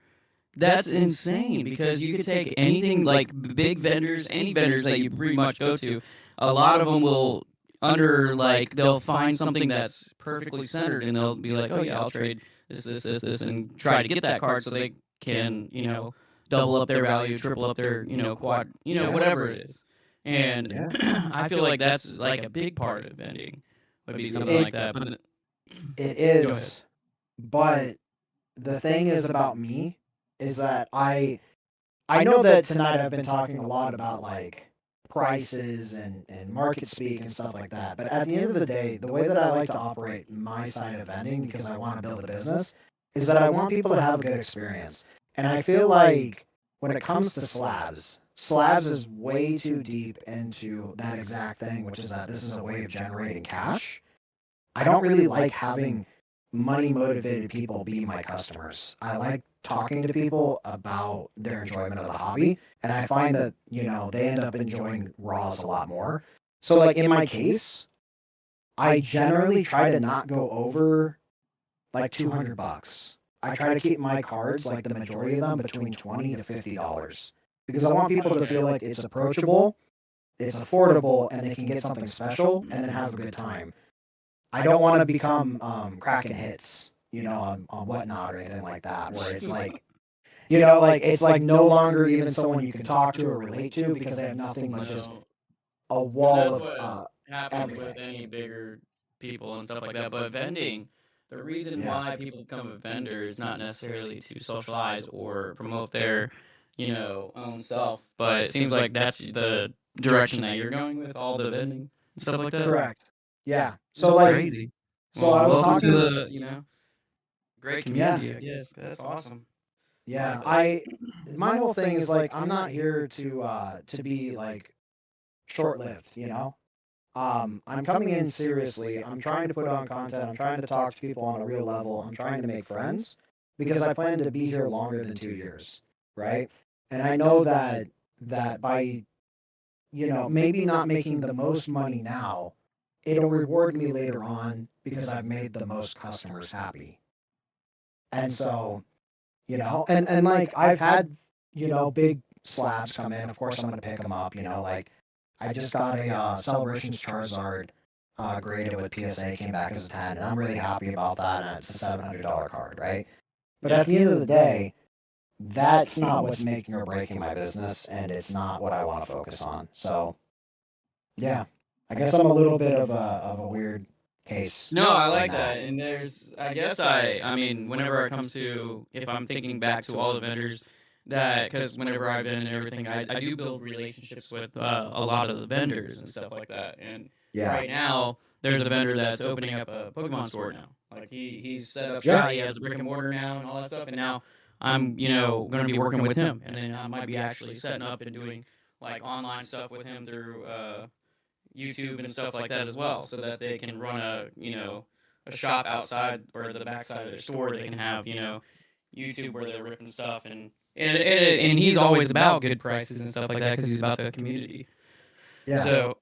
Speaker 2: that's insane because you could take anything like big vendors, any vendors that you pretty much go to. A lot of them will they'll find something that's perfectly centered and they'll be like, oh yeah, I'll trade this, and try to get that card so they can, double up their value, triple up their, quad, whatever it is. And I feel like that's like a big part of vending would be something like that. But
Speaker 3: it is, but the thing is about me is that I know that tonight I've been talking a lot about like prices and market speak and stuff like that. But at the end of the day, the way that I like to operate my side of vending, because I want to build a business, is that I want people to have a good experience. And I feel like when it comes to slabs is way too deep into that exact thing, which is that this is a way of generating cash. I don't really like having money motivated people be my customers. I like talking to people about their enjoyment of the hobby, and I find that, they end up enjoying raws a lot more. So like in my case, I generally try to not go over like $200. I try to keep my cards, like the majority of them, between $20 to $50 because I want people to feel like it's approachable, it's affordable, and they can get something special and then have a good time. I don't want to become cracking hits, on whatnot or anything like that, where it's like, like it's like no longer even someone you can talk to or relate to because they have nothing but just
Speaker 2: No.
Speaker 3: a
Speaker 2: And
Speaker 3: wall
Speaker 2: that's
Speaker 3: of
Speaker 2: what happens with
Speaker 3: everything.
Speaker 2: any bigger people and stuff like that. But vending, the reason
Speaker 3: Yeah.
Speaker 2: why people become a vendor is not necessarily to socialize or promote their, own self. But it seems like that's the direction that you're going with all the vending and stuff like that.
Speaker 3: Correct. Yeah.
Speaker 2: So
Speaker 3: So like,
Speaker 2: crazy.
Speaker 3: so
Speaker 2: Well,
Speaker 3: I was
Speaker 2: welcome to
Speaker 3: talking.
Speaker 2: the, great community, I guess. That's awesome.
Speaker 3: Yeah,
Speaker 2: like
Speaker 3: my whole thing is like I'm not here to be like short-lived, I'm coming in seriously. I'm trying to put on content. I'm trying to talk to people on a real level. I'm trying to make friends because I plan to be here longer than 2 years, right? And I know that by, maybe not making the most money now, it'll reward me later on because I've made the most customers happy. And so, and like I've had, big slabs come in. Of course, I'm gonna pick them up. Like I just got a Celebrations Charizard graded with PSA, came back as a 10, and I'm really happy about that. And it's a $700 card, right? But at the end of the day, that's not what's making or breaking my business, and it's not what I want to focus on. So, yeah, I guess I'm a little bit of a weird case.
Speaker 2: No, I
Speaker 3: right
Speaker 2: like
Speaker 3: now.
Speaker 2: that. And I guess I mean, whenever it comes to, if I'm thinking back to all the vendors because whenever I've been and everything, I do build relationships with a lot of the vendors and stuff like that. And
Speaker 3: Yeah.
Speaker 2: right now, there's a vendor that's opening up a Pokemon store now. Like he's set up
Speaker 3: Yeah.
Speaker 2: shop, he has a brick and mortar now and all that stuff. And now I'm, going to be working with him. And then I might be actually setting up and doing like online stuff with him through YouTube and stuff like that as well, so that they can run a shop outside or the backside of their store. They can have YouTube where they're ripping stuff and he's always about good prices and stuff like that because he's about the community.
Speaker 3: Yeah.
Speaker 2: So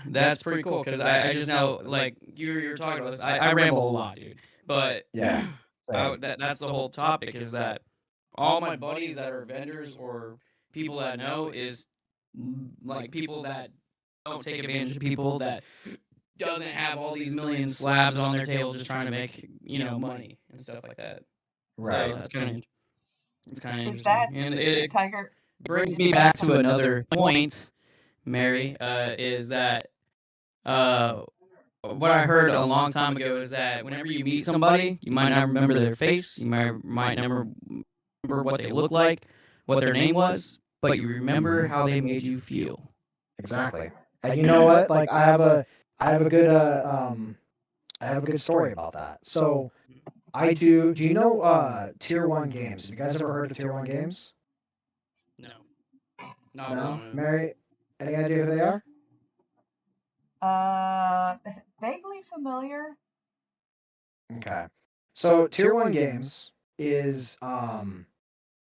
Speaker 2: that's pretty cool because I just know like you're talking about this. I ramble a lot, dude, but
Speaker 3: Yeah.
Speaker 2: that's the whole topic is that all my buddies that are vendors or people that know is like people that don't take advantage of people that doesn't have all these million slabs on their table just trying to make money and stuff like that.
Speaker 3: Right.
Speaker 2: So that's kind of it's kind of
Speaker 1: Is
Speaker 2: interesting,
Speaker 1: that
Speaker 2: and it
Speaker 1: Tiger?
Speaker 2: brings me back to another point, Mary. Is that what I heard a long time ago is that whenever you meet somebody, you might not remember their face, you might never remember what they look like, what their name was, but you remember how they made you feel.
Speaker 3: Exactly. And you know what? Like I have a good I have a good story about that. So do you know tier 1 games? Have you guys ever heard of tier 1 games?
Speaker 2: No, not
Speaker 3: No?
Speaker 2: alone.
Speaker 3: Mary, any idea who they are?
Speaker 1: Vaguely familiar.
Speaker 3: Okay. So tier 1 games is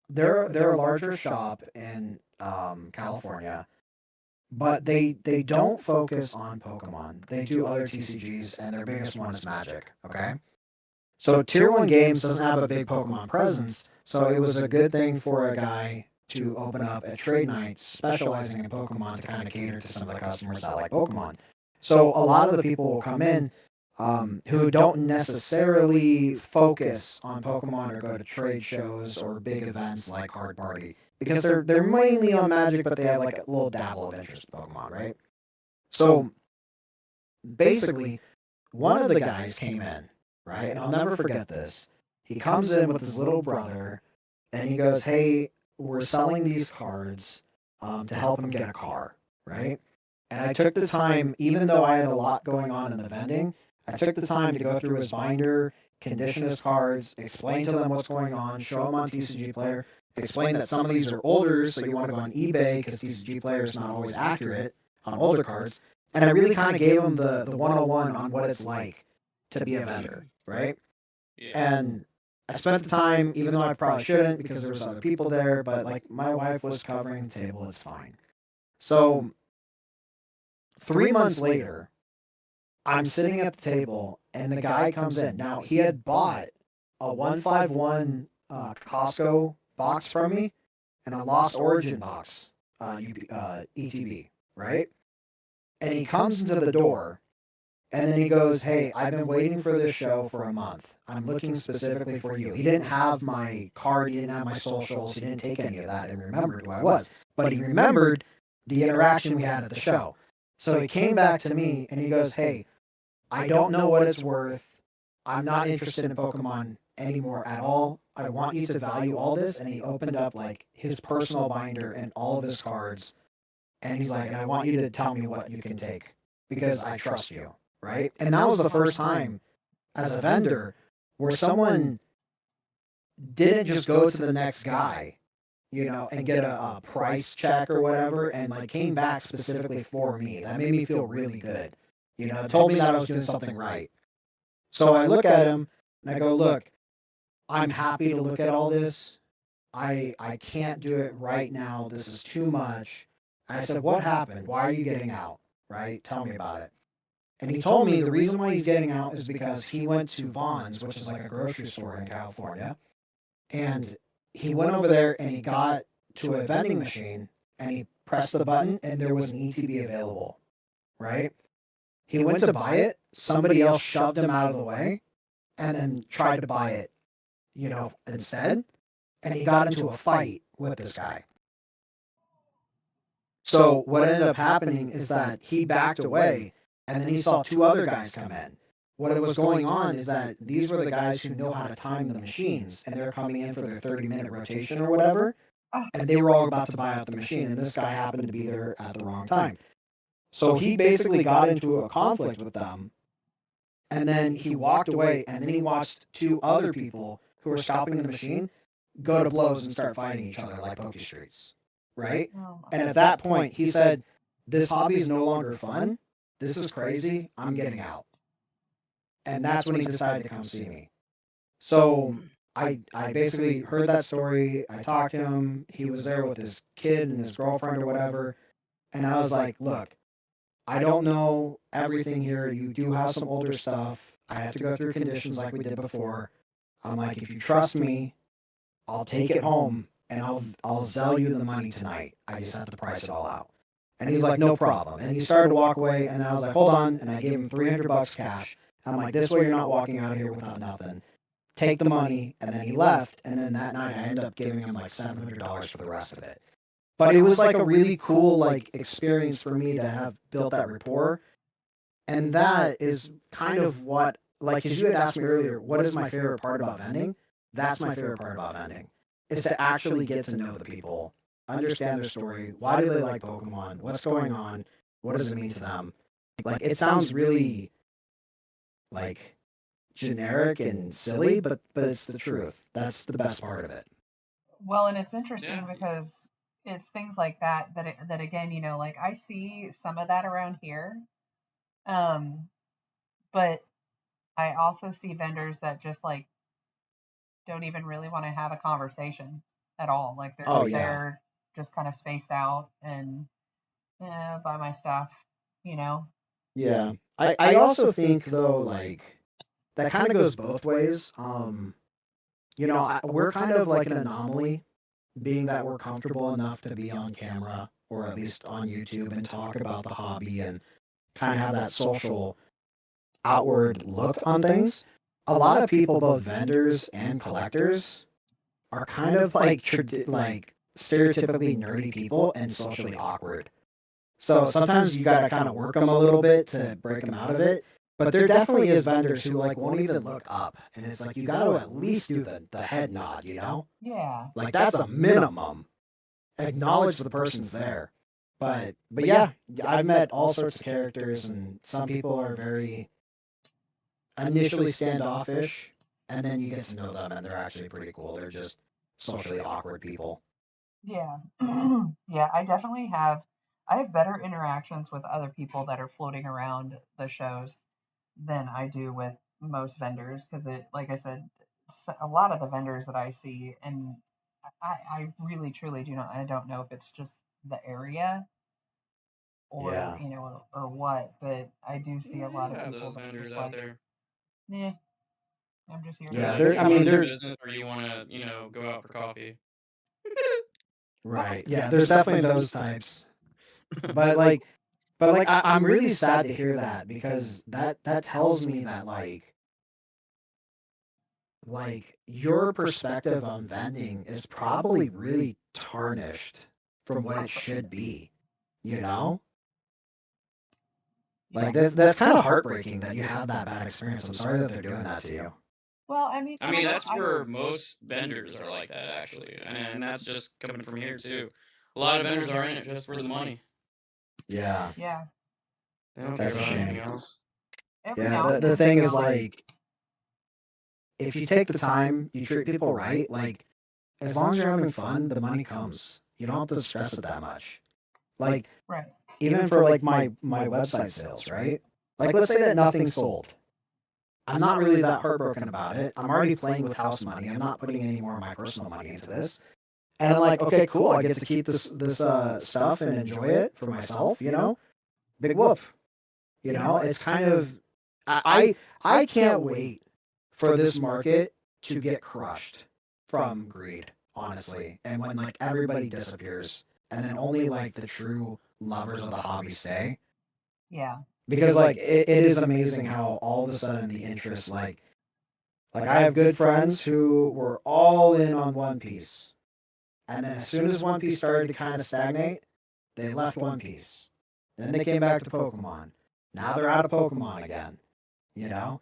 Speaker 3: they're a larger shop in California, but they don't focus on Pokemon. They do other TCGs, and their biggest one is Magic. Okay. So tier 1 games doesn't have a big Pokemon presence, so it was a good thing for a guy to open up a trade night specializing in Pokemon to kind of cater to some of the customers that like Pokemon. So a lot of the people will come in who don't necessarily focus on Pokemon or go to trade shows or big events like Card Party because they're mainly on Magic, but they have like a little dabble of interest in Pokemon, right? So basically, one of the guys came in, right? And I'll never forget this. He comes in with his little brother, and he goes, "Hey, we're selling these cards to help him get a car," right? And I took the time, even though I had a lot going on in the vending, I took the time to go through his binder, condition his cards, explain to them what's going on, show them on TCG Player, explained that some of these are older, so you want to go on eBay because TCG Player is not always accurate on older cards. And I really kind of gave him the 101 on what it's like to be a vendor, right?
Speaker 2: Yeah.
Speaker 3: And I spent the time, even though I probably shouldn't because there was other people there, but like my wife was covering the table, it's fine. So 3 months later, I'm sitting at the table and the guy comes in. Now he had bought a 151 Costco box from me and a Lost Origin box, ETB, right? And he comes into the door and then he goes, "Hey, I've been waiting for this show for a month. I'm looking specifically for you." He didn't have my card, he didn't have my socials, he didn't take any of that and remembered who I was. But he remembered the interaction we had at the show. So he came back to me and he goes, "Hey, I don't know what it's worth. I'm not interested in Pokemon anymore at all. I want you to value all this." And he opened up like his personal binder and all of his cards. And he's like, "I want you to tell me what you can take because I trust you." Right? And that was the first time as a vendor where someone didn't just go to the next guy, and get a price check or whatever, and like came back specifically for me. That made me feel really good. It told me that I was doing something right. So I look at him and I go, "Look, I'm happy to look at all this. I can't do it right now. This is too much." I said, "What happened? Why are you getting out? Right? Tell me about it." And he told me the reason why he's getting out is because he went to Vaughn's, which is like a grocery store in California. And he went over there and he got to a vending machine and he pressed the button and there was an ETB available. Right? He went to buy it. Somebody else shoved him out of the way and then tried to buy it, instead. And he got into a fight with this guy. So what ended up happening is that he backed away and then he saw 2 other guys come in. What was going on is that these were the guys who know how to time the machines and they're coming in for their 30-minute rotation or whatever. And they were all about to buy out the machine and this guy happened to be there at the wrong time. So he basically got into a conflict with them. And then he walked away and then he watched 2 other people who were stopping the machine go to blows and start fighting each other like Poke Streets. Right?
Speaker 1: Oh my
Speaker 3: And at that point, he said, "This hobby is no longer fun. This is crazy. I'm getting out." And that's when he decided to come see me. So I basically heard that story. I talked to him. He was there with his kid and his girlfriend or whatever. And I was like, "Look, I don't know everything here. You do have some older stuff. I have to go through conditions like we did before. I'm like, if you trust me, I'll take it home and I'll sell you the money tonight. I just have to price it all out." And he's like, "No problem." And he started to walk away and I was like, "Hold on." And I gave him $300 cash. I'm like, "This way you're not walking out of here without nothing. Take the money." And then he left. And then that night I ended up giving him like $700 for the rest of it. But it was like a really cool like experience for me to have built that rapport. And that is kind of what, like, because you had asked me earlier, what is my favorite part about vending? That's my favorite part about vending, is to actually get to know the people, understand their story. Why do they like Pokemon? What's going on? What does it mean to them? Like, it sounds really, like, generic and silly, but it's the truth. That's the best part of it.
Speaker 1: Well, and it's interesting
Speaker 2: Yeah.
Speaker 1: because it's things like that that again, like I see some of that around here. But I also see vendors that just like don't even really want to have a conversation at all. Like they're
Speaker 3: Oh,
Speaker 1: just
Speaker 3: yeah.
Speaker 1: there, just kind of spaced out and buy my stuff, you know.
Speaker 3: Yeah. I also think, though, like, that kind of goes both ways. We're kind of like an anomaly, being that we're comfortable enough to be on camera or at least on YouTube and talk about the hobby and kind of have that social outward look on things. A lot of people, both vendors and collectors, are kind of like stereotypically nerdy people and socially awkward. So sometimes you gotta kind of work them a little bit to break them out of it. But there definitely is vendors who like won't even look up, and it's like you got to at least do the head nod,
Speaker 1: Yeah.
Speaker 3: Like that's a minimum. Acknowledge the person's there. But yeah, I've met all sorts of characters, and some people are very initially standoffish, and then you get to know them, and they're actually pretty cool. They're just socially awkward people.
Speaker 1: Yeah. Yeah, I definitely have. I have better interactions with other people that are floating around the shows than I do with most vendors because like I said, a lot of the vendors that I see, and I really truly do not, I don't know if it's just the area or,
Speaker 3: Yeah.
Speaker 1: or what, but I do see a
Speaker 2: Yeah,
Speaker 1: lot
Speaker 2: you
Speaker 1: of
Speaker 2: have
Speaker 1: people
Speaker 2: those
Speaker 1: that are
Speaker 2: vendors
Speaker 1: just
Speaker 2: out
Speaker 1: like,
Speaker 2: there.
Speaker 1: yeah, I'm just here
Speaker 2: They're
Speaker 1: for
Speaker 3: Yeah,
Speaker 1: the
Speaker 2: like,
Speaker 3: there.
Speaker 2: you
Speaker 3: I
Speaker 2: want
Speaker 3: mean,
Speaker 2: to do
Speaker 3: there.
Speaker 2: business or you want to, go out for coffee.
Speaker 3: Right. Yeah, there's definitely those types. But like, I'm really sad to hear that because that tells me that like your perspective on vending is probably really tarnished from what it should be. You know, like
Speaker 1: Yeah.
Speaker 3: that's kind of heartbreaking that you have that bad experience. I'm sorry that they're doing that to you.
Speaker 1: Well, I mean,
Speaker 2: I
Speaker 1: you
Speaker 2: mean,
Speaker 1: know,
Speaker 2: that's where most vendors are like that, actually. And that's just coming from here, too. A lot of vendors are in it just for the money.
Speaker 3: Yeah,
Speaker 1: yeah,
Speaker 2: They don't
Speaker 3: that's
Speaker 2: care
Speaker 3: a
Speaker 2: about anything
Speaker 3: shame.
Speaker 2: else.
Speaker 1: every
Speaker 3: Yeah,
Speaker 1: now and
Speaker 3: the
Speaker 1: then,
Speaker 3: thing is like, if you take the time, you treat people right, like as long as you're having fun, the money comes. You don't have to stress it that much. Like
Speaker 1: right.
Speaker 3: even for like my website sales, right? Like let's say that nothing sold. I'm not really that heartbroken about it. I'm already playing with house money. I'm not putting any more of my personal money into this. And I'm like, okay, cool. I get to keep this stuff and enjoy it for myself, you know? Big whoop. You know, it's kind of I can't wait for this market to get crushed from greed, honestly. And when like everybody disappears and then only like the true lovers of the hobby stay.
Speaker 1: Yeah,
Speaker 3: Because like it is amazing how all of a sudden the interest like I have good friends who were all in on One Piece. And then as soon as One Piece started to kind of stagnate, they left One Piece. Then they came back to Pokemon. Now they're out of Pokemon again. You know?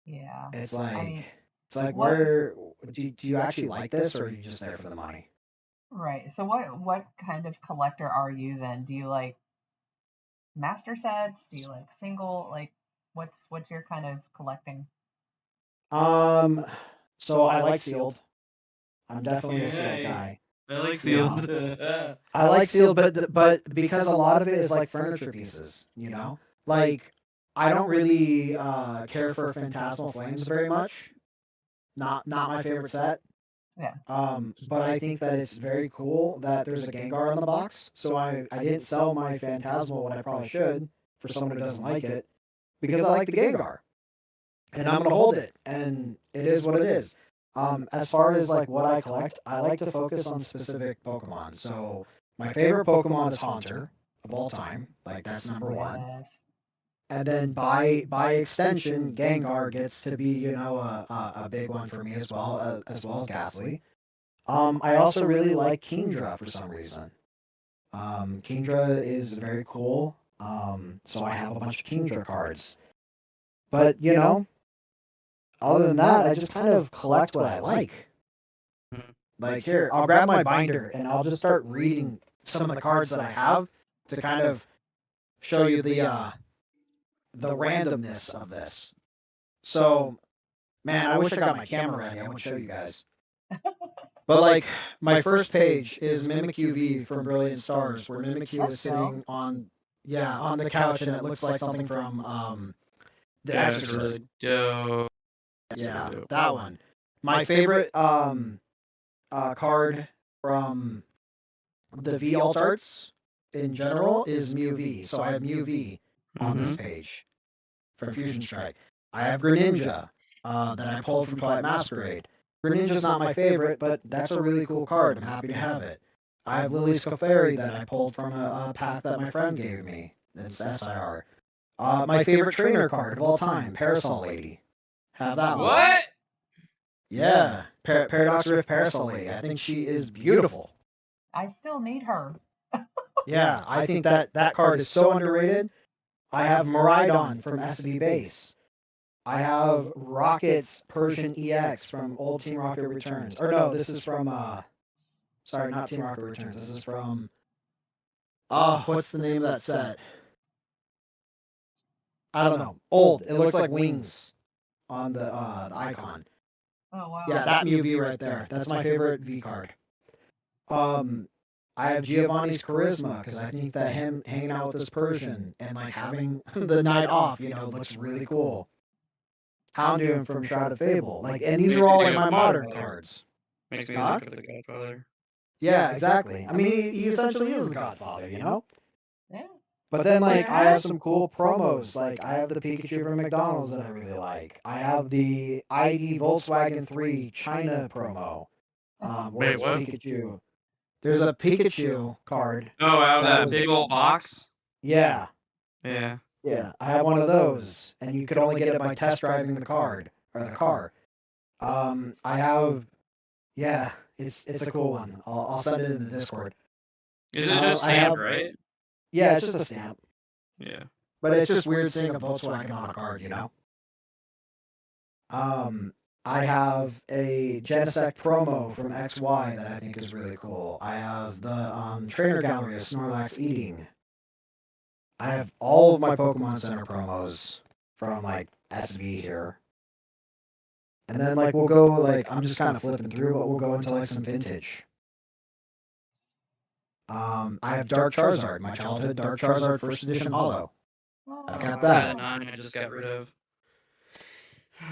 Speaker 1: yeah.
Speaker 3: It's
Speaker 1: I
Speaker 3: like
Speaker 1: mean,
Speaker 3: it's like
Speaker 1: what?
Speaker 3: where do you actually like this or are you just there for the money?
Speaker 1: Right. So what kind of collector are you then? Do you like master sets? Do you like single? Like what's your kind of collecting?
Speaker 3: Um so I like sealed. I'm definitely a sealed
Speaker 2: Yay.
Speaker 3: guy.
Speaker 2: I like
Speaker 3: You know?
Speaker 2: sealed.
Speaker 3: I like sealed, but because a lot of it is like furniture pieces, you know? Like I don't really care for Phantasmal Flames very much. Not my favorite set.
Speaker 1: Yeah.
Speaker 3: But I think that it's very cool that there's a Gengar on the box. So I didn't sell my Phantasmal when I probably should for someone who doesn't like it because I like the Gengar. And I'm gonna hold it, and it is what it is. As far as like what I collect, I like to focus on specific Pokemon. So my favorite Pokemon is Haunter of all time. Like that's number one.
Speaker 1: Yes.
Speaker 3: And then by extension, Gengar gets to be a big one for me as well as Ghastly. I also really like Kingdra for some reason. Kingdra is very cool. So I have a bunch of Kingdra cards. But other than that, I just kind of collect what I like. Like here, I'll grab my binder and I'll just start reading some of the cards that I have to kind of show you the randomness of this. So, man, I wish I got my camera ready. I want to show you guys. But like my first page is Mimikyu V from Brilliant Stars, where Mimikyu
Speaker 1: Let's
Speaker 3: is sitting on the couch and it looks like something from The Exorcist.
Speaker 2: Dope.
Speaker 3: Yeah,
Speaker 2: Dope.
Speaker 3: that one. My favorite card from the V alt arts in general is Mew V. So I have Mew V on this page from Fusion Strike. I have Greninja that I pulled from Twilight Masquerade. Greninja's not my favorite, but that's a really cool card. I'm happy to have it. I have Lily Scafari that I pulled from a pack that my friend gave me. That's SIR. My favorite trainer card of all time, Parasol Lady. Have that one.
Speaker 2: What?
Speaker 3: Yeah, Paradox Rift Parasol Lady. I think she is beautiful.
Speaker 1: I still need her.
Speaker 3: Yeah, I think that card is so underrated. I have Miraidon from SV Base. I have Rocket's Persian EX from old Team Rocket Returns. Or no, this is from sorry, not Team Rocket Returns. This is from what's the name of that set? I don't know. Old. It looks like wings on the icon.
Speaker 1: Oh wow.
Speaker 3: Yeah, that Mew V right there. That's my favorite V card. I have Giovanni's charisma because I think that him hanging out with this Persian and like having the night off, looks really cool. Houndoom from Shroud of Fable, and these are all like my modern cards.
Speaker 2: Makes me
Speaker 3: Huh?
Speaker 2: think of the Godfather.
Speaker 3: Yeah, exactly. I mean, he essentially is the Godfather,
Speaker 1: Yeah.
Speaker 3: But then,
Speaker 1: Fair
Speaker 3: I have
Speaker 1: enough.
Speaker 3: some cool promos. Like, I have the Pikachu from McDonald's that I really like. I have the ID Volkswagen 3 China promo. Where
Speaker 2: Wait,
Speaker 3: it's
Speaker 2: what?
Speaker 3: Pikachu. There's a Pikachu card.
Speaker 2: Oh, out of
Speaker 3: That
Speaker 2: that
Speaker 3: was-
Speaker 2: big old box.
Speaker 3: Yeah,
Speaker 2: Yeah.
Speaker 3: I have one of those, and you could only get it by test driving the card or the car. I have, it's a cool one. I'll send it in the Discord.
Speaker 2: Is it just
Speaker 3: I
Speaker 2: stamped,
Speaker 3: have-
Speaker 2: right?
Speaker 3: Yeah, it's just a stamp.
Speaker 2: Yeah.
Speaker 3: But it's just weird seeing a Volkswagen on a card, I have a Genesect promo from XY that I think is really cool. I have the trainer gallery of Snorlax eating. I have all of my Pokemon Center promos from SV here. And then we'll go I'm just kind of flipping through, but we'll go into some vintage. I have Dark Charizard, my childhood Dark Charizard first edition holo. I've got
Speaker 2: I had
Speaker 3: that.
Speaker 2: a 9 I just got rid of.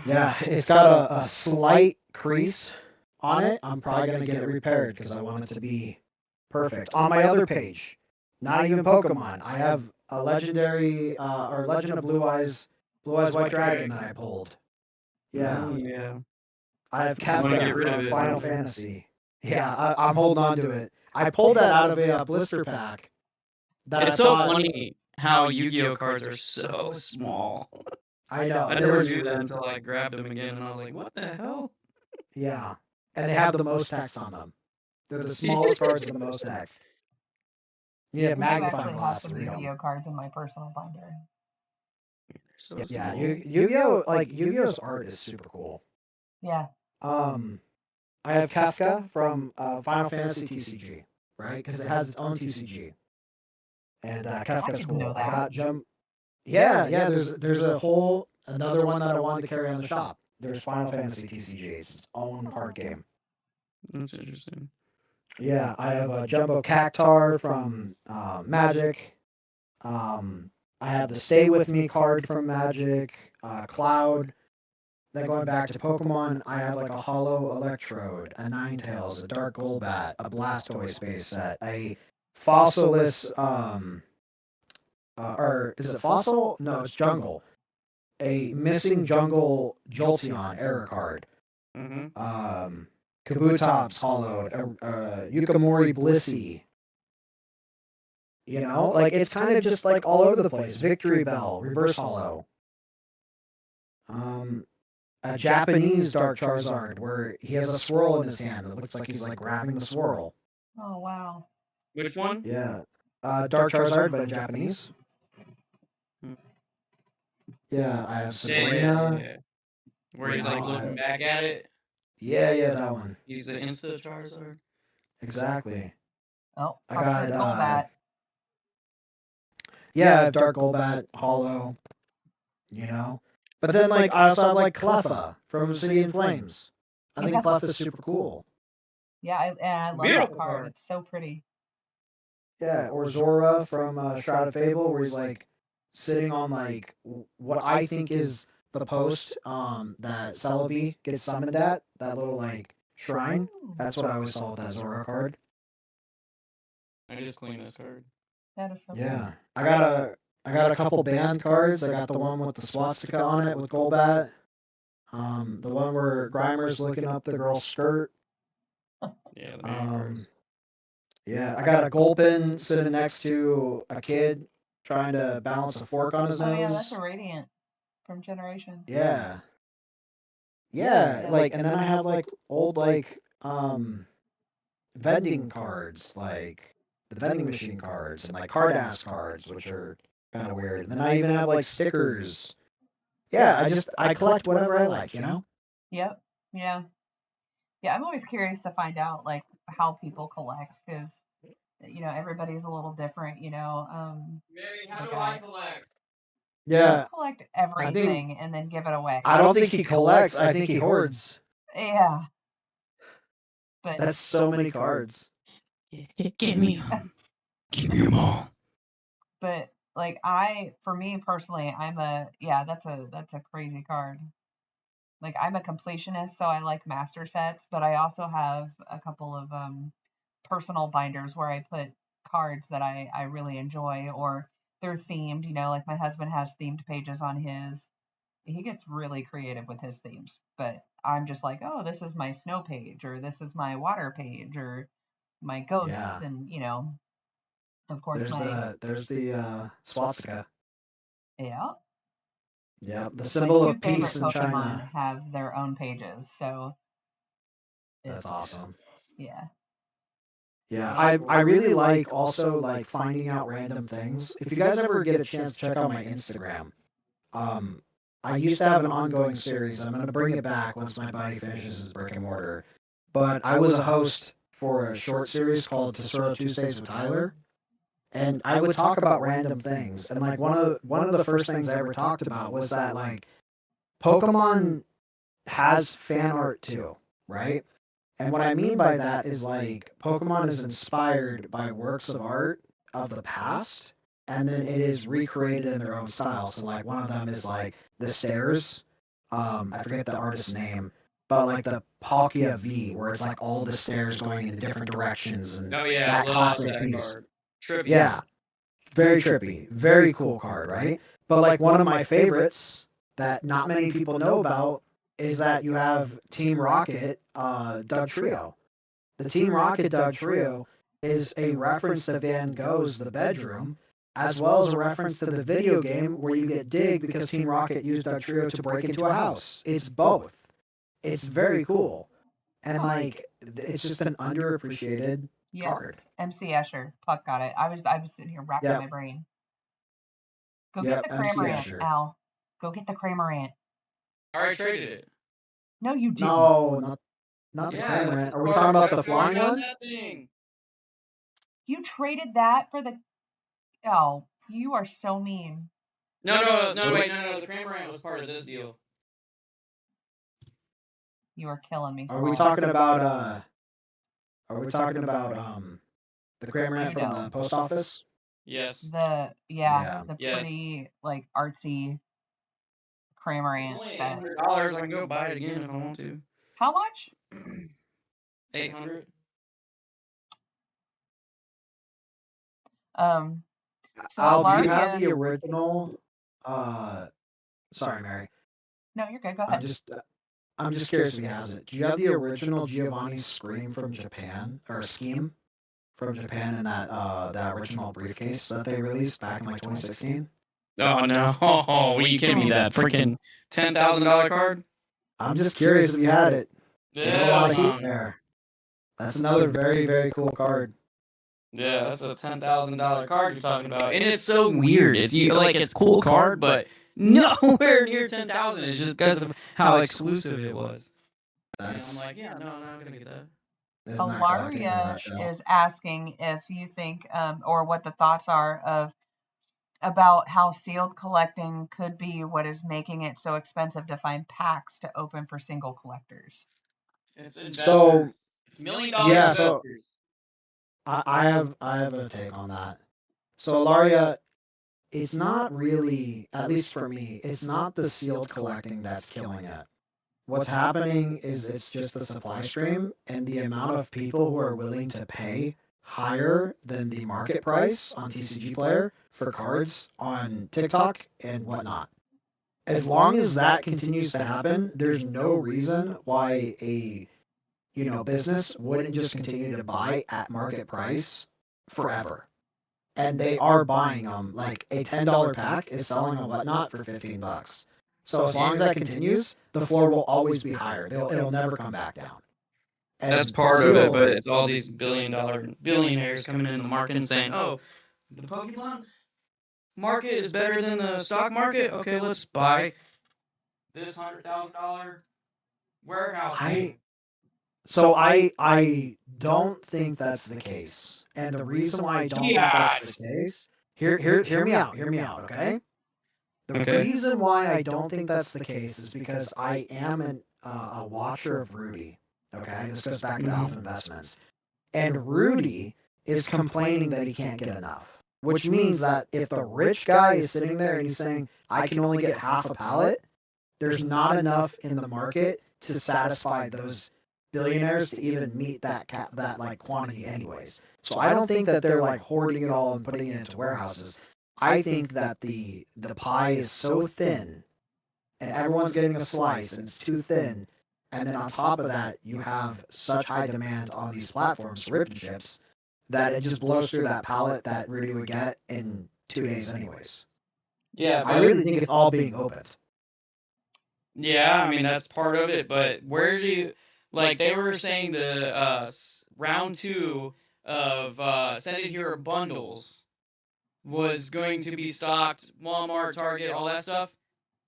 Speaker 3: Yeah, it's got a slight crease on it. I'm probably going to get it repaired because I want it to be perfect. On my other page, not even Pokemon, I have a legendary, or Legend of Blue Eyes White Dragon that I pulled. Yeah.
Speaker 2: Ooh, yeah.
Speaker 3: I have
Speaker 2: I wanna
Speaker 3: Kafka
Speaker 2: get rid of
Speaker 3: from
Speaker 2: it.
Speaker 3: Final Fantasy. Yeah, I'm holding on to it. I pulled that out of a blister pack. That
Speaker 2: It's
Speaker 3: I
Speaker 2: so
Speaker 3: thought-
Speaker 2: funny how Yu-Gi-Oh cards are so small.
Speaker 3: I know.
Speaker 2: I never knew that until I grabbed them again, and I was like, "What the hell?"
Speaker 3: Yeah, and they have the most text on them. They're the smallest cards with the most text. You have
Speaker 1: I do
Speaker 3: magnifying
Speaker 1: actually have
Speaker 3: glass to
Speaker 1: some
Speaker 3: read them.
Speaker 1: Yu-Gi-Oh cards in my personal binder.
Speaker 2: So
Speaker 3: Yeah,
Speaker 2: small.
Speaker 3: Yu-Gi-Oh! Yu-Gi-Oh's art is super cool.
Speaker 1: Yeah.
Speaker 3: I have Kafka from Final Fantasy TCG, right? Because it has its own TCG. And Kafka's
Speaker 1: didn't
Speaker 3: cool.
Speaker 1: know
Speaker 3: I
Speaker 1: that.
Speaker 3: got Jump. Yeah. There's another one that I wanted to carry on the shop. There's Final Fantasy TCG. It's its own card game.
Speaker 2: That's interesting.
Speaker 3: Yeah, I have a Jumbo Cactar from Magic. I have the Stay With Me card from Magic. Cloud. Then going back to Pokemon, I have a Hollow Electrode, a Ninetales, a Dark Golbat, a Blastoise base set, a Fossilis, or is it Fossil? No, it's Jungle. A Missing Jungle Jolteon error card.
Speaker 2: Mm-hmm.
Speaker 3: Kabutops hollowed, Yukamori Blissey. It's kind of just all over the place. Victory Bell, reverse hollow. A Japanese Dark Charizard where he has a swirl in his hand. It looks like he's grabbing the swirl.
Speaker 1: Oh wow.
Speaker 2: Which one?
Speaker 3: Yeah. Dark Charizard, but in Japanese. Yeah, I have Sabrina.
Speaker 2: Yeah. Where he's looking back at it.
Speaker 3: Yeah, that one.
Speaker 2: He's the Insta Charizard.
Speaker 3: Exactly.
Speaker 1: Oh,
Speaker 3: I got
Speaker 1: Golbat.
Speaker 3: Yeah, I have Dark Golbat, Hollow. But then I also have Cleffa from City in Flames. I think
Speaker 1: Yeah.
Speaker 3: Cleffa's super cool.
Speaker 1: Yeah, I love
Speaker 2: Beautiful
Speaker 1: that card.
Speaker 2: card.
Speaker 1: It's so pretty.
Speaker 3: Yeah, or Zora from Shroud of Fable, where he's sitting on what I think is the post that Celebi gets summoned at, that little shrine.
Speaker 1: Ooh,
Speaker 3: That's what I always saw with that Zora card.
Speaker 2: I just cleaned this card.
Speaker 1: that is so
Speaker 3: Yeah, I got a couple band cards. I got the one with the swastika on it with Golbat. The one where Grimer's looking up the girl's skirt.
Speaker 2: Yeah, the main cards.
Speaker 3: Yeah, I got a Gulpin sitting next to a kid trying to balance a fork on his
Speaker 1: cool.
Speaker 3: nose.
Speaker 1: Oh yeah, that's a Radiant from Generation.
Speaker 3: Yeah.
Speaker 1: Yeah.
Speaker 3: And then I have old vending cards, the vending machine cards and card-ass cards, which are kind of weird. And then I even have stickers. Yeah, I collect whatever I like,
Speaker 1: Yep. Yeah. Yeah, I'm always curious to find out how people collect because everybody's a little different.
Speaker 2: Maybe
Speaker 1: how do I
Speaker 2: collect?
Speaker 3: Yeah.
Speaker 1: Collect everything and then give it away.
Speaker 3: I don't think he collects. I think he hoards.
Speaker 1: Yeah, but
Speaker 3: That's so many cards.
Speaker 4: Give me 'em. Give me 'em all.
Speaker 1: but like for me personally, that's a crazy card. Like I'm a completionist, so I like master sets, but I also have a couple of personal binders where I put cards that I really enjoy, or they're themed, like my husband has themed pages on his. He gets really creative with his themes, but I'm just like, oh, this is my snow page, or this is my water page, or my ghosts,
Speaker 3: Yeah.
Speaker 1: and of course
Speaker 3: There's the swastika.
Speaker 1: yeah.
Speaker 3: Yeah, the
Speaker 1: My
Speaker 3: symbol
Speaker 1: two
Speaker 3: of
Speaker 1: favorite
Speaker 3: peace in
Speaker 1: Pokemon
Speaker 3: China.
Speaker 1: have their own pages, so
Speaker 3: That's
Speaker 1: it's
Speaker 3: awesome.
Speaker 1: yeah.
Speaker 3: Yeah, I really like also like finding out random things. If you guys ever get a chance to check out my Instagram, um, I used to have an ongoing series. I'm gonna bring it back once my buddy finishes his brick and mortar. But I was a host for a short series called Tesoro Tuesdays with Tyler, and I would talk about random things. And like one of the first things I ever talked about was that like Pokemon has fan art too, right? And what I mean by that is like Pokemon is inspired by works of art of the past, and then it is recreated in their own style. So like one of them is like the stairs. I forget the artist's name, but like the Palkia V, where it's like all the stairs going in different directions, and
Speaker 2: Oh yeah,
Speaker 3: that
Speaker 2: love
Speaker 3: classic
Speaker 2: that
Speaker 3: piece.
Speaker 2: card. Trippy.
Speaker 3: Yeah, very trippy, very cool card, right? But like one of my favorites that not many people know about is that you have Team Rocket, Doug Trio. The Team Rocket Doug Trio is a reference to Van Gogh's The Bedroom, as well as a reference to the video game where you get Dig because Team Rocket used Doug Trio to break into a house. It's both. It's very cool. And like it's just an underappreciated
Speaker 1: Yes,
Speaker 3: card.
Speaker 1: MC Escher. Puck got it. I was sitting here racking
Speaker 3: Yep.
Speaker 1: my brain. Go
Speaker 3: Yep,
Speaker 1: get the
Speaker 3: MC
Speaker 1: Cramorant,
Speaker 3: Escher.
Speaker 1: Al. Go get the Cramorant.
Speaker 2: I already traded it.
Speaker 1: No, you didn't.
Speaker 3: No, not the
Speaker 2: Yeah,
Speaker 3: Cramorant. Are we talking about the flying one?
Speaker 2: That thing.
Speaker 1: You traded that for the. Oh, you are so mean.
Speaker 2: No, wait, no. The Cramorant was part of this deal.
Speaker 1: You are killing me.
Speaker 3: Are we talking about the Cramorant from the post office?
Speaker 2: Yes.
Speaker 1: The
Speaker 3: Yeah.
Speaker 1: pretty like artsy Cramorant.
Speaker 2: It's only
Speaker 1: that
Speaker 2: $800. I can go buy it again if I want to.
Speaker 1: How much?
Speaker 2: 800.
Speaker 1: So
Speaker 3: Al, do you
Speaker 1: Alaria.
Speaker 3: have the original? Sorry, Mary.
Speaker 1: No, you're good. Go ahead.
Speaker 3: I'm just curious if he has it. Do you have the original Giovanni's Scream from Japan or Scheme from Japan in that original briefcase that they released back in like 2016?
Speaker 2: Oh no! Oh, will you kidding me? That freaking $10,000 card?
Speaker 3: I'm just curious if you had it.
Speaker 2: Yeah,
Speaker 3: A lot of heat there. That's another very, very cool card.
Speaker 2: Yeah, that's a $10,000 card you're talking about, and it's so weird. It's like it's a cool card, but nowhere near 10,000. It's just because of how exclusive it was. And I'm like, yeah, no, I'm not gonna get that.
Speaker 1: Alaria is asking if you think, or what the thoughts are about how sealed collecting could be what is making it so expensive to find packs to open for single collectors.
Speaker 2: It's investors. It's $1 million investors.
Speaker 3: I have a take on that. So Alaria, it's not really, at least for me, it's not the sealed collecting that's killing it. What's happening is it's just the supply stream and the amount of people who are willing to pay higher than the market price on TCG Player for cards on TikTok and whatnot. As long as that continues to happen, there's no reason why a business wouldn't just continue to buy at market price forever. And they are buying them. Like a $10 pack is selling on whatnot for $15. So as long as that continues, the floor will always be higher. It'll never come back down. And
Speaker 2: that's part of it, but it's all these billionaires coming in the market and saying, "Oh, the Pokemon market is better than the stock market. Okay, let's buy this $100,000 warehouse."
Speaker 3: So I don't think that's the case. And the reason why I don't think that's the case, hear me out, okay? The reason why I don't think that's the case is because I am a watcher of Rudy. Okay, this goes back to Alpha Investments, and Rudy is complaining that he can't get enough, which means that if the rich guy is sitting there and he's saying, "I can only get half a pallet," there's not enough in the market to satisfy those billionaires to even meet that like quantity anyways. So I don't think that they're like hoarding it all and putting it into warehouses. I think that the pie is so thin and everyone's getting a slice and it's too thin. And then on top of that, you have such high demand on these platforms for rip and chips that it just blows through that pallet that Rudy would get in 2 days anyways.
Speaker 2: Yeah,
Speaker 3: I really think it's all being opened.
Speaker 2: Yeah, I mean that's part of it, but where do you like they were saying the round 2 of Send It Here bundles was going to be stocked Walmart, Target, all that stuff?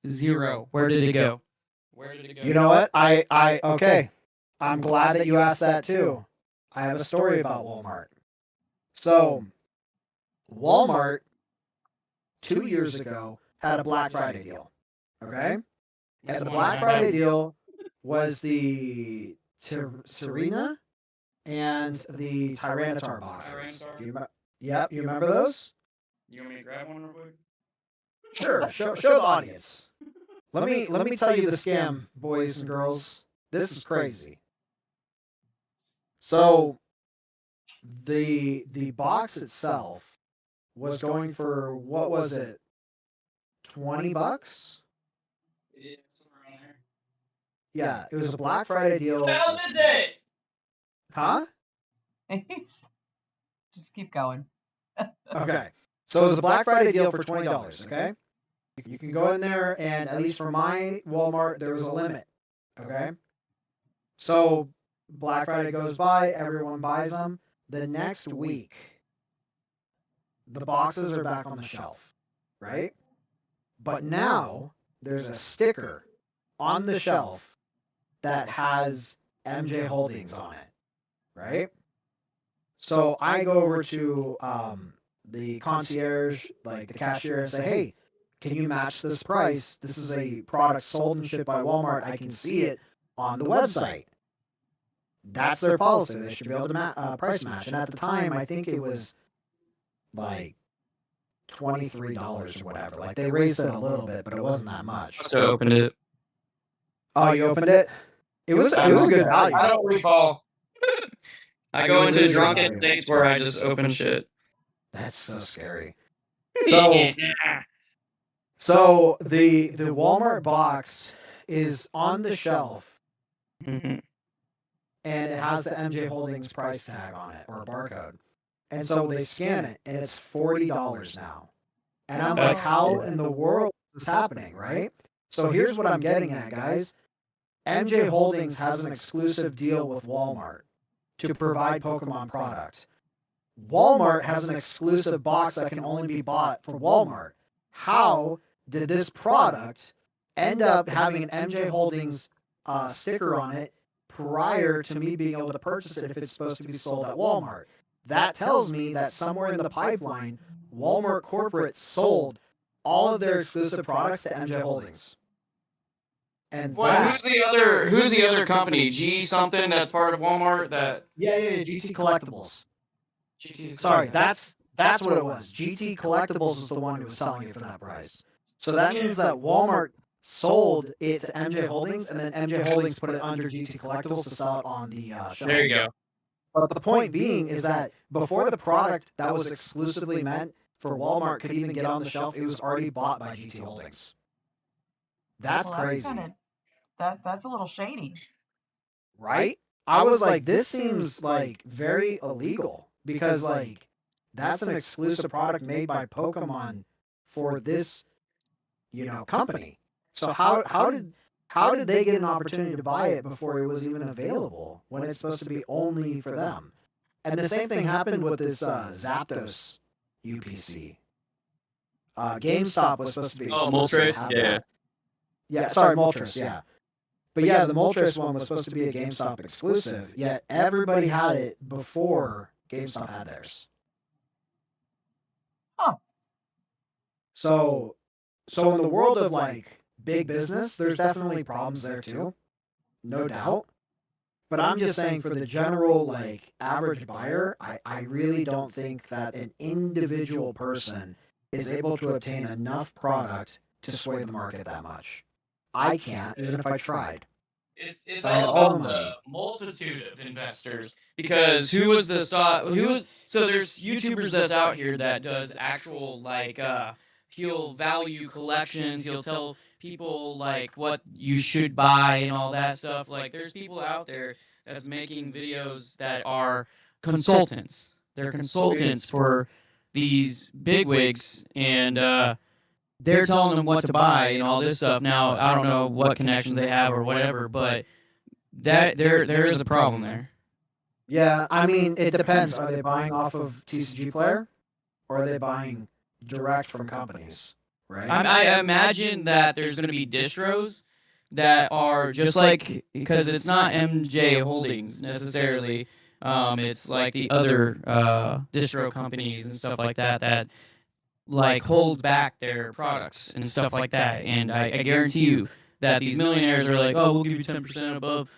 Speaker 2: 0. Where did it go? Where did it go?
Speaker 3: You know what? Okay. I'm glad that you asked that too. I have a story about Walmart. So, Walmart 2 years ago had a Black Friday deal. Okay? And the Black Friday deal was the Serena and the Tyranitar boxes. Yep, you remember those?
Speaker 2: You want me to grab one real quick?
Speaker 3: Sure, show the audience. Let me tell you the scam, boys and girls. This is crazy. So the box itself was going for, what was it? $20?
Speaker 2: It's around there.
Speaker 3: Yeah, it was a Black Friday deal.
Speaker 2: Hell is it?
Speaker 3: Huh?
Speaker 1: Just keep going.
Speaker 3: Okay. So it was a Black Friday deal for $20, okay? You can go in there, and at least for my Walmart, there was a limit, okay? So Black Friday goes by, everyone buys them. The next week, the boxes are back on the shelf, right? But now there's a sticker on the shelf that has MJ Holdings on it, right? So I go over to the concierge, like the cashier, and say, "Hey, can you match this price? This is a product sold and shipped by Walmart. I can see it on the website." That's their policy. They should be able to price match. And at the time, I think it was like $23 or whatever. Like they raised it a little bit, but it wasn't that much.
Speaker 2: Must have opened it.
Speaker 3: Oh, you opened it? It was a good value.
Speaker 2: I don't recall. I go into drunken states where I just open shit.
Speaker 3: That's so scary. So the Walmart box is on the shelf,
Speaker 2: Mhm.
Speaker 3: and it has the MJ Holdings price tag on it, or a barcode. And so they scan it, and it's $40 now. And I'm like, how in the world is this happening, right? So here's what I'm getting at, guys. MJ Holdings has an exclusive deal with Walmart to provide Pokemon product. Walmart has an exclusive box that can only be bought for Walmart. How did this product end up having an MJ Holdings sticker on it prior to me being able to purchase it if it's supposed to be sold at Walmart? That tells me that somewhere in the pipeline, Walmart corporate sold all of their exclusive products to MJ Holdings. And
Speaker 2: Well, who's the other company? G something that's part of Walmart that
Speaker 3: yeah, GT Collectibles.
Speaker 2: GT
Speaker 3: Sorry, that's what it was. GT Collectibles was the one who was selling it for that price. So that means that Walmart sold it to MJ Holdings, and then MJ Holdings put it under GT Collectibles to sell it on the shelf.
Speaker 2: There you go.
Speaker 3: But the point being is that before the product that was exclusively meant for Walmart could even get on the shelf, it was already bought by GT Holdings. That's crazy.
Speaker 1: That's a little shady.
Speaker 3: Right? I was like, this seems like very illegal because like that's an exclusive product made by Pokemon for this, company. So how did they get an opportunity to buy it before it was even available when it's supposed to be only for them? And the same thing happened with this Zapdos UPC. GameStop was supposed to be
Speaker 2: Moltres? Yeah.
Speaker 3: Yeah, sorry, Moltres, yeah. But yeah, the Moltres one was supposed to be a GameStop exclusive, yet everybody had it before GameStop had theirs.
Speaker 1: Huh.
Speaker 3: So in the world of like big business, there's definitely problems there too. no doubt. But I'm just saying for the general like average buyer, I really don't think that an individual person is able to obtain enough product to sway the market that much. I can't, even if I tried.
Speaker 2: It's
Speaker 3: I had
Speaker 2: all
Speaker 3: all the
Speaker 2: about
Speaker 3: money.
Speaker 2: the multitude of investors because so there's YouTubers that's out here that does actual like he'll value collections, he'll tell people like what you should buy and all that stuff. Like there's people out there that's making videos that are consultants. They're consultants for these bigwigs and they're telling them what to buy and all this stuff. Now, I don't know what connections they have or whatever, but that there is a problem there.
Speaker 3: Yeah, I mean, it depends. Are they buying off of TCG Player, or are they buying direct from companies? Right.
Speaker 2: I imagine that there's going to be distros that are just like because it's not MJ Holdings necessarily. It's like the other distro companies and stuff like that that like holds back their products and stuff like that. And I guarantee you that these millionaires are like, oh, we'll give you 10% above.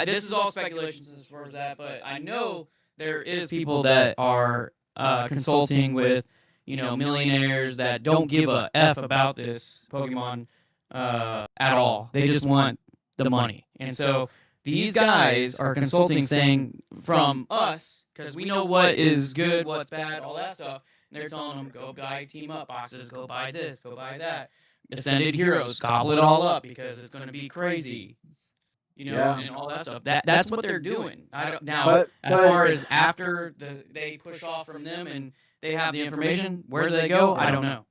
Speaker 2: This is all speculation as far as that, but I know there is people that are consulting with millionaires that don't give a f about this Pokemon at all. They just want the money, and so these guys are consulting, saying from us because we know what is good, what's bad, all that stuff. And they're telling them, go buy team up boxes, go buy this, go buy that. Ascended Heroes, gobble it all up because it's going to be crazy. And all that stuff. That's what they're doing. Now, as far as after they push off from them and they have the information, where do they go? I don't know.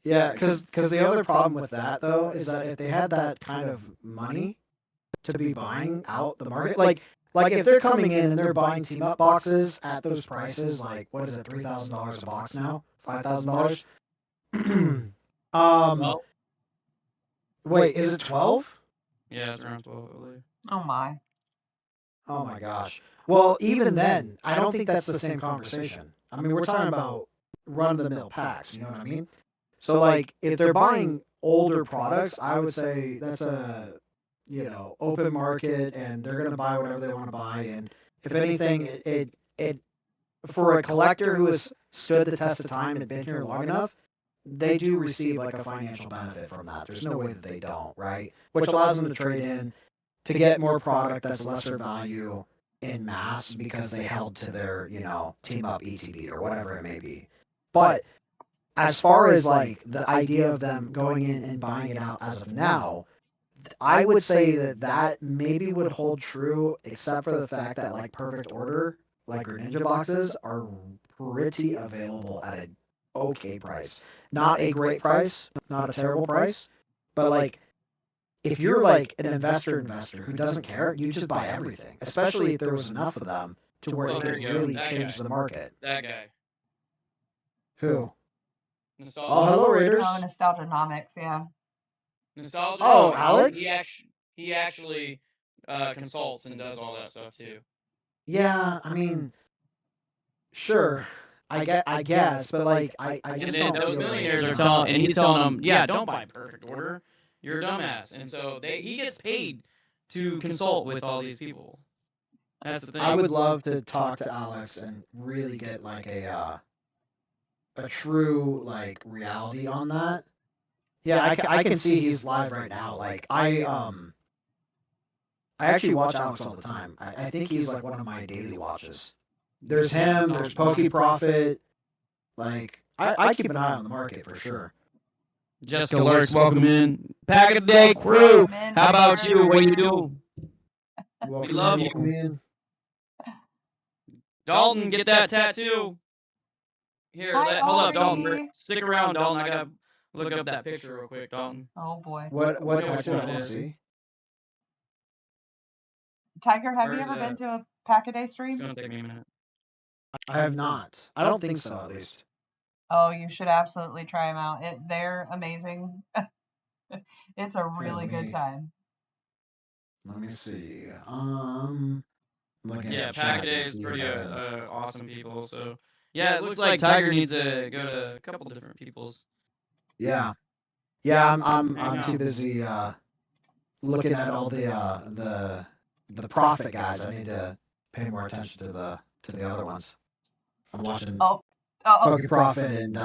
Speaker 3: Yeah, because the other problem with that though is that if they had that kind of money to be buying out the market, like if they're coming in and they're buying team up boxes at those prices, like what is it, $3,000 a box now, $5,000? Wait, is it 12?
Speaker 2: Yeah, it's around 12, I believe.
Speaker 1: Oh my.
Speaker 3: Oh my gosh. Well, even then, I don't think that's the same conversation. I mean, we're talking about run-of-the-mill packs, you know what I mean? So, like, if they're buying older products, I would say that's a, open market, and they're going to buy whatever they want to buy. And if anything, it for a collector who has stood the test of time and been here long enough, they do receive like a financial benefit from that. There's no way that they don't, right? Which allows them to trade in to get more product that's lesser value in mass because they held to their, team up ETB or whatever it may be. But as far as like the idea of them going in and buying it out as of now, I would say that maybe would hold true, except for the fact that like Perfect Order, like Greninja boxes, are pretty available at an okay price. Not a great price, not a terrible price, but like if you're like an investor who doesn't care, you just buy everything, especially if there was enough of them to where it could really change the market.
Speaker 2: That guy.
Speaker 3: Who?
Speaker 2: Nostalgia.
Speaker 3: Oh, hello, Raiders.
Speaker 1: Oh, Nostalgianomics, yeah.
Speaker 2: Nostalgia.
Speaker 3: Oh, Alex?
Speaker 2: He actually consults and does all that stuff too.
Speaker 3: Yeah, I mean, sure. I guess, but like I just
Speaker 2: and then
Speaker 3: don't
Speaker 2: those
Speaker 3: feel
Speaker 2: millionaires
Speaker 3: like
Speaker 2: are telling, and he's telling them, yeah, don't buy Perfect Order. You're a dumbass, and so he gets paid to consult with all these people. That's the thing.
Speaker 3: I would love to talk to Alex and really get like a true like reality on that. Yeah, I can see he's live right now. Like I actually watch Alex all the time. I think he's like one of my daily watches. There's him. There's Pokey Profit. Like I keep an eye on the market for sure.
Speaker 2: Jessica Lurks, welcome in. Pack a day crew. How about you? What you do? We love you.
Speaker 3: In.
Speaker 2: Dalton, get that tattoo. Here,
Speaker 1: Hi,
Speaker 2: hold up,
Speaker 1: Aubrey.
Speaker 2: Dalton. Stick around, Dalton. I gotta look up that picture real quick, Dalton.
Speaker 1: Oh boy.
Speaker 3: What
Speaker 2: know which
Speaker 3: tattoo?
Speaker 2: one
Speaker 3: I
Speaker 2: it
Speaker 3: want
Speaker 2: is.
Speaker 3: to see.
Speaker 1: Tiger, have
Speaker 2: Where
Speaker 1: you
Speaker 2: is
Speaker 1: ever
Speaker 2: that?
Speaker 1: been to a Pack-A-Day
Speaker 2: It's
Speaker 1: stream?
Speaker 2: gonna take me a minute.
Speaker 3: I have not. I don't think so, at least.
Speaker 1: Oh, you should absolutely try them out. They're amazing. It's a really good time.
Speaker 3: Let me see.
Speaker 2: Yeah, Pack-A-Day is pretty awesome people. So yeah, it looks like Tiger needs to go to a couple different people's.
Speaker 3: Yeah, I'm too busy looking at all the profit guys. I need to pay more attention to the other ones. I'm watching
Speaker 1: Oh,
Speaker 3: Poke Profit and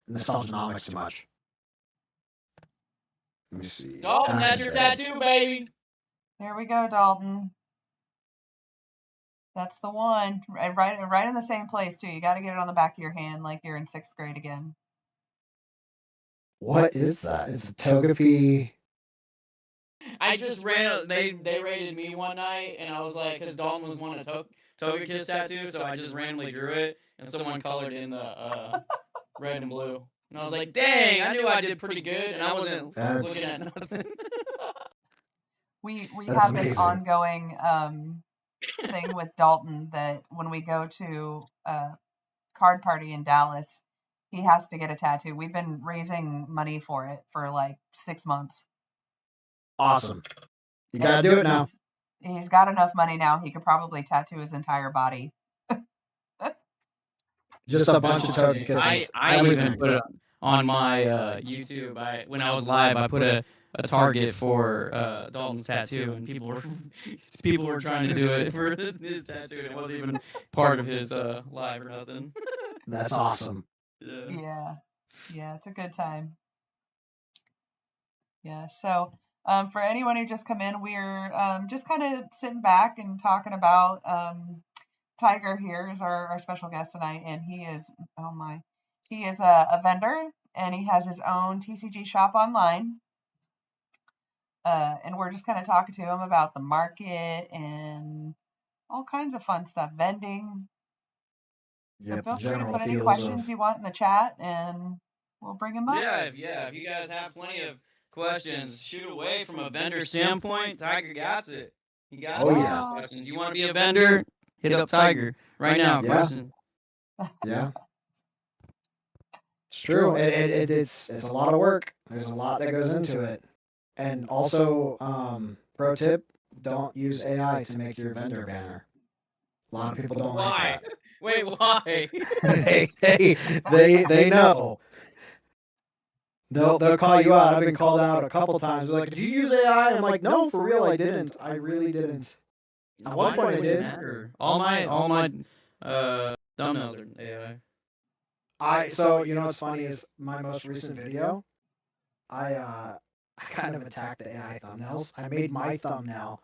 Speaker 3: Nostalgianomics too much. Let me see.
Speaker 2: Dalton, that's your tattoo, baby.
Speaker 1: here we go, Dalton. That's the one. Right in the same place too. You got to get it on the back of your hand, like you're in 6th grade again.
Speaker 3: What is that? It's a Togepi.
Speaker 2: I just ran. They rated me one night, and I was like, because Dalton was wanting a Togekiss tattoo, so I just randomly drew it, and someone colored in the red and blue, and I was like, dang, I knew I did pretty good, and I wasn't looking at nothing.
Speaker 1: We
Speaker 3: That's
Speaker 1: have
Speaker 3: amazing.
Speaker 1: an ongoing thing with Dalton that when we go to card party in Dallas, he has to get a tattoo. We've been raising money for it for like 6 months.
Speaker 3: Awesome. You gotta do it now.
Speaker 1: He's got enough money now. He could probably tattoo his entire body.
Speaker 3: Just a bunch of Togekisses.
Speaker 2: I even put it on my YouTube. When I was live, I put a target for Dalton's tattoo, and people were trying to do it for his tattoo, and it wasn't even part of his live or nothing.
Speaker 3: That's awesome.
Speaker 1: Yeah, it's a good time. Yeah, so for anyone who just come in, we're just kind of sitting back and talking about Tiger here is our special guest tonight, and he is a vendor, and he has his own TCG shop online. And we're just kind of talking to him about the market and all kinds of fun stuff, vending. So feel free to put any questions you want in the chat, and we'll bring them up.
Speaker 2: Yeah, if you guys have plenty of questions, shoot away from a vendor standpoint. Tiger got it. He got some questions. You want to be a vendor? Hit up Tiger right now.
Speaker 3: Yeah.
Speaker 2: Question.
Speaker 3: Yeah. It's true. It's a lot of work. There's a lot that goes into it. And also, pro tip: don't use AI to make your vendor banner. A lot of people don't like that.
Speaker 2: Wait, why?
Speaker 3: they know. They'll call you out. I've been called out a couple times. They're like, "Did you use AI?" I'm like, "No, for real, I didn't. I really didn't." At one point, I did.
Speaker 2: All my thumbnails are AI.
Speaker 3: So you know what's funny is my most recent video. I kind of attacked the AI thumbnails. I made my thumbnail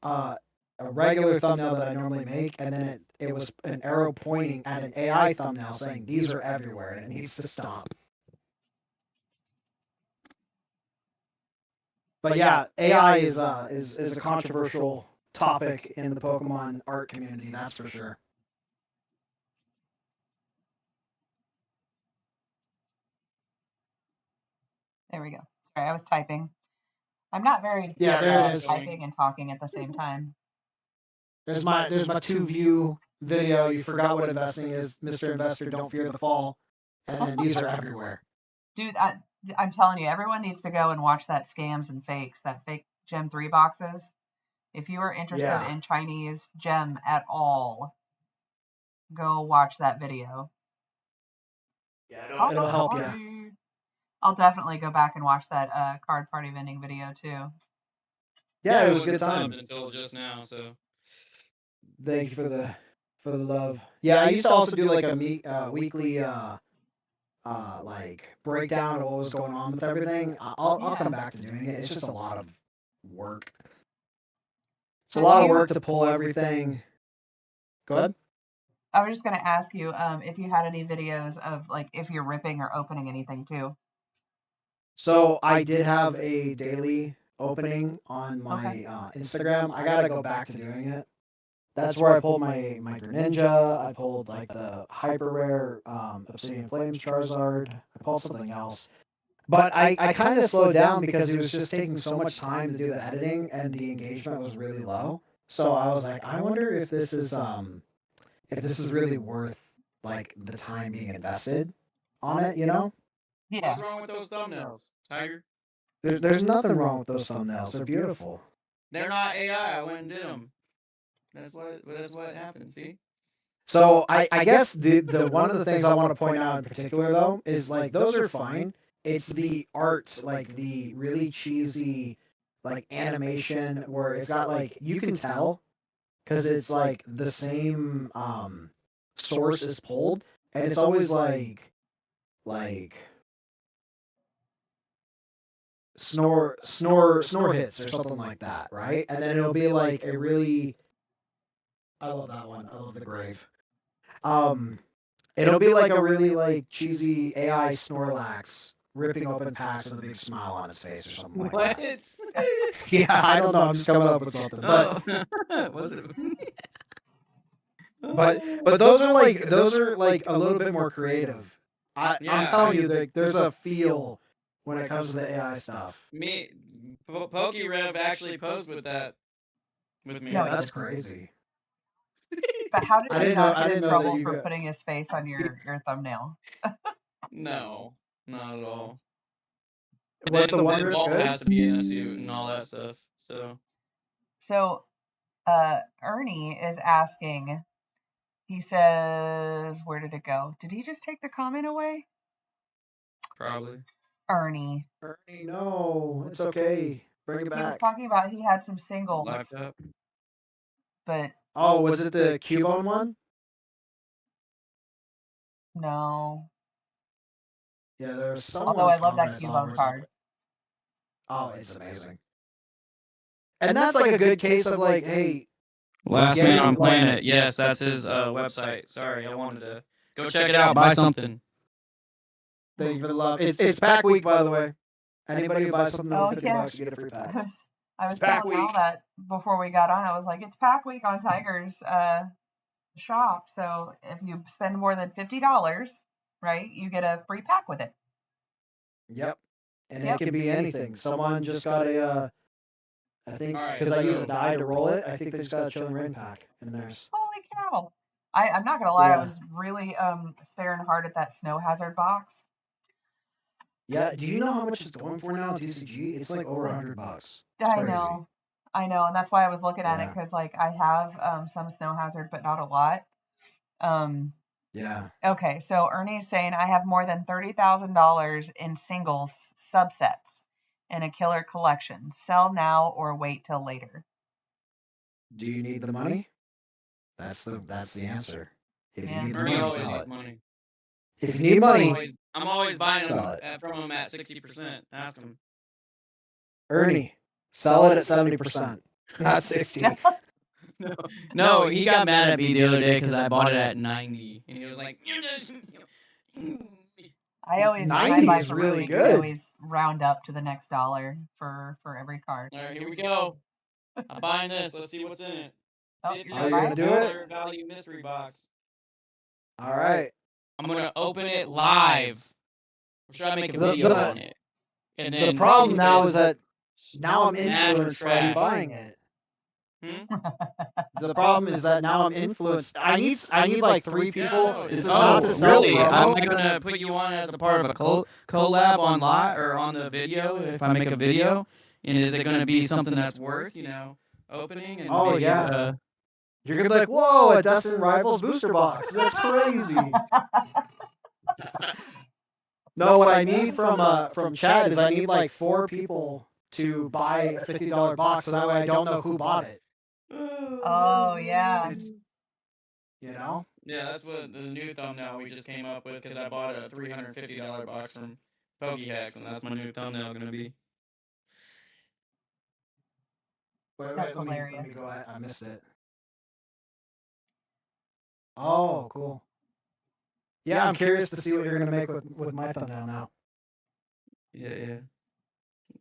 Speaker 3: a regular thumbnail that I normally make, and then it was an arrow pointing at an AI thumbnail saying these are everywhere and it needs to stop. But yeah, AI is a controversial topic in the Pokemon art community, that's for sure.
Speaker 1: There we go. Sorry, I was typing. I'm not very good
Speaker 3: there it
Speaker 1: at
Speaker 3: is.
Speaker 1: typing and talking at the same time.
Speaker 3: There's my 2-view video. You forgot what investing is, Mr. Investor. Don't fear the fall. And these are everywhere.
Speaker 1: Dude, I'm telling you, everyone needs to go and watch that Scams and Fakes, that fake Gem 3 boxes. If you are interested in Chinese gem at all, go watch that video.
Speaker 3: Yeah, it'll help you.
Speaker 1: I'll definitely go back and watch that card party vending video too.
Speaker 3: Yeah, it was a good time
Speaker 2: until just now. So
Speaker 3: thank you for the love. Yeah, I used to also do like a weekly like breakdown of what was going on with everything. I'll come back to doing it. It's just a lot of work. It's a lot of work to pull everything. Go ahead.
Speaker 1: I was just going to ask you if you had any videos of like if you're ripping or opening anything too.
Speaker 3: So I did have a daily opening on my Instagram. I gotta go back to doing it. That's where I pulled my Greninja. I pulled like the hyper rare Obsidian Flames Charizard. I pulled something else. But I kind of slowed down because it was just taking so much time to do the editing and the engagement was really low. So I was like, I wonder if this is really worth like the time being invested on it, you know?
Speaker 1: Yeah.
Speaker 2: What's wrong with those thumbnails, Tiger?
Speaker 3: There's nothing wrong with those thumbnails. They're beautiful.
Speaker 2: They're not AI. I went and did them. That's what happened. See.
Speaker 3: So I guess the one of the things I want to point out in particular though is like those are fine. It's the art, like the really cheesy, like animation where it's got like you can tell because it's like the same source is pulled, and it's always like snore hits or something like that, right? And then it'll be like a really I love that one. I love the grave. It'll be like a really like cheesy AI Snorlax ripping open packs with a big smile on his face or something like
Speaker 2: What?
Speaker 3: that. Yeah, I don't know. I'm just coming up with something. But
Speaker 2: Was it?
Speaker 3: but those are like a little bit more creative. I'm telling you, there's a feel when it comes to the AI stuff.
Speaker 2: PokeRev actually posed with that with me.
Speaker 3: Yeah, that's crazy.
Speaker 1: But how did
Speaker 3: I
Speaker 1: he
Speaker 3: didn't
Speaker 1: not
Speaker 3: know- I
Speaker 1: get in
Speaker 3: didn't know that
Speaker 1: trouble
Speaker 3: you
Speaker 1: for
Speaker 3: got-
Speaker 1: putting his face on your thumbnail?
Speaker 2: No, not at all.
Speaker 3: What's
Speaker 2: Then
Speaker 3: the one
Speaker 2: Wolf
Speaker 3: good?
Speaker 2: has to be in a suit and all that stuff. So
Speaker 1: Ernie is asking. He says, "Where did it go? Did he just take the comment away?"
Speaker 2: probably.
Speaker 1: Ernie.
Speaker 3: Ernie, no, it's okay. Bring it
Speaker 1: He was
Speaker 3: back.
Speaker 1: talking about he had some singles,
Speaker 2: Laptop.
Speaker 1: but
Speaker 3: Oh, was it the Cubone one?
Speaker 1: no.
Speaker 3: Yeah, there's some.
Speaker 1: Although I love that Cubone card.
Speaker 3: Oh, it's amazing. And that's like a good case of like, hey,
Speaker 2: Last
Speaker 3: Yeah,
Speaker 2: Man on
Speaker 3: like-
Speaker 2: Planet. Yes, that's his website. Sorry, I wanted to go check it out. Buy something.
Speaker 3: thank you for the love. It's pack week, by the way. Anybody who buys something
Speaker 1: Oh,
Speaker 3: over $50,
Speaker 1: yeah.
Speaker 3: you get a free pack.
Speaker 1: I was
Speaker 3: Pack
Speaker 1: telling Al
Speaker 3: week.
Speaker 1: that before we got on. I was like, it's pack week on Tiger's shop. So if you spend more than $50, right, you get a free pack with it.
Speaker 3: Yep. And
Speaker 1: Yep.
Speaker 3: it can be anything. Someone just got a, I think,
Speaker 2: Alright,
Speaker 3: because I use
Speaker 2: so-
Speaker 3: a die to roll it, I think they just got a Chilling Rain pack in theirs.
Speaker 1: Holy cow. I'm not going to lie.
Speaker 3: Yeah.
Speaker 1: I was really staring hard at that Snow Hazard box.
Speaker 3: Yeah, do you know how much it's going for now, TCG? It's like over $100. It's
Speaker 1: I
Speaker 3: crazy.
Speaker 1: know. And that's why I was looking at it
Speaker 3: Yeah.
Speaker 1: because, like, I have some Snow Hazard, but not a lot.
Speaker 3: Yeah.
Speaker 1: Okay, so Ernie's saying I have more than $30,000 in singles subsets in a killer collection. Sell now or wait till later.
Speaker 3: Do you need the money? That's the answer. If
Speaker 1: Yeah.
Speaker 3: you need the
Speaker 2: Ernie
Speaker 3: money,
Speaker 2: always
Speaker 3: sell
Speaker 2: needs
Speaker 3: it.
Speaker 2: money.
Speaker 3: If you need money,
Speaker 2: I'm always buying
Speaker 3: Sell
Speaker 2: them
Speaker 3: it.
Speaker 2: from him at 60%. Ask him.
Speaker 3: Ernie, sell it at 70%, not 60.
Speaker 2: No, he got mad at me the other day because I bought it at 90, and he was like,
Speaker 1: I always, when I
Speaker 3: 90
Speaker 1: buy
Speaker 3: is
Speaker 1: for
Speaker 3: really
Speaker 1: Ruby,
Speaker 3: good.
Speaker 1: I always round up to the next dollar for every card.
Speaker 2: All right, here we go. I'm buying this. Let's see what's in it.
Speaker 1: Oh,
Speaker 2: $50
Speaker 1: you're gonna
Speaker 3: do it?
Speaker 2: value mystery box.
Speaker 3: All right.
Speaker 2: I'm gonna open it live. Or should I make a
Speaker 3: The-
Speaker 2: video
Speaker 3: the-
Speaker 2: on it? And
Speaker 3: The
Speaker 2: then
Speaker 3: problem
Speaker 2: see
Speaker 3: now
Speaker 2: if
Speaker 3: is that now I'm
Speaker 2: Smash or
Speaker 3: influenced by you
Speaker 2: trash.
Speaker 3: buying it.
Speaker 2: Hmm?
Speaker 3: The problem is that now I'm influenced. I need like 3 people. This is not to
Speaker 2: Oh,
Speaker 3: sell
Speaker 2: really?
Speaker 3: promo.
Speaker 2: Am I gonna put you on as a part of a collab on live or on the video if I make a video? And is it gonna be something that's worth, opening? And
Speaker 3: Oh,
Speaker 2: maybe,
Speaker 3: yeah. You're gonna be like, whoa, a Destin Rivals booster box. That's crazy. No, what I need from Chad is I need like 4 people to buy a $50 box, so that way I don't know who bought it.
Speaker 1: Oh, yeah.
Speaker 3: You know?
Speaker 2: Yeah, that's what the new thumbnail we just came up with because I bought a $350 box from PokeHex, and that's my new thumbnail gonna be.
Speaker 1: That's
Speaker 3: let me
Speaker 1: hilarious.
Speaker 3: go ahead. I missed it. Oh, cool. Yeah, I'm curious to see what you're gonna make with my thumbnail now.
Speaker 2: Yeah.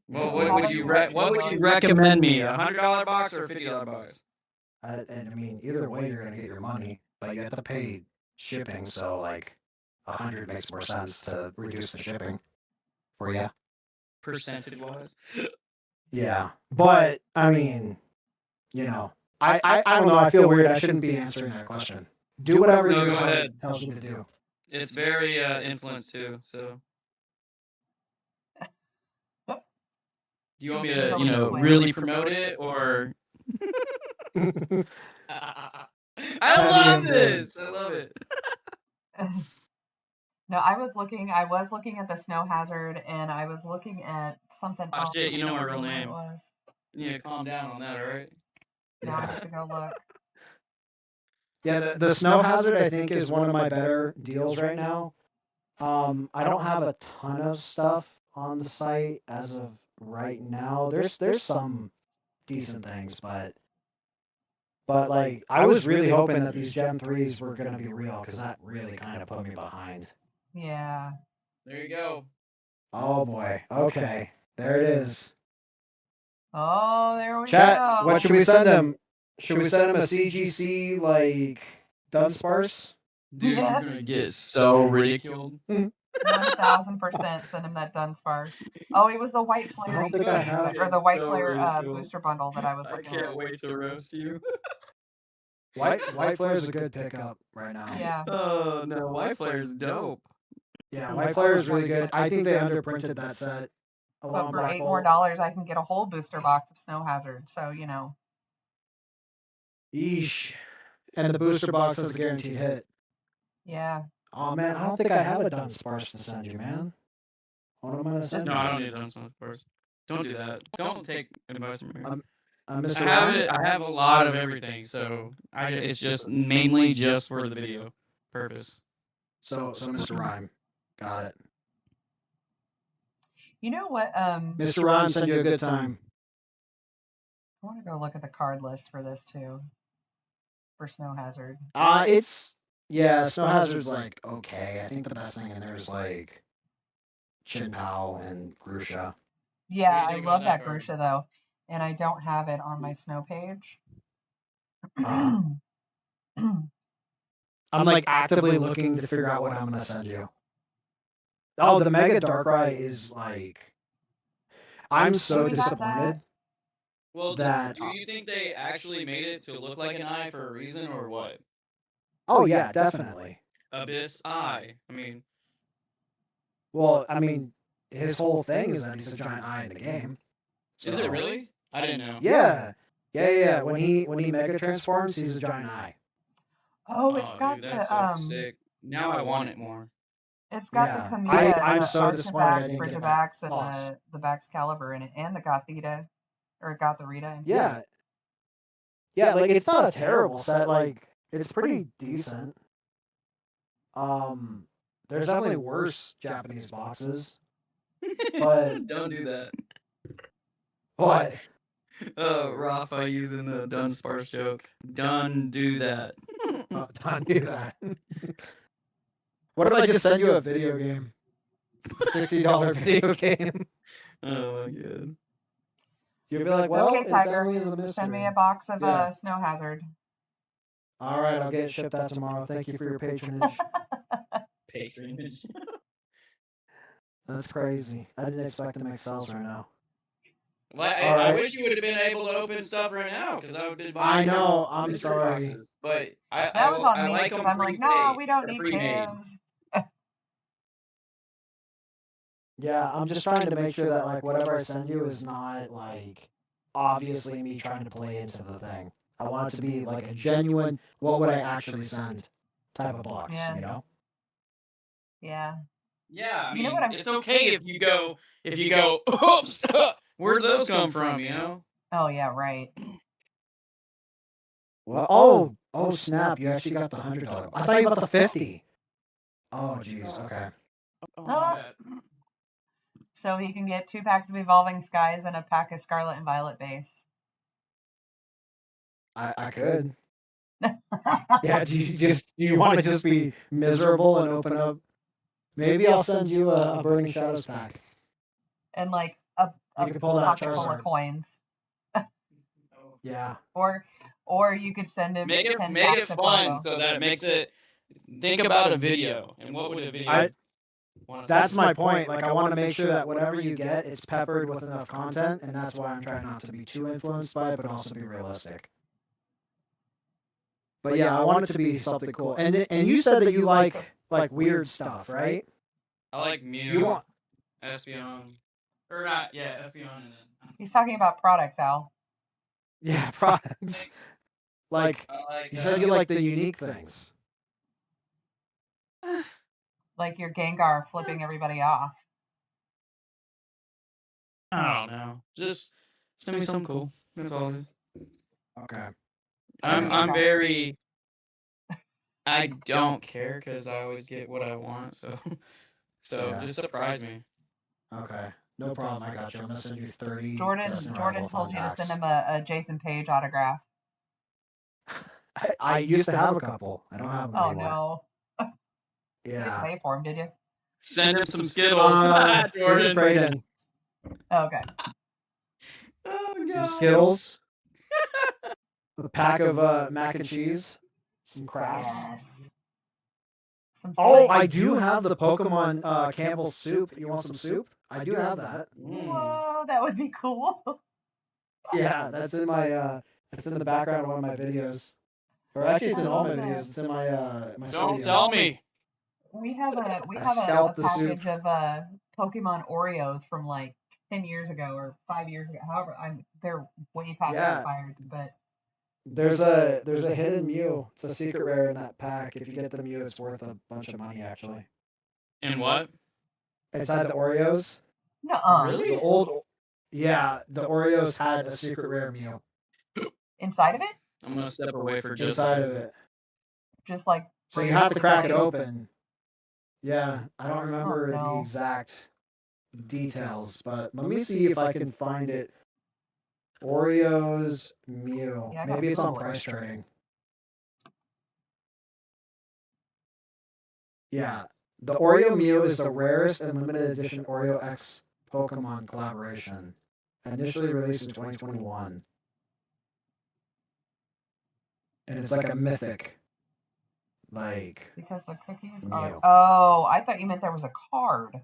Speaker 2: Well,
Speaker 1: Well,
Speaker 2: what would you recommend me? A $100 box or a $50 box?
Speaker 3: And I mean, either way, you're gonna get your money, but you have to pay shipping. So like, 100 makes more sense to reduce the shipping for you.
Speaker 2: Percentage wise.
Speaker 3: Yeah, but I mean, I don't know. I feel weird. I shouldn't be answering that question. Do whatever
Speaker 2: No,
Speaker 3: your
Speaker 2: go
Speaker 3: heart
Speaker 2: ahead.
Speaker 3: tells you to do.
Speaker 2: It's very influenced too. So. Do you want me
Speaker 1: There's
Speaker 2: to,
Speaker 1: always a way.
Speaker 2: really promote it or? I
Speaker 3: Heavy
Speaker 2: love
Speaker 3: influence.
Speaker 2: this. I love it.
Speaker 1: No, I was looking at the Snow Hazard, and I was looking at something
Speaker 2: Oh,
Speaker 1: else.
Speaker 2: shit, you
Speaker 1: I
Speaker 2: know
Speaker 1: don't
Speaker 2: my real
Speaker 1: remember
Speaker 2: name.
Speaker 1: what it was.
Speaker 2: You need to calm down on that, all right?
Speaker 1: Now I have to go look.
Speaker 3: Yeah, the snow hazard I think is one of my better deals right now. I don't have a ton of stuff on the site as of right now. There's some decent things, but like I was really hoping that these Gen 3s were gonna be real because that really kind of put me behind.
Speaker 1: Yeah.
Speaker 2: There you go.
Speaker 3: Oh boy. Okay. There it is.
Speaker 1: Oh, there we
Speaker 3: Chat,
Speaker 1: go.
Speaker 3: what should we send him? Should we send him a CGC like Dunsparce?
Speaker 2: Dude,
Speaker 1: Yes.
Speaker 2: you're gonna get so ridiculed.
Speaker 1: 1000% send him that Dunsparce. Oh, it was the white flare
Speaker 3: I don't think I have.
Speaker 1: or the white
Speaker 2: So
Speaker 1: flare
Speaker 2: ridiculed.
Speaker 1: booster bundle that I was
Speaker 2: I
Speaker 1: looking
Speaker 2: can't
Speaker 1: at.
Speaker 2: wait to roast you.
Speaker 3: White Flare is a good pickup right now.
Speaker 1: Yeah.
Speaker 2: Oh no, White Flare's dope.
Speaker 3: Yeah, White Flare is really good. I think they underprinted that set.
Speaker 1: But
Speaker 3: Along
Speaker 1: for
Speaker 3: Black
Speaker 1: $8
Speaker 3: Bolt.
Speaker 1: more, I can get a whole booster box of Snow Hazard. So, you know.
Speaker 3: Yeesh. And the booster box has a guaranteed hit.
Speaker 1: Yeah.
Speaker 3: Oh man, I don't think I have a Dunsparce to send you, man. What am I gonna send
Speaker 2: No,
Speaker 3: you?
Speaker 2: I don't need Dunsparce first. Don't do that. Don't take advice from me.
Speaker 3: Mr.
Speaker 2: I have
Speaker 3: Ron?
Speaker 2: it. I have a lot of everything, so it's just mainly just for the video purpose.
Speaker 3: So Mr. Rhyme. Got it.
Speaker 1: You know what?
Speaker 3: Mr. Rhyme, send you a good time.
Speaker 1: I want to go look at the card list for this too. For Snow Hazard.
Speaker 3: Snow Hazard's like okay. I think the best thing in there is like Chin Pao and Grusha.
Speaker 1: Yeah,
Speaker 2: What do
Speaker 1: I
Speaker 2: you think
Speaker 1: love
Speaker 2: about
Speaker 1: that
Speaker 2: that card?
Speaker 1: Grusha though. And I don't have it on my Snow page.
Speaker 3: I'm like actively looking to figure out what I'm gonna send you. Oh, the Mega Darkrai is like I'm so
Speaker 1: We got
Speaker 3: disappointed.
Speaker 2: Well,
Speaker 3: That
Speaker 2: do you think they actually made it to look like an eye for a reason, or what?
Speaker 3: Oh yeah, definitely.
Speaker 2: Abyss Eye. I mean,
Speaker 3: Well, I mean, his whole thing is that he's a giant eye in the game.
Speaker 2: is
Speaker 3: So-
Speaker 2: it really? I didn't know.
Speaker 3: Yeah. When he Mega transforms, he's a giant eye.
Speaker 1: Oh, it's got
Speaker 2: dude, that's
Speaker 1: the
Speaker 2: so sick. Now I want it more.
Speaker 1: It's got
Speaker 3: Yeah,
Speaker 1: the Kamita,
Speaker 3: I'm
Speaker 1: the
Speaker 3: so disappointed I
Speaker 1: Artivax,
Speaker 3: didn't get that
Speaker 1: Frigivax, and
Speaker 3: boss.
Speaker 1: the Vax Caliber in it, and the Gothita, or Gotharita.
Speaker 3: Yeah. Yeah, like it's not a terrible set. Like it's pretty decent. There's definitely worse Japanese boxes. But
Speaker 2: Don't do that.
Speaker 3: what?
Speaker 2: Rafa using the Dunsparce joke. Done do that.
Speaker 3: Don't do that. What if I just send you a video game? $60 video game.
Speaker 2: Oh my god.
Speaker 3: You'd be like, well,
Speaker 1: Okay,
Speaker 3: it definitely
Speaker 1: Tiger,
Speaker 3: is a
Speaker 1: send me
Speaker 3: mystery.
Speaker 1: a box of
Speaker 3: Yeah.
Speaker 1: Snow Hazard.
Speaker 3: All right, I'll get it shipped out tomorrow. Thank you for your patronage.
Speaker 2: Patronage.
Speaker 3: That's crazy. I didn't expect to make sales right now.
Speaker 2: Well, I
Speaker 3: Alright.
Speaker 2: wish you would have been able to open stuff right now, because I would have been
Speaker 3: I
Speaker 2: buying.
Speaker 3: know, I'm
Speaker 2: mystery
Speaker 3: sorry.
Speaker 2: boxes. But I
Speaker 1: That was on me
Speaker 2: like
Speaker 1: because
Speaker 2: them
Speaker 1: I'm like,
Speaker 2: pre-made.
Speaker 1: no, we don't
Speaker 2: or
Speaker 1: need
Speaker 2: pre-made.
Speaker 1: Tim's.
Speaker 3: Yeah, I'm just trying to make sure that like whatever I send you is not like obviously me trying to play into the thing. I want it to be like a genuine what would I actually send type of box,
Speaker 1: Yeah.
Speaker 3: you know?
Speaker 1: Yeah.
Speaker 2: Yeah, I
Speaker 1: You know
Speaker 2: mean,
Speaker 1: what I'm-
Speaker 2: it's okay if you go, oops, where'd those come from, you know?
Speaker 1: Oh yeah, right.
Speaker 3: Well, oh snap! You actually got the $100. I thought you got the 50. Oh jeez. Okay.
Speaker 2: Oh,
Speaker 1: my
Speaker 2: bad.
Speaker 1: So he can get 2 packs of Evolving Skies and a pack of Scarlet and Violet base.
Speaker 3: I could. Yeah. Do you want to just be miserable and open up? Maybe I'll send you a Burning Shadows pack.
Speaker 1: And like a
Speaker 3: You can pull that
Speaker 1: pocket full
Speaker 3: Charizard.
Speaker 1: of coins.
Speaker 3: Yeah.
Speaker 1: Or you could send him
Speaker 2: Make
Speaker 1: 10
Speaker 2: it
Speaker 1: packs of
Speaker 2: fun
Speaker 1: Pogo.
Speaker 2: so that it makes it. Think about a video, and what would a video?
Speaker 3: That's my point. Like I want to make sure that whatever you get, it's peppered with enough content, and that's why I'm trying not to be too influenced by it, but also be realistic. But yeah, I want it to be something cool. And you said that you like weird stuff, right?
Speaker 2: I like Mew.
Speaker 3: You want
Speaker 2: Espeon. Or not? Yeah, Espeon. And then
Speaker 1: He's talking about products, Al.
Speaker 3: yeah products. Like
Speaker 2: I like.
Speaker 3: you said, you like the unique things.
Speaker 1: Like your Gengar flipping everybody off.
Speaker 2: I don't know. Just Send me something cool. That's all it is.
Speaker 3: Okay.
Speaker 2: I'm very. I don't care because I always get what I want. So
Speaker 3: Yeah.
Speaker 2: just surprise me.
Speaker 3: Okay. No problem. I got you. I'm gonna send you 30.
Speaker 1: Jordan
Speaker 3: Destiny
Speaker 1: Jordan
Speaker 3: Rival
Speaker 1: told
Speaker 3: fun
Speaker 1: you to send
Speaker 3: packs.
Speaker 1: him a Jason Page autograph.
Speaker 3: I used to have a couple. I don't have them
Speaker 1: Oh
Speaker 3: anymore.
Speaker 1: no. You didn't
Speaker 3: Yeah.
Speaker 1: pay for him, did you?
Speaker 2: Send him some Skittles,
Speaker 3: There's a
Speaker 2: Jordan.
Speaker 3: trade-in.
Speaker 1: Oh, okay.
Speaker 2: Oh
Speaker 3: Some
Speaker 2: god.
Speaker 3: Skittles. A pack of mac and cheese. Some crafts.
Speaker 1: Yes. Some
Speaker 3: Oh,
Speaker 1: sweet-
Speaker 3: I do have the Pokemon Campbell's soup. You want some soup? I do have that.
Speaker 1: Whoa, that would be cool.
Speaker 3: Yeah, that's in my it's in the background of one of my videos. Or actually, it's in all my videos. It's in my my
Speaker 2: Don't
Speaker 3: studio.
Speaker 2: tell me.
Speaker 1: We have a
Speaker 3: scalped the soup.
Speaker 1: package of Pokemon Oreos from like 10 years ago or 5 years ago. However, they're way past
Speaker 3: Yeah.
Speaker 1: expired, but
Speaker 3: There's a hidden Mew. It's a secret rare in that pack. If you get the Mew, it's worth a bunch of money actually.
Speaker 2: And what?
Speaker 3: Inside the Oreos.
Speaker 1: nuh-uh.
Speaker 2: Really?
Speaker 3: The old Yeah, the Oreos had a secret rare Mew.
Speaker 1: Inside of it?
Speaker 2: I'm gonna step away for just a
Speaker 3: Inside
Speaker 2: second.
Speaker 3: of it.
Speaker 1: Just like
Speaker 3: So you have to crack it open. Yeah, I don't remember
Speaker 1: no.
Speaker 3: the exact details, but let me see if I can find it. Oreos Mew.
Speaker 1: Yeah, I got
Speaker 3: Maybe it's on
Speaker 1: Google it.
Speaker 3: price trading. Yeah, the Oreo Mew is the rarest and limited edition Oreo X Pokemon collaboration, initially released in 2021. And it's like a mythic. Like,
Speaker 1: Because the cookies
Speaker 3: Mew.
Speaker 1: are. Oh, I thought you meant there was a card.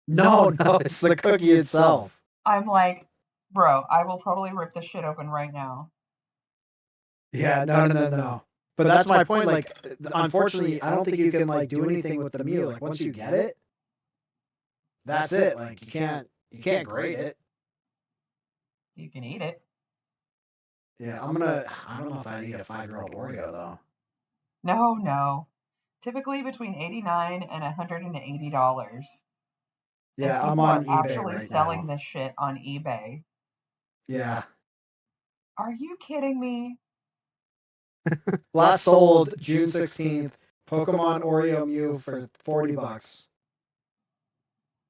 Speaker 3: no, it's the cookie itself.
Speaker 1: I'm like, bro, I will totally rip this shit open right now.
Speaker 3: Yeah, no. But that's my point. Like, unfortunately, I don't think you can like do anything with the Mew. Like, once you get it, that's it. Like, you can't grade it.
Speaker 1: You can eat it.
Speaker 3: Yeah, I don't know if I'd eat a 5-year-old Oreo though.
Speaker 1: No. Typically between $89 and $180.
Speaker 3: Yeah,
Speaker 1: and
Speaker 3: I'm
Speaker 1: people
Speaker 3: on
Speaker 1: are
Speaker 3: eBay
Speaker 1: actually
Speaker 3: right
Speaker 1: selling
Speaker 3: now.
Speaker 1: this shit on eBay.
Speaker 3: Yeah.
Speaker 1: Are you kidding me?
Speaker 3: Last sold June 16th, Pokemon Oreo Mew for $40.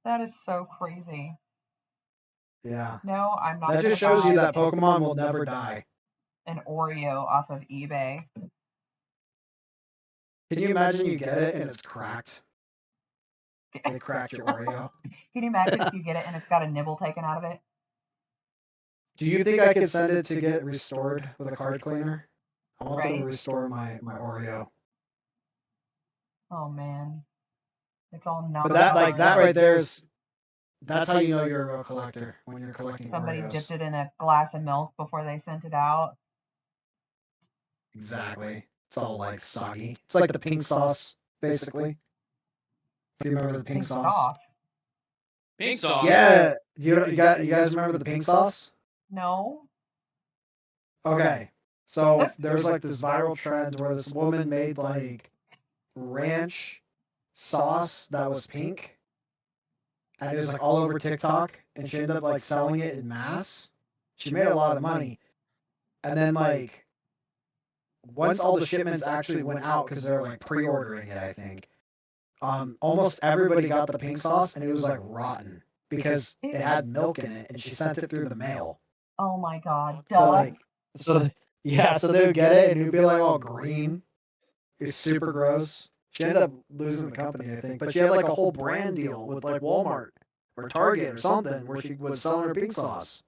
Speaker 1: That is so crazy.
Speaker 3: Yeah.
Speaker 1: No, I'm not
Speaker 3: That
Speaker 1: gonna
Speaker 3: just shows you
Speaker 1: buy
Speaker 3: that Pokemon will never die.
Speaker 1: an Oreo off of eBay.
Speaker 3: Can you imagine you get it and it's cracked? They cracked your Oreo.
Speaker 1: Can you imagine if you get it and it's got a nibble taken out of it?
Speaker 3: Do you think I could send it to get restored with a card cleaner? I want them
Speaker 1: Right?
Speaker 3: to restore my Oreo.
Speaker 1: Oh man. It's all not
Speaker 3: But that right there is that's how you know you're a real collector when you're collecting
Speaker 1: somebody
Speaker 3: Oreos.
Speaker 1: dipped it in a glass of milk before they sent it out.
Speaker 3: Exactly. It's all like soggy. It's like the pink sauce, basically. If you remember the pink sauce.
Speaker 2: Pink sauce.
Speaker 3: Yeah. You guys remember the pink sauce?
Speaker 1: No.
Speaker 3: Okay. So there's like this viral trend where this woman made like ranch sauce that was pink. And it was like all over TikTok. And she ended up like selling it in mass. She made a lot of money. And then like once all the shipments actually went out, because they're like pre-ordering it, I think. Almost everybody got the pink sauce and it was like rotten because it had milk in it and she sent it through the mail.
Speaker 1: Oh my god.
Speaker 3: So
Speaker 1: Duh.
Speaker 3: like so they would get it and it would be like all green. It's super gross. She ended up losing the company, I think. But she had like a whole brand deal with like Walmart or Target or something where she was selling her pink sauce.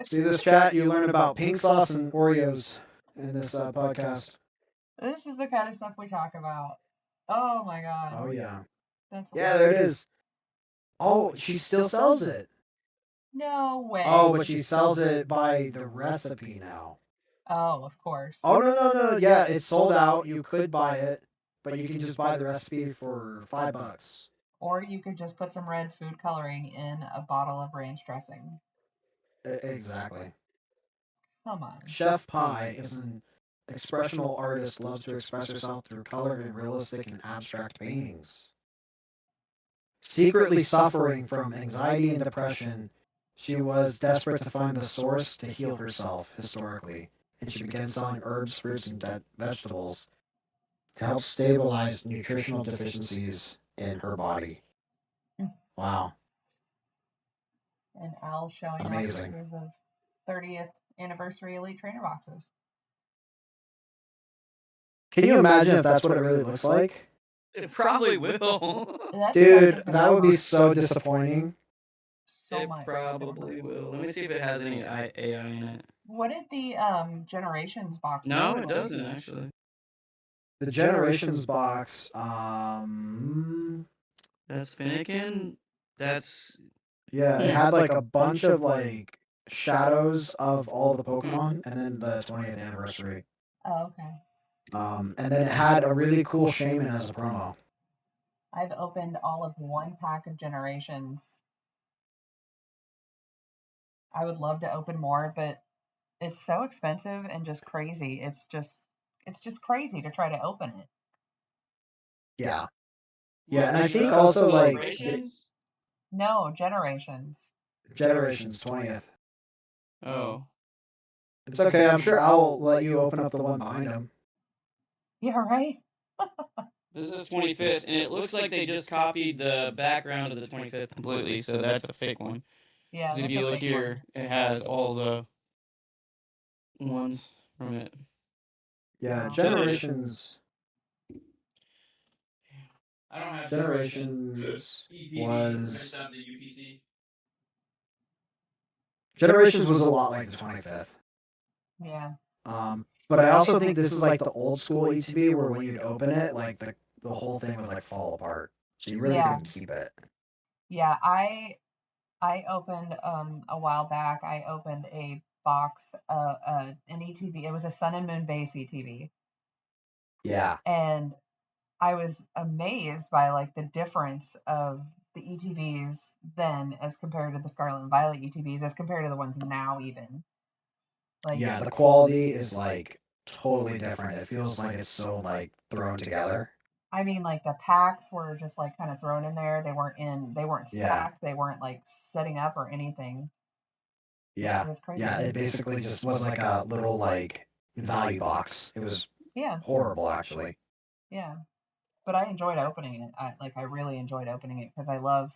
Speaker 3: See this chat? You learn about pink sauce and Oreos in this podcast.
Speaker 1: This is the kind of stuff we talk about. Oh my god.
Speaker 3: Oh yeah.
Speaker 1: That's
Speaker 3: Yeah, there it is. Oh, she still sells it.
Speaker 1: No way.
Speaker 3: Oh, but she sells it by the recipe now.
Speaker 1: Oh, of course.
Speaker 3: Oh no. Yeah, it's sold out. You could buy it, but you can just buy the recipe for $5.
Speaker 1: Or you could just put some red food coloring in a bottle of ranch dressing.
Speaker 3: Exactly.
Speaker 1: Come on.
Speaker 3: Chef Pie is an expressional artist, loves to express herself through color and realistic and abstract paintings. Secretly suffering from anxiety and depression, she was desperate to find the source to heal herself historically, and she began selling herbs, fruits, and vegetables to help stabilize nutritional deficiencies in her body. Wow.
Speaker 1: And Al showing
Speaker 3: Amazing.
Speaker 1: off pictures of 30th anniversary Elite Trainer boxes.
Speaker 3: Can you imagine if that's what it really looks like?
Speaker 2: It probably will.
Speaker 3: Dude, that would be so disappointing.
Speaker 1: So
Speaker 2: It
Speaker 1: much.
Speaker 2: probably will. Let me see if it has any AI in it.
Speaker 1: What did the Generations box?
Speaker 2: No,
Speaker 1: look
Speaker 2: it
Speaker 1: like?
Speaker 2: doesn't actually.
Speaker 3: The Generations box,
Speaker 2: That's Finnegan. That's
Speaker 3: yeah, it had like a bunch of like shadows of all the Pokemon, and then the 20th anniversary.
Speaker 1: Oh, okay.
Speaker 3: And then it had a really cool Shaman as a promo.
Speaker 1: I've opened all of one pack of Generations. I would love to open more, but it's so expensive and just crazy. It's just crazy to try to open it.
Speaker 3: Yeah. Yeah, and I think also like
Speaker 2: Generations?
Speaker 1: No, Generations.
Speaker 3: Generations 20th.
Speaker 2: Oh.
Speaker 3: It's okay. I'm sure I'll let you open up the one behind him.
Speaker 1: Yeah, right?
Speaker 2: This is 25th, and it looks like they just copied the background of the 25th completely, so that's a fake one.
Speaker 1: Yeah.
Speaker 2: Because if
Speaker 1: that's
Speaker 2: you
Speaker 1: a
Speaker 2: look
Speaker 1: fake one.
Speaker 2: here, it has all the ones from it.
Speaker 3: Yeah,
Speaker 1: Wow.
Speaker 3: Generations.
Speaker 2: I don't have
Speaker 3: Generations
Speaker 2: ETV
Speaker 3: was
Speaker 2: mixed up the UPC.
Speaker 3: Generations was a lot like the 25th.
Speaker 1: Yeah.
Speaker 3: But I also think this is like the old school ETB where when you'd open it, like the whole thing would like fall apart. So you really
Speaker 1: Yeah.
Speaker 3: couldn't keep it.
Speaker 1: Yeah, I opened a while back. I opened a box, an ETB. It was a Sun and Moon base ETB,
Speaker 3: Yeah.
Speaker 1: and I was amazed by like the difference of the ETBs then as compared to the Scarlet and Violet ETBs as compared to the ones now even. Like
Speaker 3: Yeah, the quality is like totally different. It feels like it's so like thrown together.
Speaker 1: I mean, like the packs were just like kind of thrown in there. They weren't
Speaker 3: Yeah.
Speaker 1: stacked. They weren't like setting up or anything.
Speaker 3: Yeah.
Speaker 1: It was crazy.
Speaker 3: Yeah, it basically just was like a little like value box. It was horrible actually.
Speaker 1: Yeah. But I enjoyed opening it. I really enjoyed opening it because I love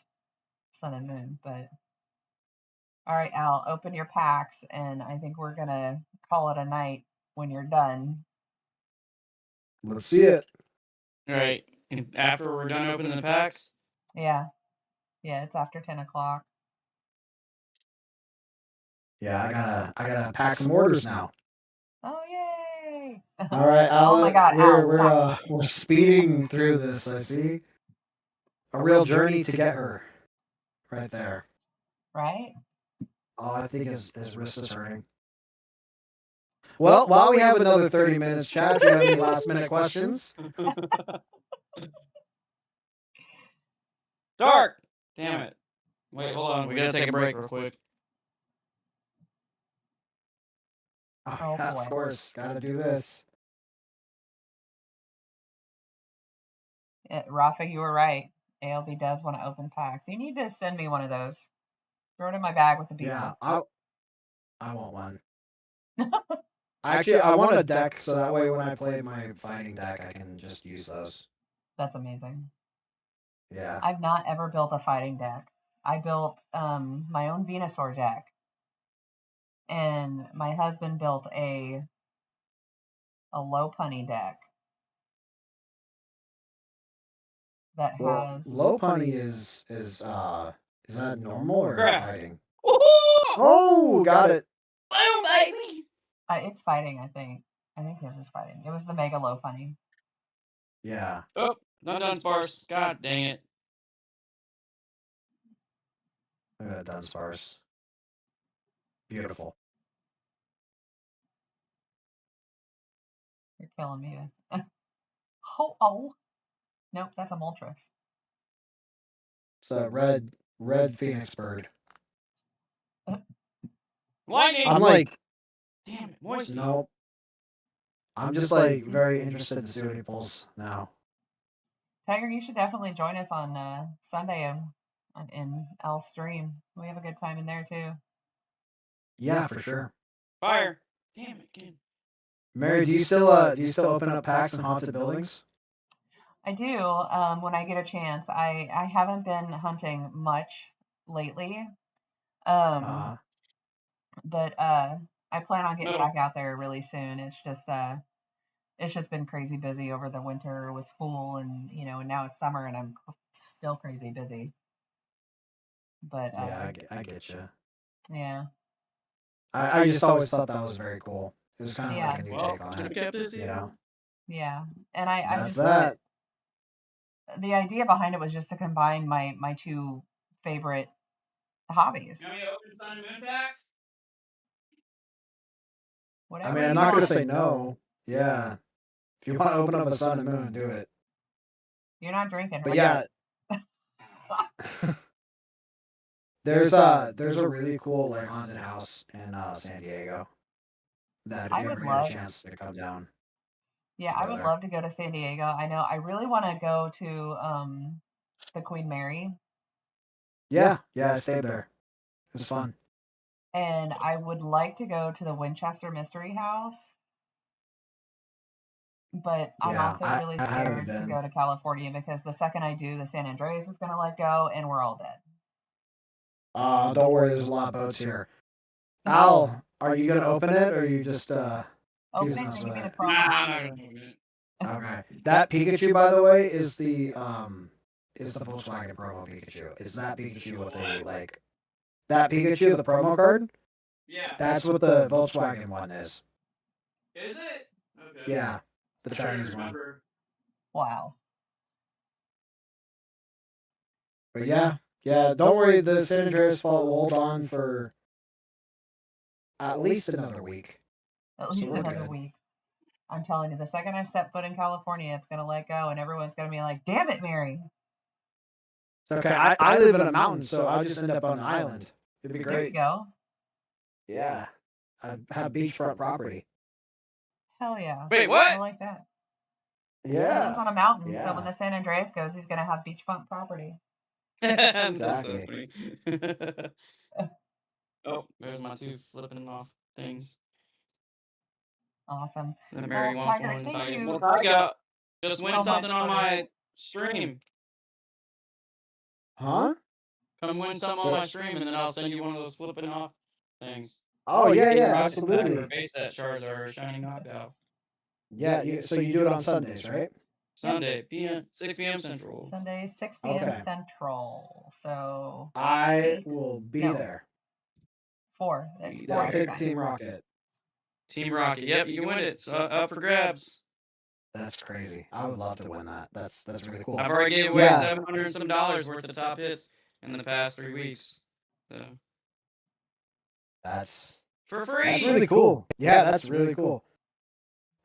Speaker 1: Sun and Moon. But all right, Al, open your packs, and I think we're gonna call it a night when you're done.
Speaker 3: Let's see it.
Speaker 2: All right. And after we're done opening the packs?
Speaker 1: Yeah, it's after 10 o'clock.
Speaker 3: Yeah, I gotta pack some orders now.
Speaker 1: Oh yay!
Speaker 3: All right, Al.
Speaker 1: Oh my God, Al,
Speaker 3: we're speeding through this. I see a real journey to get her, right there.
Speaker 1: Right?
Speaker 3: Oh, I think his wrist is hurting. Well, while we have another 30 minutes, Chad, if you have any last minute questions.
Speaker 2: Dark! Damn it. Wait, hold on. We gotta take a break real quick.
Speaker 3: Oh, yeah,
Speaker 1: boy.
Speaker 3: of course, gotta do this.
Speaker 1: Rafa, you were right. ALB does want to open packs. You need to send me one of those. Throw it in my bag with the people.
Speaker 3: Yeah, I want one. Actually, I want a deck so that way when I play my fighting deck, I can just use those.
Speaker 1: That's amazing.
Speaker 3: Yeah.
Speaker 1: I've not ever built a fighting deck. I built my own Venusaur deck, and my husband built a low punny deck that has.
Speaker 3: Low punny is that normal or
Speaker 2: Grass.
Speaker 3: fighting? Oh, got it.
Speaker 2: Boom, baby!
Speaker 1: It's fighting, I think. I think his is fighting. It was the mega low punny.
Speaker 3: Yeah.
Speaker 2: Oh, not done sparse. God dang it.
Speaker 3: Look at that Dunsparce. Beautiful.
Speaker 1: You're killing me. Oh. Nope, that's a Moltres.
Speaker 3: It's a red phoenix bird.
Speaker 2: Lightning!
Speaker 3: I'm like,
Speaker 2: damn it, moist.
Speaker 3: nope. I'm just like very interested to see what he pulls now.
Speaker 1: Tiger, you should definitely join us on Sunday in L stream. We have a good time in there too.
Speaker 3: Yeah, for sure.
Speaker 2: Fire. Damn it, again.
Speaker 3: Mary, do you still open up packs in haunted buildings?
Speaker 1: I do. When I get a chance. I haven't been hunting much lately. But I plan on getting back out there really soon. It's just been crazy busy over the winter with school, and and now it's summer and I'm still crazy busy. But
Speaker 3: Yeah, I get you.
Speaker 1: yeah.
Speaker 3: I just always thought that was very cool. It was kind of
Speaker 1: Yeah.
Speaker 3: like a new take on it.
Speaker 2: Kept busy.
Speaker 1: Yeah. And I
Speaker 3: That's
Speaker 1: just
Speaker 3: that.
Speaker 1: the idea behind it was just to combine my two favorite hobbies.
Speaker 2: You want me to open Sun and Moon packs?
Speaker 1: Whatever
Speaker 3: I mean,
Speaker 1: you
Speaker 3: I'm not
Speaker 1: want.
Speaker 3: gonna say no. Yeah. If you want to open up a sun and moon, do it.
Speaker 1: You're not drinking,
Speaker 3: But
Speaker 1: right?
Speaker 3: yeah. There's a really cool like haunted house in San Diego that if
Speaker 1: I
Speaker 3: you
Speaker 1: would
Speaker 3: ever
Speaker 1: love-
Speaker 3: get a chance to come down.
Speaker 1: Yeah, I would love to go to San Diego. I know I really want to go to the Queen Mary,
Speaker 3: Yeah, I stayed there. It was fun.
Speaker 1: and I would like to go to the Winchester Mystery House. But I'm
Speaker 3: Yeah,
Speaker 1: also
Speaker 3: I
Speaker 1: really
Speaker 3: haven't
Speaker 1: scared to
Speaker 3: been.
Speaker 1: go to California because the second I do, the San Andreas is going to let go and we're all dead.
Speaker 3: Don't worry, there's a lot of boats here. Al, are you gonna open it or are you just
Speaker 1: Open
Speaker 3: teasing
Speaker 1: it
Speaker 3: us
Speaker 1: and give
Speaker 3: with
Speaker 1: me the
Speaker 3: it?
Speaker 1: promo.
Speaker 2: Nah, I'm not gonna open it.
Speaker 3: Okay. That Pikachu, by the way, is the Volkswagen promo Pikachu. Is that Pikachu with a like that Pikachu, the promo card?
Speaker 2: Yeah.
Speaker 3: That's what the Volkswagen one is.
Speaker 2: Is it? Okay.
Speaker 3: Yeah, the
Speaker 2: I'm trying to
Speaker 3: Chinese one.
Speaker 2: remember.
Speaker 1: Wow.
Speaker 3: But yeah. Don't worry, the San Andreas fault will hold on for at least another week.
Speaker 1: At least
Speaker 3: we're
Speaker 1: another
Speaker 3: good.
Speaker 1: week. I'm telling you, the second I step foot in California, it's going to let go and everyone's going to be like, damn it, Mary.
Speaker 3: It's okay. I live in a mountain, so I'll just end up on an island. It'd be
Speaker 1: There you
Speaker 3: great.
Speaker 1: go.
Speaker 3: Yeah. I have beachfront property.
Speaker 1: Hell yeah.
Speaker 2: Wait, what?
Speaker 1: I like that. He
Speaker 3: Yeah.
Speaker 1: lives on a mountain, so
Speaker 3: Yeah.
Speaker 1: when the San Andreas goes, he's going to have beachfront property.
Speaker 2: That's so
Speaker 3: Exactly.
Speaker 2: funny. Oh, there's my two flipping off things.
Speaker 1: Awesome.
Speaker 2: And Mary
Speaker 1: Well,
Speaker 2: wants
Speaker 1: Tiger,
Speaker 2: one.
Speaker 1: thank you
Speaker 2: Well, Tiger, just win
Speaker 1: so
Speaker 2: something
Speaker 1: much
Speaker 2: on
Speaker 1: for-
Speaker 2: my stream.
Speaker 3: Huh?
Speaker 2: Come win something on my stream, and then I'll send you one of those flipping off things.
Speaker 3: Oh, yeah,
Speaker 2: Team Rocket
Speaker 3: absolutely.
Speaker 2: Pack or base set Charizard Shining Knockout.
Speaker 3: Yeah, so you do it on Sundays, right?
Speaker 2: Sunday, 6 p.m. Central.
Speaker 1: Sunday, 6 p.m.
Speaker 3: Okay.
Speaker 1: Central. So
Speaker 3: I
Speaker 1: 8,
Speaker 3: will be
Speaker 1: no,
Speaker 3: there.
Speaker 1: 4. That's
Speaker 2: Yeah,
Speaker 1: 4
Speaker 3: I'll
Speaker 1: your
Speaker 3: take
Speaker 1: time.
Speaker 3: Team Rocket.
Speaker 2: Team Rocket. Yep, you can win it. It's up for grabs.
Speaker 3: That's crazy. I would love to win that. That's really cool.
Speaker 2: I've already gave away
Speaker 3: Yeah.
Speaker 2: $700 and some worth of top hits in the past 3 weeks. So
Speaker 3: That's
Speaker 2: for free.
Speaker 3: really cool. Yeah, that's really cool.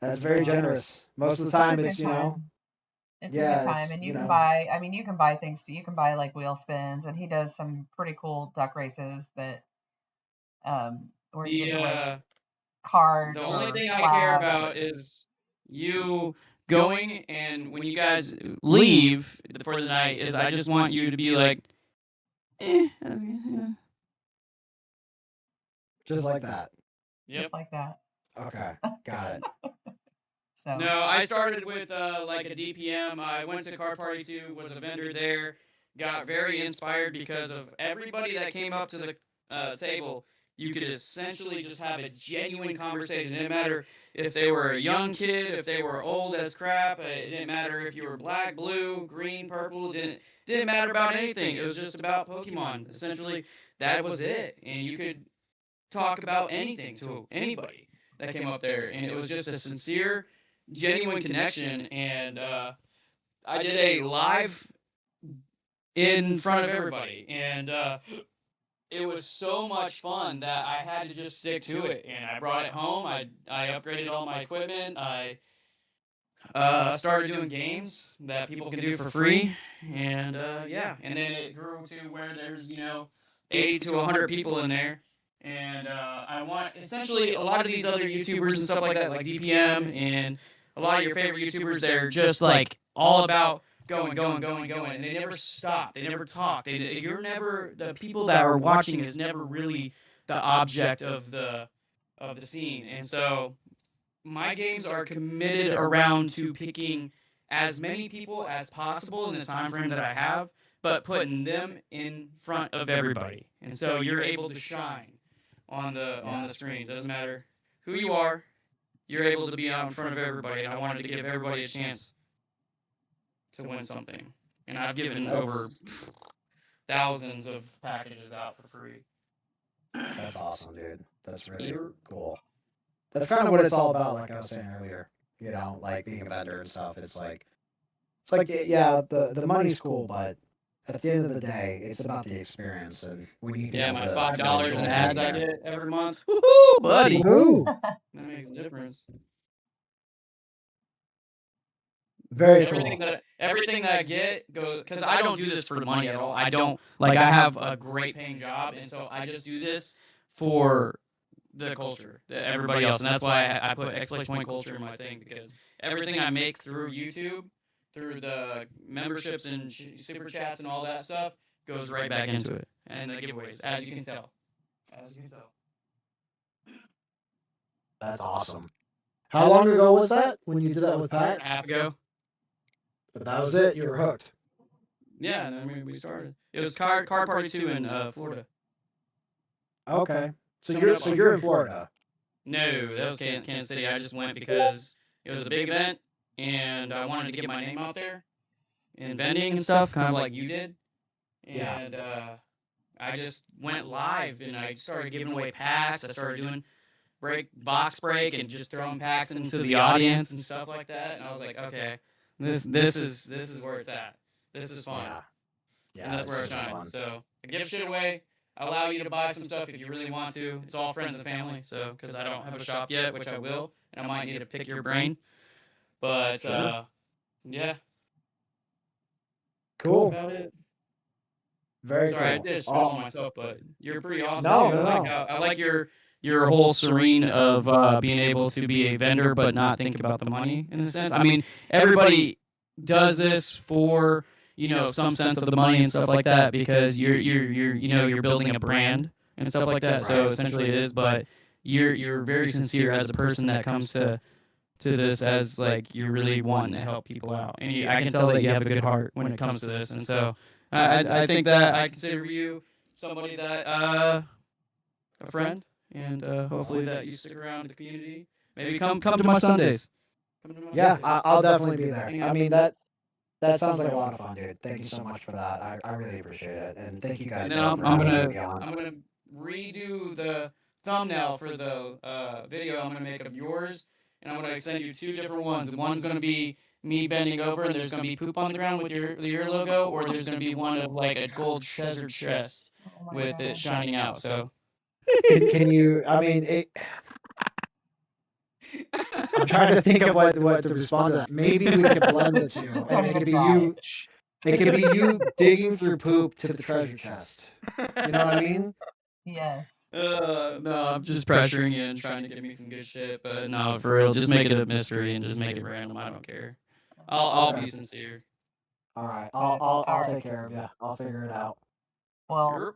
Speaker 3: That's very generous. Most of the time, it's
Speaker 1: a good time. It's a
Speaker 3: yeah,
Speaker 1: good time,
Speaker 3: it's,
Speaker 1: and you
Speaker 3: you
Speaker 1: can
Speaker 3: know.
Speaker 1: buy. I mean, you can buy things too. You can buy like wheel spins, and he does some pretty cool duck races that, where he gives away cards.
Speaker 2: The only
Speaker 1: or
Speaker 2: thing I care
Speaker 1: slabs.
Speaker 2: about is you going, and when you guys leave for the night, is I just want you to be like,
Speaker 3: Just like that.
Speaker 2: Yep.
Speaker 1: Just like that.
Speaker 3: Okay, got it.
Speaker 1: So
Speaker 2: No, I started with like a DPM. I went to Car Party 2, was a vendor there, got very inspired because of everybody that came up to the table. You could essentially just have a genuine conversation. It didn't matter if they were a young kid, if they were old as crap. It didn't matter if you were black, blue, green, purple. Didn't matter about anything. It was just about Pokemon. Essentially, that was it. And you could talk about anything to anybody that came up there. And it was just a sincere, genuine connection. And I did a live in front of everybody. And it was so much fun that I had to just stick to it, and I brought it home. I upgraded all my equipment. I started doing games that people can do for free, and yeah, and then it grew to where there's 80 to 100 people in there, and I want essentially a lot of these other YouTubers and stuff like that, like DPM and a lot of your favorite YouTubers. They're just like all about going, and they never stop. They never talk. The people that are watching is never really the object of the scene. And so my games are committed around to picking as many people as possible in the time frame that I have, but putting them in front of everybody. And so you're able to shine on the screen. Doesn't matter who you are, you're able to be out in front of everybody. And I wanted to give everybody a chance to win something. And I've given over thousands of packages out for free.
Speaker 3: That's awesome, dude. That's really cool. That's kind of what it's all about, like I was saying earlier. You know, like being a vendor and stuff. It's like yeah, the money's cool, but at the end of the day, it's about the experience, and we need
Speaker 2: Yeah,
Speaker 3: people
Speaker 2: my
Speaker 3: to
Speaker 2: $5
Speaker 3: enjoy
Speaker 2: in ads I
Speaker 3: being there.
Speaker 2: get every month. Woohoo, buddy.
Speaker 3: Woohoo!
Speaker 2: That makes a difference.
Speaker 3: Very
Speaker 2: Everything
Speaker 3: cool.
Speaker 2: that I get goes, because I don't do this for the money at all. I don't like. I have a great paying job, and so I just do this for the culture, everybody else, and that's why I put exclamation point culture in my thing, because everything I make through YouTube, through the memberships and super chats and all that stuff, goes right back into it, and the giveaways, as you can tell.
Speaker 3: That's awesome. How long ago was that when you did that with
Speaker 2: A year and
Speaker 3: Pat?
Speaker 2: a half ago.
Speaker 3: But that was it. You were hooked.
Speaker 2: Yeah, and then we started. It was car party 2 in Florida.
Speaker 3: Okay. So you're in Florida.
Speaker 2: No, that was Kansas City. I just went because it was a big event, and I wanted to get my name out there in vending and stuff, kind of like you did. And I just went live, and I started giving away packs. I started doing box break and just throwing packs into the audience and stuff like that. And I was like, okay, this is where it's at. This is fun.
Speaker 3: Yeah,
Speaker 2: And that's where I shine. So I give shit away. I allow you to buy some stuff if you really want to. It's all friends and family. So because I don't have a shop yet, which I will, and I might need to pick your brain. But yeah,
Speaker 3: Cool.
Speaker 2: that's about it.
Speaker 3: Very
Speaker 2: Sorry, I
Speaker 3: cool.
Speaker 2: did swallow myself, but you're pretty awesome.
Speaker 3: No,
Speaker 2: too.
Speaker 3: no,
Speaker 2: I like your whole serene of being able to be a vendor but not think about the money in a sense. I mean, everybody does this for some sense of the money and stuff like that, because you're building a brand and stuff like that. So essentially it is, but you're very sincere as a person that comes to this as like you're really wanting to help people out, and I can tell that you have a good heart when it comes to this. And so I think that I consider you somebody that a friend, and hopefully that you stick around the community. Maybe come to my Sundays.
Speaker 3: Yeah, I'll definitely be there. I mean that sounds like a lot of fun, dude. Thank you so much for that. I really appreciate it, and thank you guys
Speaker 2: And then
Speaker 3: both for having me on.
Speaker 2: I'm gonna redo the thumbnail for the video I'm gonna make of yours, and I'm gonna send you 2 different ones. And one's gonna be me bending over, and there's gonna be poop on the ground with your logo, or there's gonna be one of like a gold treasure chest with it shining out. So
Speaker 3: Can you? I mean, I'm trying to think of what to respond to that. Maybe we could blend the two, and it could be you. It could be you digging through poop to the treasure chest. You know what I mean?
Speaker 1: Yes.
Speaker 2: No, I'm just pressuring you and trying to give me some good shit, but no, for real, just make it a mystery and just make it random. I don't care. I'll be sincere.
Speaker 3: All right, I'll take care of you. I'll figure it out.
Speaker 1: Well,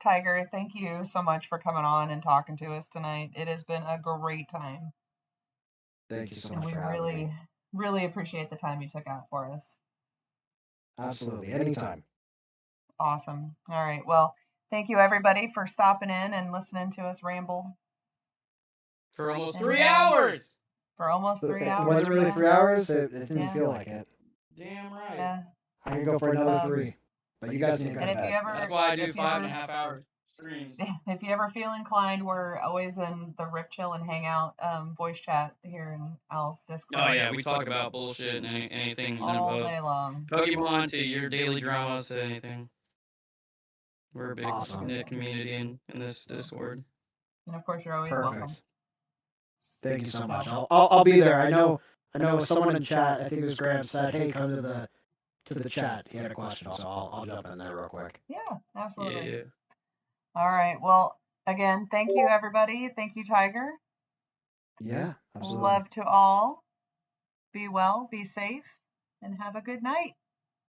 Speaker 1: Tiger, thank you so much for coming on and talking to us tonight. It has been a great time.
Speaker 3: Thank you so
Speaker 1: And
Speaker 3: much
Speaker 1: we
Speaker 3: for having me.
Speaker 1: really appreciate the time you took out for us.
Speaker 3: Absolutely, anytime.
Speaker 1: Awesome. All right. Well, thank you everybody for stopping in and listening to us ramble
Speaker 2: For almost 3 hours.
Speaker 1: for almost 3 hours.
Speaker 3: It wasn't really
Speaker 1: yeah.
Speaker 3: 3 hours. It didn't
Speaker 1: Yeah.
Speaker 3: feel like it.
Speaker 2: Damn right.
Speaker 1: Yeah.
Speaker 3: I can go for another 3, but you guys need to go
Speaker 1: And
Speaker 3: to
Speaker 1: if you
Speaker 3: bed.
Speaker 1: ever,
Speaker 2: That's why I do
Speaker 1: if you
Speaker 2: 5.5 hour streams.
Speaker 1: if you ever feel inclined, we're always in the Rip Chill and Hangout voice chat here in Al's Discord.
Speaker 2: Oh yeah, we talk about bullshit and anything
Speaker 1: all
Speaker 2: above
Speaker 1: day long.
Speaker 2: Pokemon to your daily dramas to anything. We're a big
Speaker 3: Awesome.
Speaker 2: knit community in this Discord.
Speaker 1: And of course, you're always
Speaker 3: Perfect.
Speaker 1: welcome.
Speaker 3: Thank you so much. I'll be there. I know someone in chat, I think it was Graham, said, "Hey, come to the chat." He had a question, so I'll jump in there real quick.
Speaker 1: Yeah, absolutely.
Speaker 2: Yeah.
Speaker 1: All right. Well, again, thank you everybody. Thank you, Tiger.
Speaker 3: Yeah, absolutely.
Speaker 1: Love to all. Be well, be safe, and have a good night.